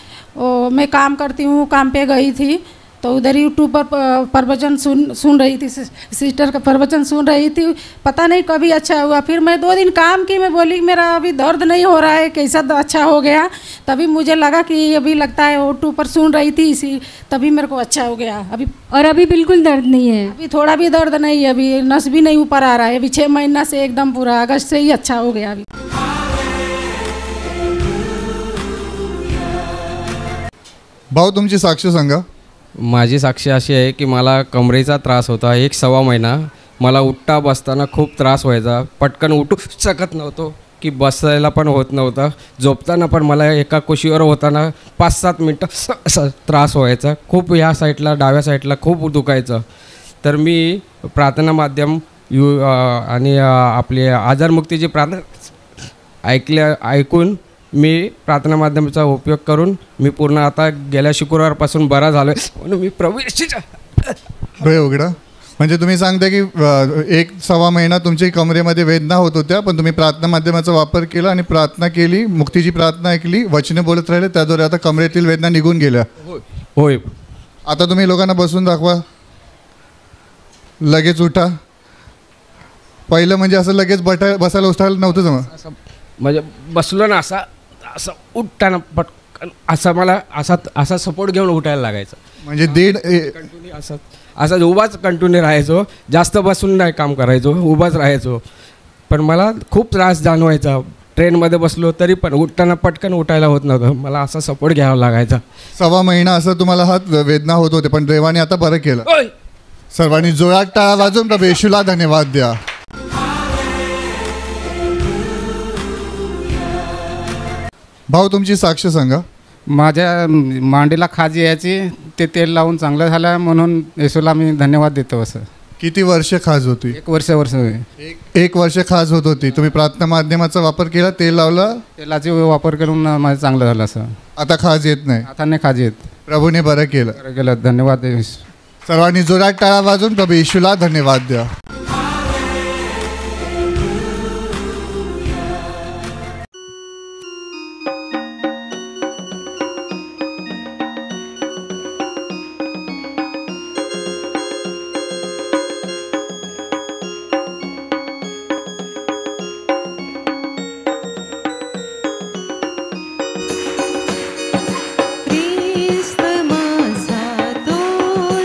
मैं काम करती हूँ, काम पे गई थी तो उधर यूट्यूब पर प्रवचन सुन रही थी, सिस्टर का प्रवचन सुन रही थी। पता नहीं कभी अच्छा हुआ। फिर मैं 2 दिन काम की, मैं बोली मेरा अभी दर्द नहीं हो रहा है, कैसा अच्छा हो गया। तभी मुझे लगा कि अभी लगता है यूट्यूब पर सुन रही थी इसी, तभी मेरे को अच्छा हो गया अभी। और अभी बिल्कुल दर्द नहीं है? अभी थोड़ा भी दर्द नहीं है, अभी नस भी नहीं ऊपर आ रहा है। अभी 6 महीना से एकदम पूरा अगस्त से ही अच्छा हो गया अभी। भाऊ तुमची साक्ष सांगा। माझी साक्ष अशी आहे की मला कमरेचा त्रास होता 1-1.25 महिना. मला उठता बसताना खूप त्रास व्हायचा, पटकन उठू शकत नव्हतो, की बसायला पण होत नव्हतं. झोपताना पण मला एका कुशीवर होताना 5-7 मिनटं असा त्रास व्हायचा. खूप ह्या साईडला डाव्या साईडला खूप दुखायचं. तर मी प्रार्थना माध्यम आणि आपली आजारमुक्तीची प्रार्थना ऐकून मी प्रार्थना माध्यमाचा उपयोग करून मी पूर्ण आता गेल्या शुक्रवारपासून बरा झालो आहे. म्हणून मी प्रभू येशूच्या डोळे उघडा. म्हणजे तुम्ही सांगता की 1-1.25 महिना तुमची कमरेमध्ये वेदना होत होत्या, पण तुम्ही प्रार्थना माध्यमाचा वापर केला आणि प्रार्थना केली, मुक्तीची प्रार्थना ऐकली, वचने बोलत राहिले, त्याद्वारे आता कमरेतील वेदना निघून गेल्या. होय. आता तुम्ही लोकांना बसून दाखवा. लगेच उठा. पहिलं म्हणजे असं लगेच बसायला उठायला नव्हतं जमा. म्हणजे बसलो ना असं उठताना पटकन असं मला असा सपोर्ट घेऊन उठायला लागायचं. म्हणजे कंटिन्यू असं उभाच कंटिन्यू राहायचो. जास्त बसून नाही काम करायचो, उभाच राहायचो. पण मला खूप त्रास जाणवायचा. ट्रेनमध्ये बसलो तरी पण उठताना पटकन उठायला होत नव्हतं, मला असा सपोर्ट घ्यावा लागायचा. 1.25 महिना असं तुम्हाला हात वेदना होत होते, पण देवाने आता बरं केलं. सर्वांनी जोरात टाळ्या वाजवून प्रभू येशूला धन्यवाद द्या. भाऊ तुमची साक्ष सांगा. माझ्या मांडीला खाज यायची, ते तेल लावून चांगलं झालं म्हणून येशूला मी धन्यवाद देतो. असं किती वर्ष खाज होती? 1 वर्ष. 1 वर्ष खाज होत होती. तुम्ही प्रार्थना माध्यमाचा वापर केला, तेल लावलं, तेलाचा वापर करून माझं चांगलं झालं. असं आता खाज येत नाही. आता नाही खाज येत. प्रभूने बरं केलं. धन्यवाद. सर्वांनी जोरात टाळ्या वाजून प्रभू येशूला धन्यवाद द्या.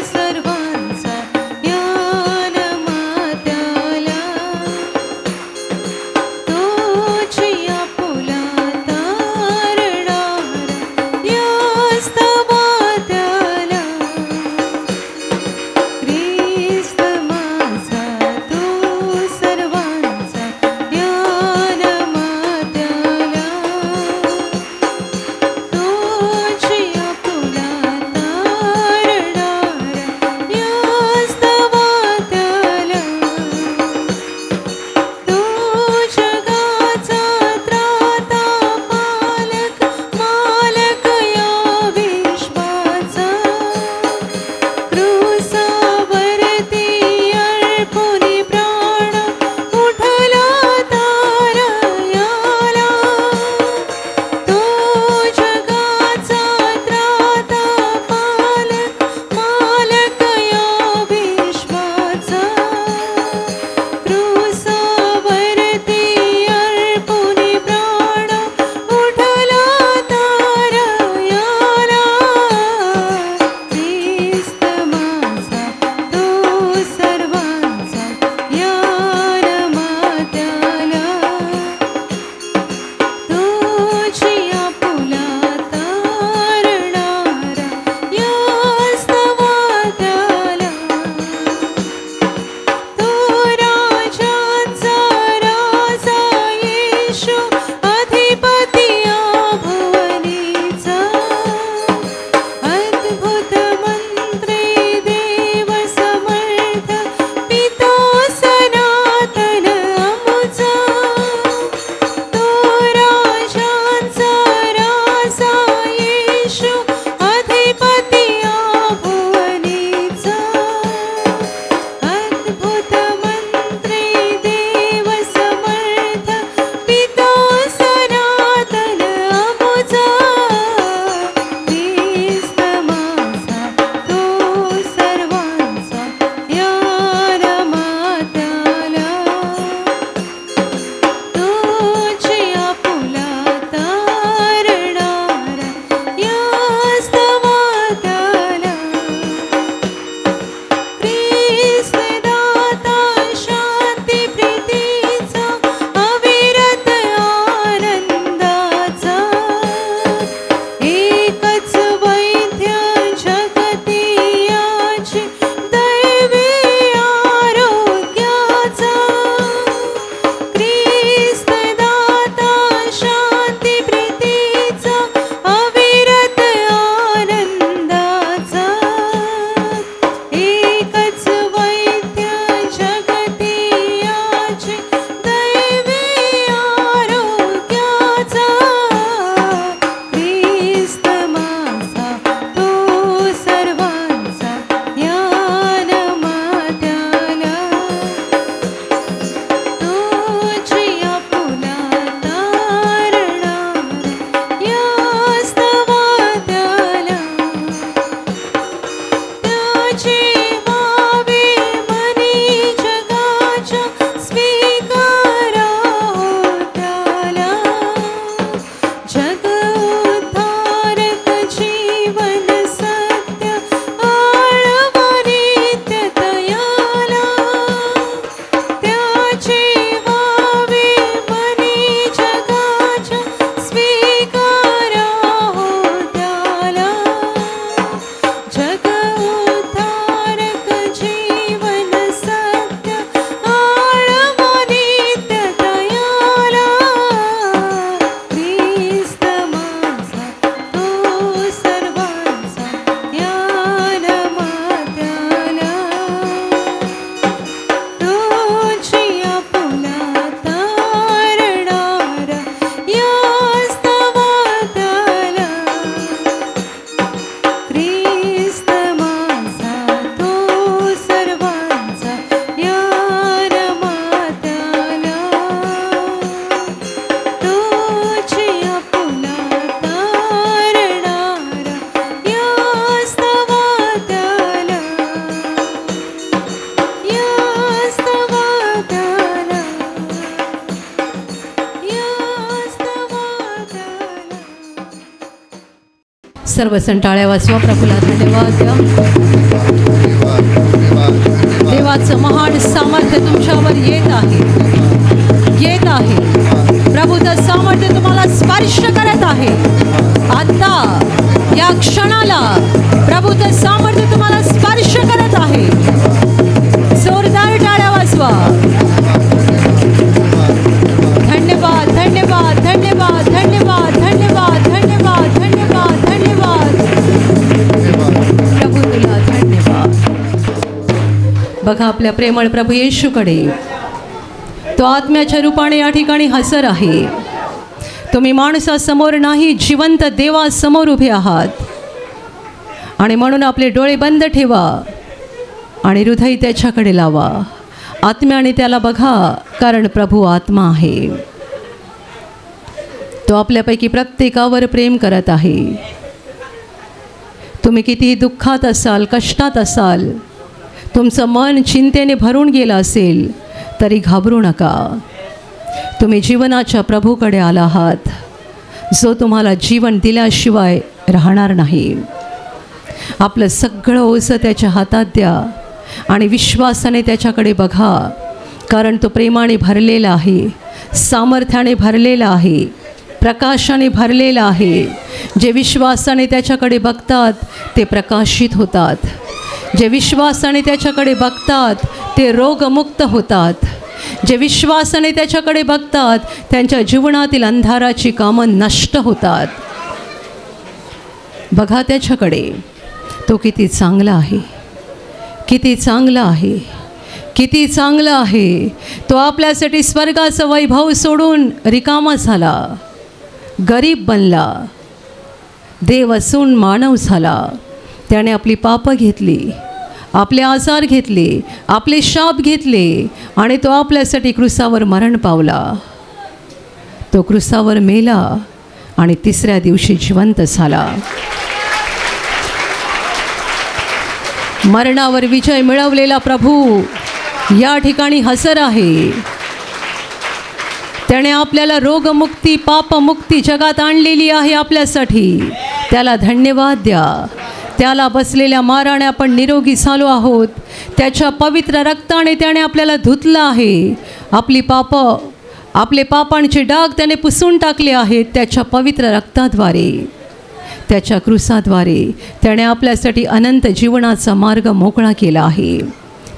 सर्वांचा ज्ञान मात्या सर्वजण टाळ्या वाजवा, प्रभूला धन्यवाद द्या. देवाचं महान सामर्थ्य तुमच्यावर येत आहे. प्रभूचं सामर्थ्य तुम्हाला स्पर्श करत आहे. आता या क्षणाला प्रभूचं सामर्थ्य तुम्हाला स्पर्श करत आहे. जोरदार टाळ्या वाजवा. धन्यवाद, धन्यवाद, धन्यवाद, धन्यवाद, धन्यवाद, धन्यवाद, धन्यवाद, धन्यवाद. प्रभू तुला धन्यवाद. बघा आपल्या प्रेमळ प्रभू येशूकडे. तो आत्म्याच्या रूपाने या ठिकाणी हजर आहे. तुम्ही माणसासमोर नाही, जिवंत देवासमोर उभे आहात. आणि म्हणून आपले डोळे बंद ठेवा आणि हृदय त्याच्याकडे लावा. आत्म्याने त्याला बघा, कारण प्रभू आत्मा आहे. तो आपल्यापैकी प्रत्येकावर प्रेम करत आहे. तुम्ही कितीही दुःखात असाल, कष्टात असाल, तुमचं मन चिंतेने भरून गेलं असेल तरी घाबरू नका. तुम्ही जीवनाच्या प्रभूकडे आला आहात, जो तुम्हाला जीवन दिल्याशिवाय राहणार नाही. आपलं सगळं ओझं त्याच्या हातात द्या आणि विश्वासाने त्याच्याकडे बघा, कारण तो प्रेमाने भरलेला आहे, सामर्थ्याने भरलेला आहे, प्रकाशाने भरलेला आहे. जे विश्वासाने त्याच्याकडे बघतात ते प्रकाशित होतात. जे विश्वासाने त्याच्याकडे बघतात ते रोगमुक्त होतात. जे विश्वासाने त्याच्याकडे बघतात त्यांच्या जीवनातील अंधाराची कामं नष्ट होतात. बघा त्याच्याकडे. तो किती चांगला आहे, किती चांगला आहे, किती चांगला आहे. तो आपल्यासाठी स्वर्गाचं वैभव सोडून रिकामा झाला, गरीब बनला, देव असून मानव झाला. त्याने आपली पापं घेतली, आपले आजार घेतले, आपले शाप घेतले आणि तो आपल्यासाठी क्रूसावर मरण पावला. तो क्रूसावर मेला आणि तिसऱ्या दिवशी जिवंत झाला. मरणावर विजय मिळवलेला प्रभू या ठिकाणी हजर आहे. त्याने आपल्याला रोगमुक्ती, पापमुक्ती जगात आणलेली आहे आपल्यासाठी. त्याला धन्यवाद द्या. त्याला बसलेल्या माराने आपण निरोगी झालो आहोत. त्याच्या पवित्र रक्ताने त्याने आपल्याला धुतलं आहे. आपले पापांचे डाग त्याने पुसून टाकले आहेत. त्याच्या पवित्र रक्ताद्वारे, त्याच्या क्रूसाद्वारे त्याने आपल्यासाठी अनंत जीवनाचा मार्ग मोकळा केला आहे.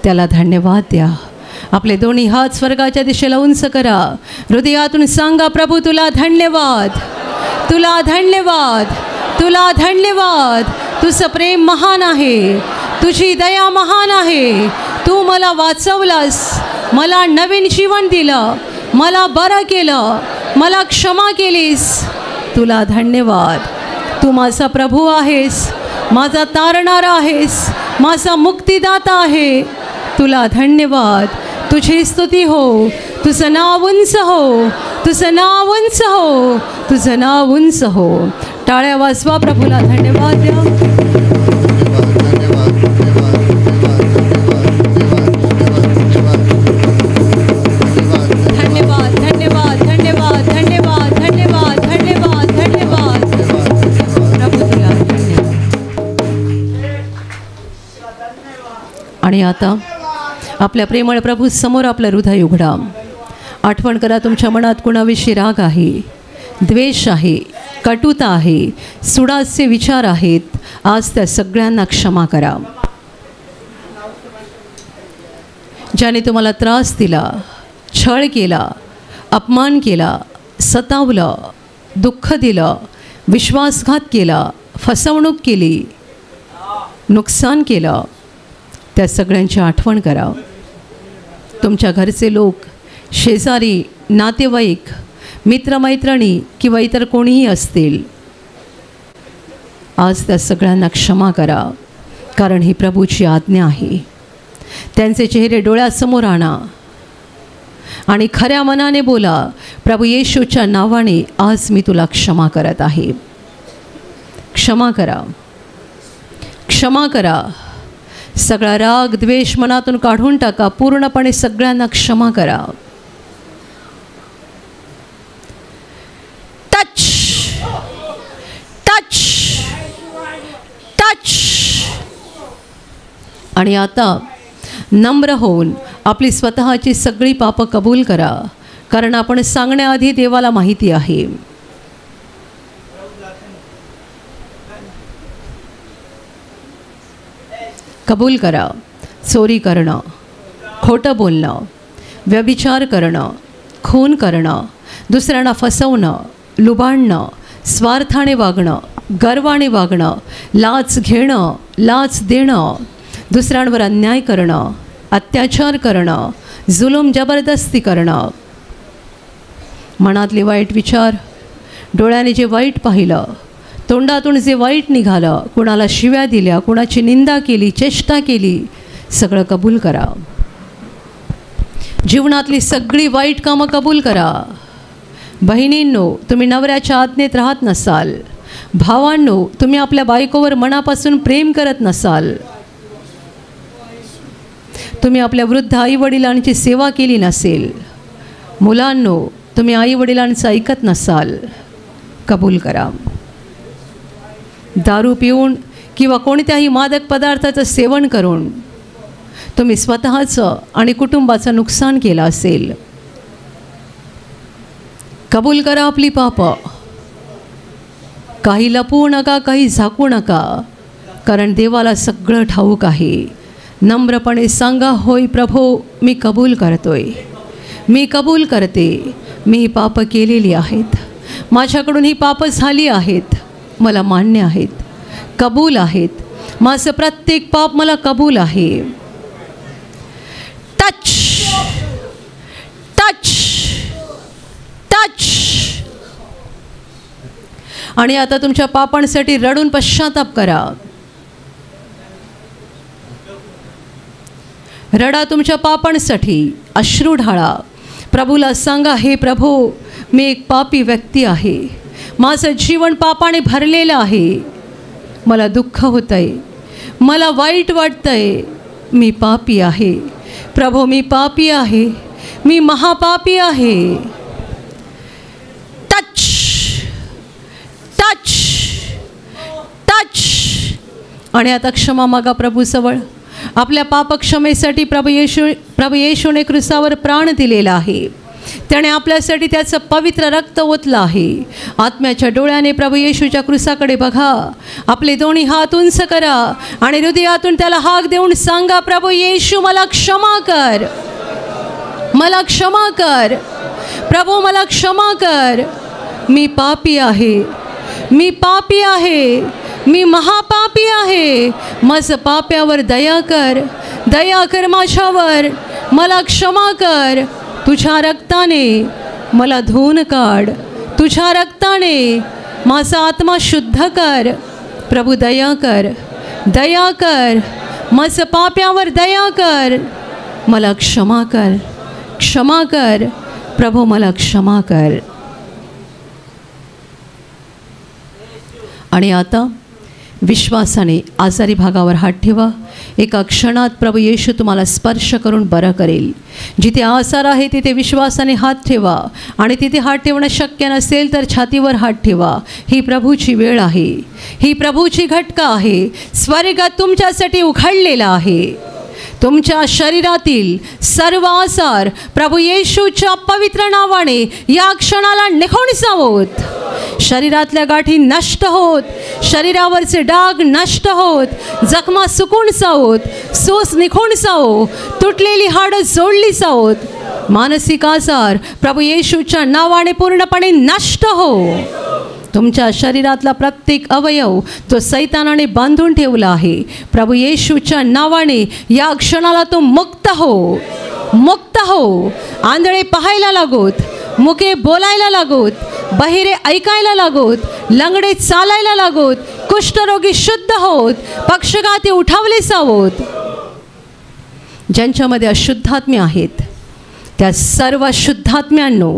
त्याला धन्यवाद द्या. आपले दोन्ही हात स्वर्गाच्या दिशेला उंच करा. हृदयातून सांगा, प्रभू तुला धन्यवाद, तुला धन्यवाद, तुला धन्यवाद. तुझं प्रेम महान आहे, तुझी दया महान आहे. तू मला वाचवलास, मला नवीन जीवन दिलं, मला बरं केलं, मला क्षमा केलीस. तुला धन्यवाद. तू माझा प्रभू आहेस, माझा तारणारा आहेस, माझा मुक्तिदाता आहे. तुला धन्यवाद. तुझी स्तुती हो. तुझं नाव उंच हो, तुझं नाव उंच हो, तुझं नाव उंच हो. टाळ्या वाजवा, प्रभूला धन्यवाद द्या. धन्यवाद, धन्यवाद, धन्यवाद, धन्यवाद, धन्यवाद, धन्यवाद, धन्यवाद. प्रभू तुला धन्यवाद. आणि आता आपल्या प्रेमळ प्रभू समोर आपलं हृदय उघडा. आठवण करा, तुमच्या मनात कुणाविषयी राग आहे, द्वेष आहे, कटुता आहे, सुडाचे विचार आहेत. आज त्या सगळ्यांना क्षमा करा. ज्याने तुम्हाला त्रास दिला, छळ केला, अपमान केला, सतावलं, दुःख दिलं, विश्वासघात केला, फसवणूक केली, नुकसान केलं, त्या सगळ्यांची आठवण करा. तुमच्या घरचे लोक, शेजारी, नातेवाईक, मित्रमैत्रिणी किंवा इतर कोणीही असतील, आज त्या सगळ्यांना क्षमा करा, कारण ही प्रभूची आज्ञा आहे. त्यांचे चेहरे डोळ्यासमोर आणा आणि खऱ्या मनाने बोला, प्रभू येशूच्या नावाने आज मी तुला क्षमा करत आहे. क्षमा करा, क्षमा करा. सगळा राग, द्वेष मनातून काढून टाका. पूर्णपणे सगळ्यांना क्षमा करा. टच, टच, आणि आता नम्र होऊन आपली स्वतःची सगळी पापं कबूल करा, कारण आपण सांगण्याआधी देवाला माहिती आहे. कबूल करा. चोरी करणं, खोटं बोलणं, व्यभिचार करणं, खून करणं, दुसऱ्यांना फसवणं, लुबाडणं, स्वार्थाने वागणं, गर्वाने वागणं, लाच घेणं, लाच देणं, दुसऱ्यांवर अन्याय करणं, अत्याचार करणं, जुलूम जबरदस्ती करणं, मनातले वाईट विचार, डोळ्याने जे वाईट पाहिलं, तोंडातून जे वाईट निघालं, कुणाला शिव्या दिल्या, कुणाची निंदा केली, चेष्टा केली, सगळं कबूल करा. जीवनातली सगळी वाईट कामं कबूल करा. बहिणींनो, तुम्ही नवऱ्याच्या आज्ञेत राहत नसाल. भावांनो, तुम्ही आपल्या बायकोवर मनापासून प्रेम करत नसाल. तुम्ही आपल्या वृद्ध आईवडिलांची सेवा केली नसेल. मुलांनो, तुम्ही आईवडिलांचं ऐकत नसाल. कबूल करा. दारू पिऊन किंवा कोणत्याही मादक पदार्थाचं सेवन करून तुम्ही स्वतःचं आणि कुटुंबाचं नुकसान केलं असेल. कबूल करा आपली पापं. काही लपवू नका, काही झाकू नका, कारण देवाला सगळं ठाऊक आहे. नम्रपणे सांगा, होय प्रभो, मी कबूल करतोय, मी कबूल करते, मी ही पापं केलेली आहेत, माझ्याकडून ही पापं झाली आहेत, मला मान्य आहेत, कबूल आहेत, माझं प्रत्येक पाप मला कबूल आहे. Touch touch touch. आणि आता तुमच्या पापांसाठी रडून पश्चाताप करा. रडा तुमच्या पापांसाठी, अश्रू ढाळा. प्रभूला सांगा, हे प्रभू, मी एक पापी व्यक्ती आहे, माझं जीवन पापाने भरलेलं आहे, मला दुःख होतं आहे, मला वाईट वाटतं आहे, मी पापी आहे. प्रभू, मी पापी आहे, मी महापापी आहे. Touch touch touch. आणि आता क्षमा मागा प्रभूजवळ. आपल्या पापक्षमेसाठी प्रभू येशूने क्रूसावर प्राण दिलेला आहे. त्याने आपल्यासाठी त्याचं पवित्र रक्त ओतलं आहे. आत्म्याच्या डोळ्याने प्रभू येशूच्या क्रूसाकडे बघा. आपले दोन्ही हात उंच करा आणि हृदयातून त्याला हाक देऊन सांगा, प्रभू येशू, मला क्षमा कर, मला क्षमा कर. प्रभू, मला क्षमा कर. मी पापी आहे, मी पापी आहे, मी महापापी आहे. माझं पाप्यावर दया कर, दया कर माझ्यावर, मला क्षमा कर. तुझ्या रक्ताने मला धुवून काढ, तुझ्या रक्ताने माझा आत्मा शुद्ध कर. प्रभू, दया कर, दया कर, माझं पाप्यावर दया कर, मला क्षमा कर, क्षमा कर. प्रभू, मला क्षमा कर. आणि आता विश्वासाने आजारी भागावर हात ठेवा. एका क्षणात प्रभू येशू तुम्हाला स्पर्श करून बरं करेल. जिथे आजार आहे तिथे विश्वासाने हात ठेवा आणि तिथे हात ठेवणं शक्य नसेल तर छातीवर हात ठेवा. ही प्रभूची वेळ आहे, ही प्रभूची घटका आहे. स्वर्ग तुमच्यासाठी उघडलेला आहे. तुमच्या शरीरातील सर्व आजार प्रभू येशूच्या पवित्र नावाने या क्षणाला निघून जावोत. शरीरातल्या गाठी नष्ट होत, शरीरावरचे डाग नष्ट होत, जखमा सुकून जावोत, सूस निघून जावो, तुटलेली हाडं जोडली जावोत. मानसिक आजार प्रभू येशूच्या नावाने पूर्णपणे नष्ट हो. तुमच्या शरीरातला प्रत्येक अवयव तो सैतानाने बांधून ठेवला आहे. प्रभू येशूच्या नावाने या क्षणाला तो मुक्त हो, मुक्त हो. आंधळे पाहायला लागोत, मुके बोलायला लागोत, बहिरे ऐकायला लागोत, लंगडे चालायला लागोत, कुष्ठरोगी शुद्ध होत, पक्षघाती उठावले जावोत. ज्यांच्यामध्ये अशुद्धात्मे आहेत त्या सर्व शुद्धात्म्यांनो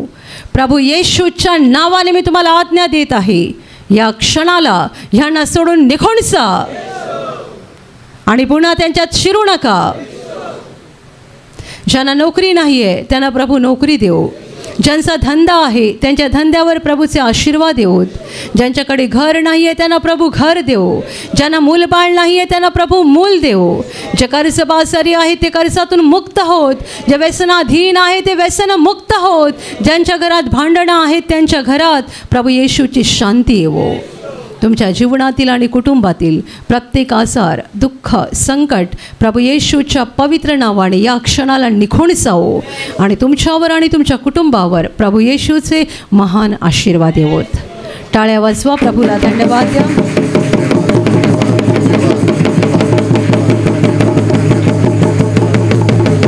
प्रभू येशूच्या नावाने मी तुम्हाला आज्ञा देत आहे, या क्षणाला ह्यांना सोडून निघून जा आणि पुन्हा त्यांच्यात शिरू नका. ज्यांना नोकरी नाही आहे त्यांना प्रभू नोकरी देव. ज्यांचा धंदा आहे त्यांच्या धंद्यावर प्रभूचे आशीर्वाद देवोत. ज्यांच्याकडे घर नाही आहे त्यांना प्रभू घर देवो. ज्यांना मूलबाळ नाही आहे त्यांना प्रभू मूल देवो. जे कर्जबाजारी आहेत ते कर्जातून मुक्त होत. जे व्यसनाधीन आहे ते व्यसनमुक्त होत. ज्यांच्या घरात भांडणं आहेत त्यांच्या घरात प्रभू येशूची शांती येवो. तुमच्या जीवनातील आणि कुटुंबातील प्रत्येक आजार, दुःख, संकट प्रभू येशूच्या पवित्र नावाने या क्षणाला निघून जावो आणि तुमच्यावर आणि तुमच्या कुटुंबावर प्रभू येशूचे महान आशीर्वाद येवोत. टाळ्या वाजवा, प्रभूला धन्यवाद द्या.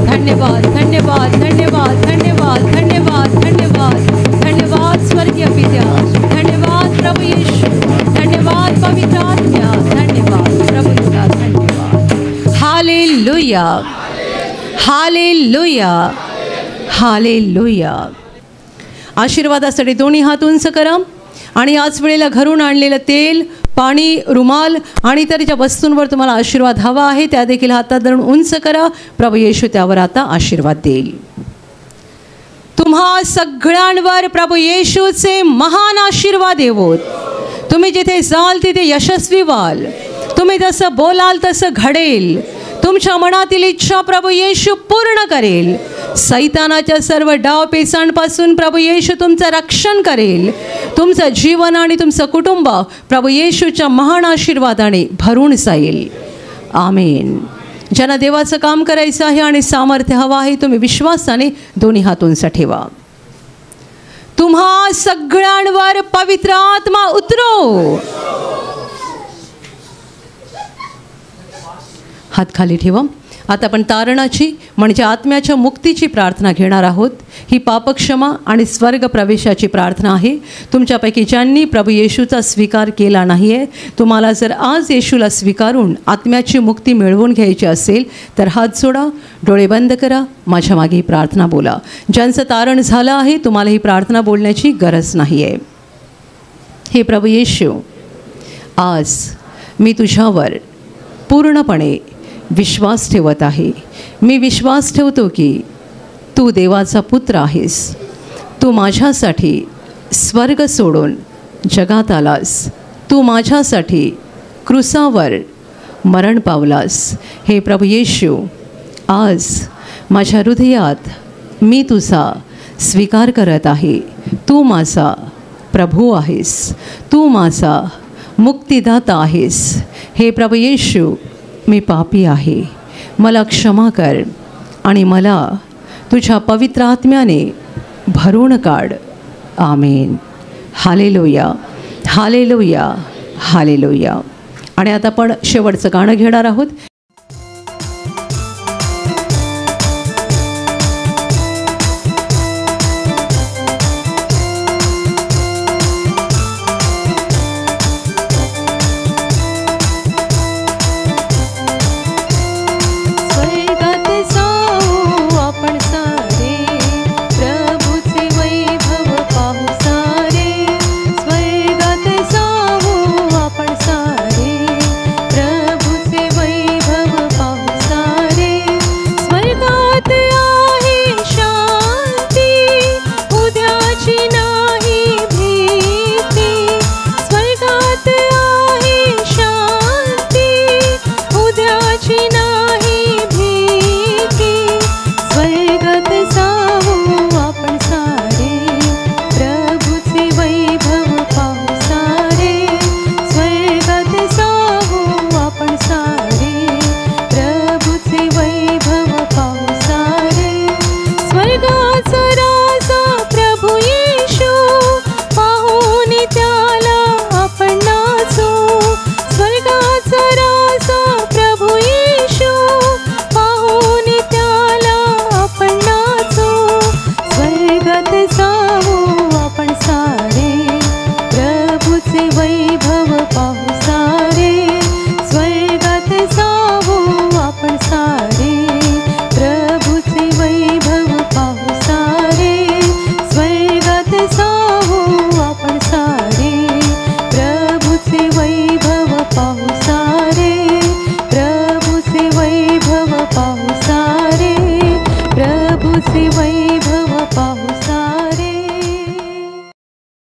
धन्यवाद, धन्यवाद, धन्यवाद, धन्यवाद, धन्यवाद, धन्यवाद, धन्यवाद स्वर्गीय पित्या, धन्यवाद प्रभू येशू, धन्यवाद पवित्र आत्म्या, धन्यवाद प्रभू तुला धन्यवाद. हालेलुया, हालेलुया, हालेलुया. आशीर्वादासाठी दोन्ही हात उंच करा आणि याच वेळेला घरून आणलेलं तेल, पाणी, रुमाल आणि इतर ज्या वस्तूंवर तुम्हाला आशीर्वाद हवा आहे त्या देखील हातात धरून उंच करा. प्रभू येशू त्यावर आता आशीर्वाद देईल. तुम्हा सगळ्यांवर प्रभू येशूचे महान आशीर्वाद येवोत. तुम्ही जिथे जाल तिथे यशस्वी व्हाल. तुम्ही जसं बोलाल तसं घडेल. तुमच्या मनातील इच्छा प्रभू येशू पूर्ण करेल. सैतानाच्या सर्व डावपेचांपासून प्रभू येशू तुमचं रक्षण करेल. तुमचं जीवन आणि तुमचं कुटुंब प्रभू येशूच्या महान आशीर्वादाने भरून जाईल. आमेन. ज्यांना देवाचं काम करायचं आहे आणि सामर्थ्य हवं आहे तुम्ही विश्वासाने दोन्ही हातूंचा ठेवा. तुम्हा सगळ्यांवर पवित्र आत्मा उतरो. हात खाली ठेवा. आता आपण तारणाची म्हणजे आत्म्याच्या मुक्तीची प्रार्थना घेणार आहोत. ही पापक्षमा आणि स्वर्ग प्रवेशाची प्रार्थना आहे. तुमच्यापैकी ज्यांनी प्रभू येशूचा स्वीकार केला नाही आहे, तुम्हाला जर आज येशूला स्वीकारून आत्म्याची मुक्ती मिळवून घ्यायची असेल तर हात जोडा, डोळे बंद करा, माझ्या मागे ही प्रार्थना बोला. ज्यांचं तारण झालं आहे तुम्हाला ही प्रार्थना बोलण्याची गरज नाही आहे. हे प्रभू येशू, आज मी तुझ्यावर पूर्णपणे विश्वास ठेवत आहे. मी विश्वास ठेवतो की तू देवाचा पुत्र आहेस. तू माझ्यासाठी स्वर्ग सोडून जगात आलास. तू माझ्यासाठी क्रूसावर मरण पावलास. हे प्रभू येशू, आज माझ्या हृदयात मी तुझा स्वीकार करत आहे. तू माझा प्रभू आहेस. तू माझा मुक्तिदाता आहेस. हे प्रभू येशू, मी पापी आहे. मला क्षमा कर आणि मला तुझ्या पवित्र आत्म्याने भरून काढ. आमेन. हालेलुया, हालेलुया, हालेलुया. आणि आता आपण शेवटचं गाणं घेणार आहोत.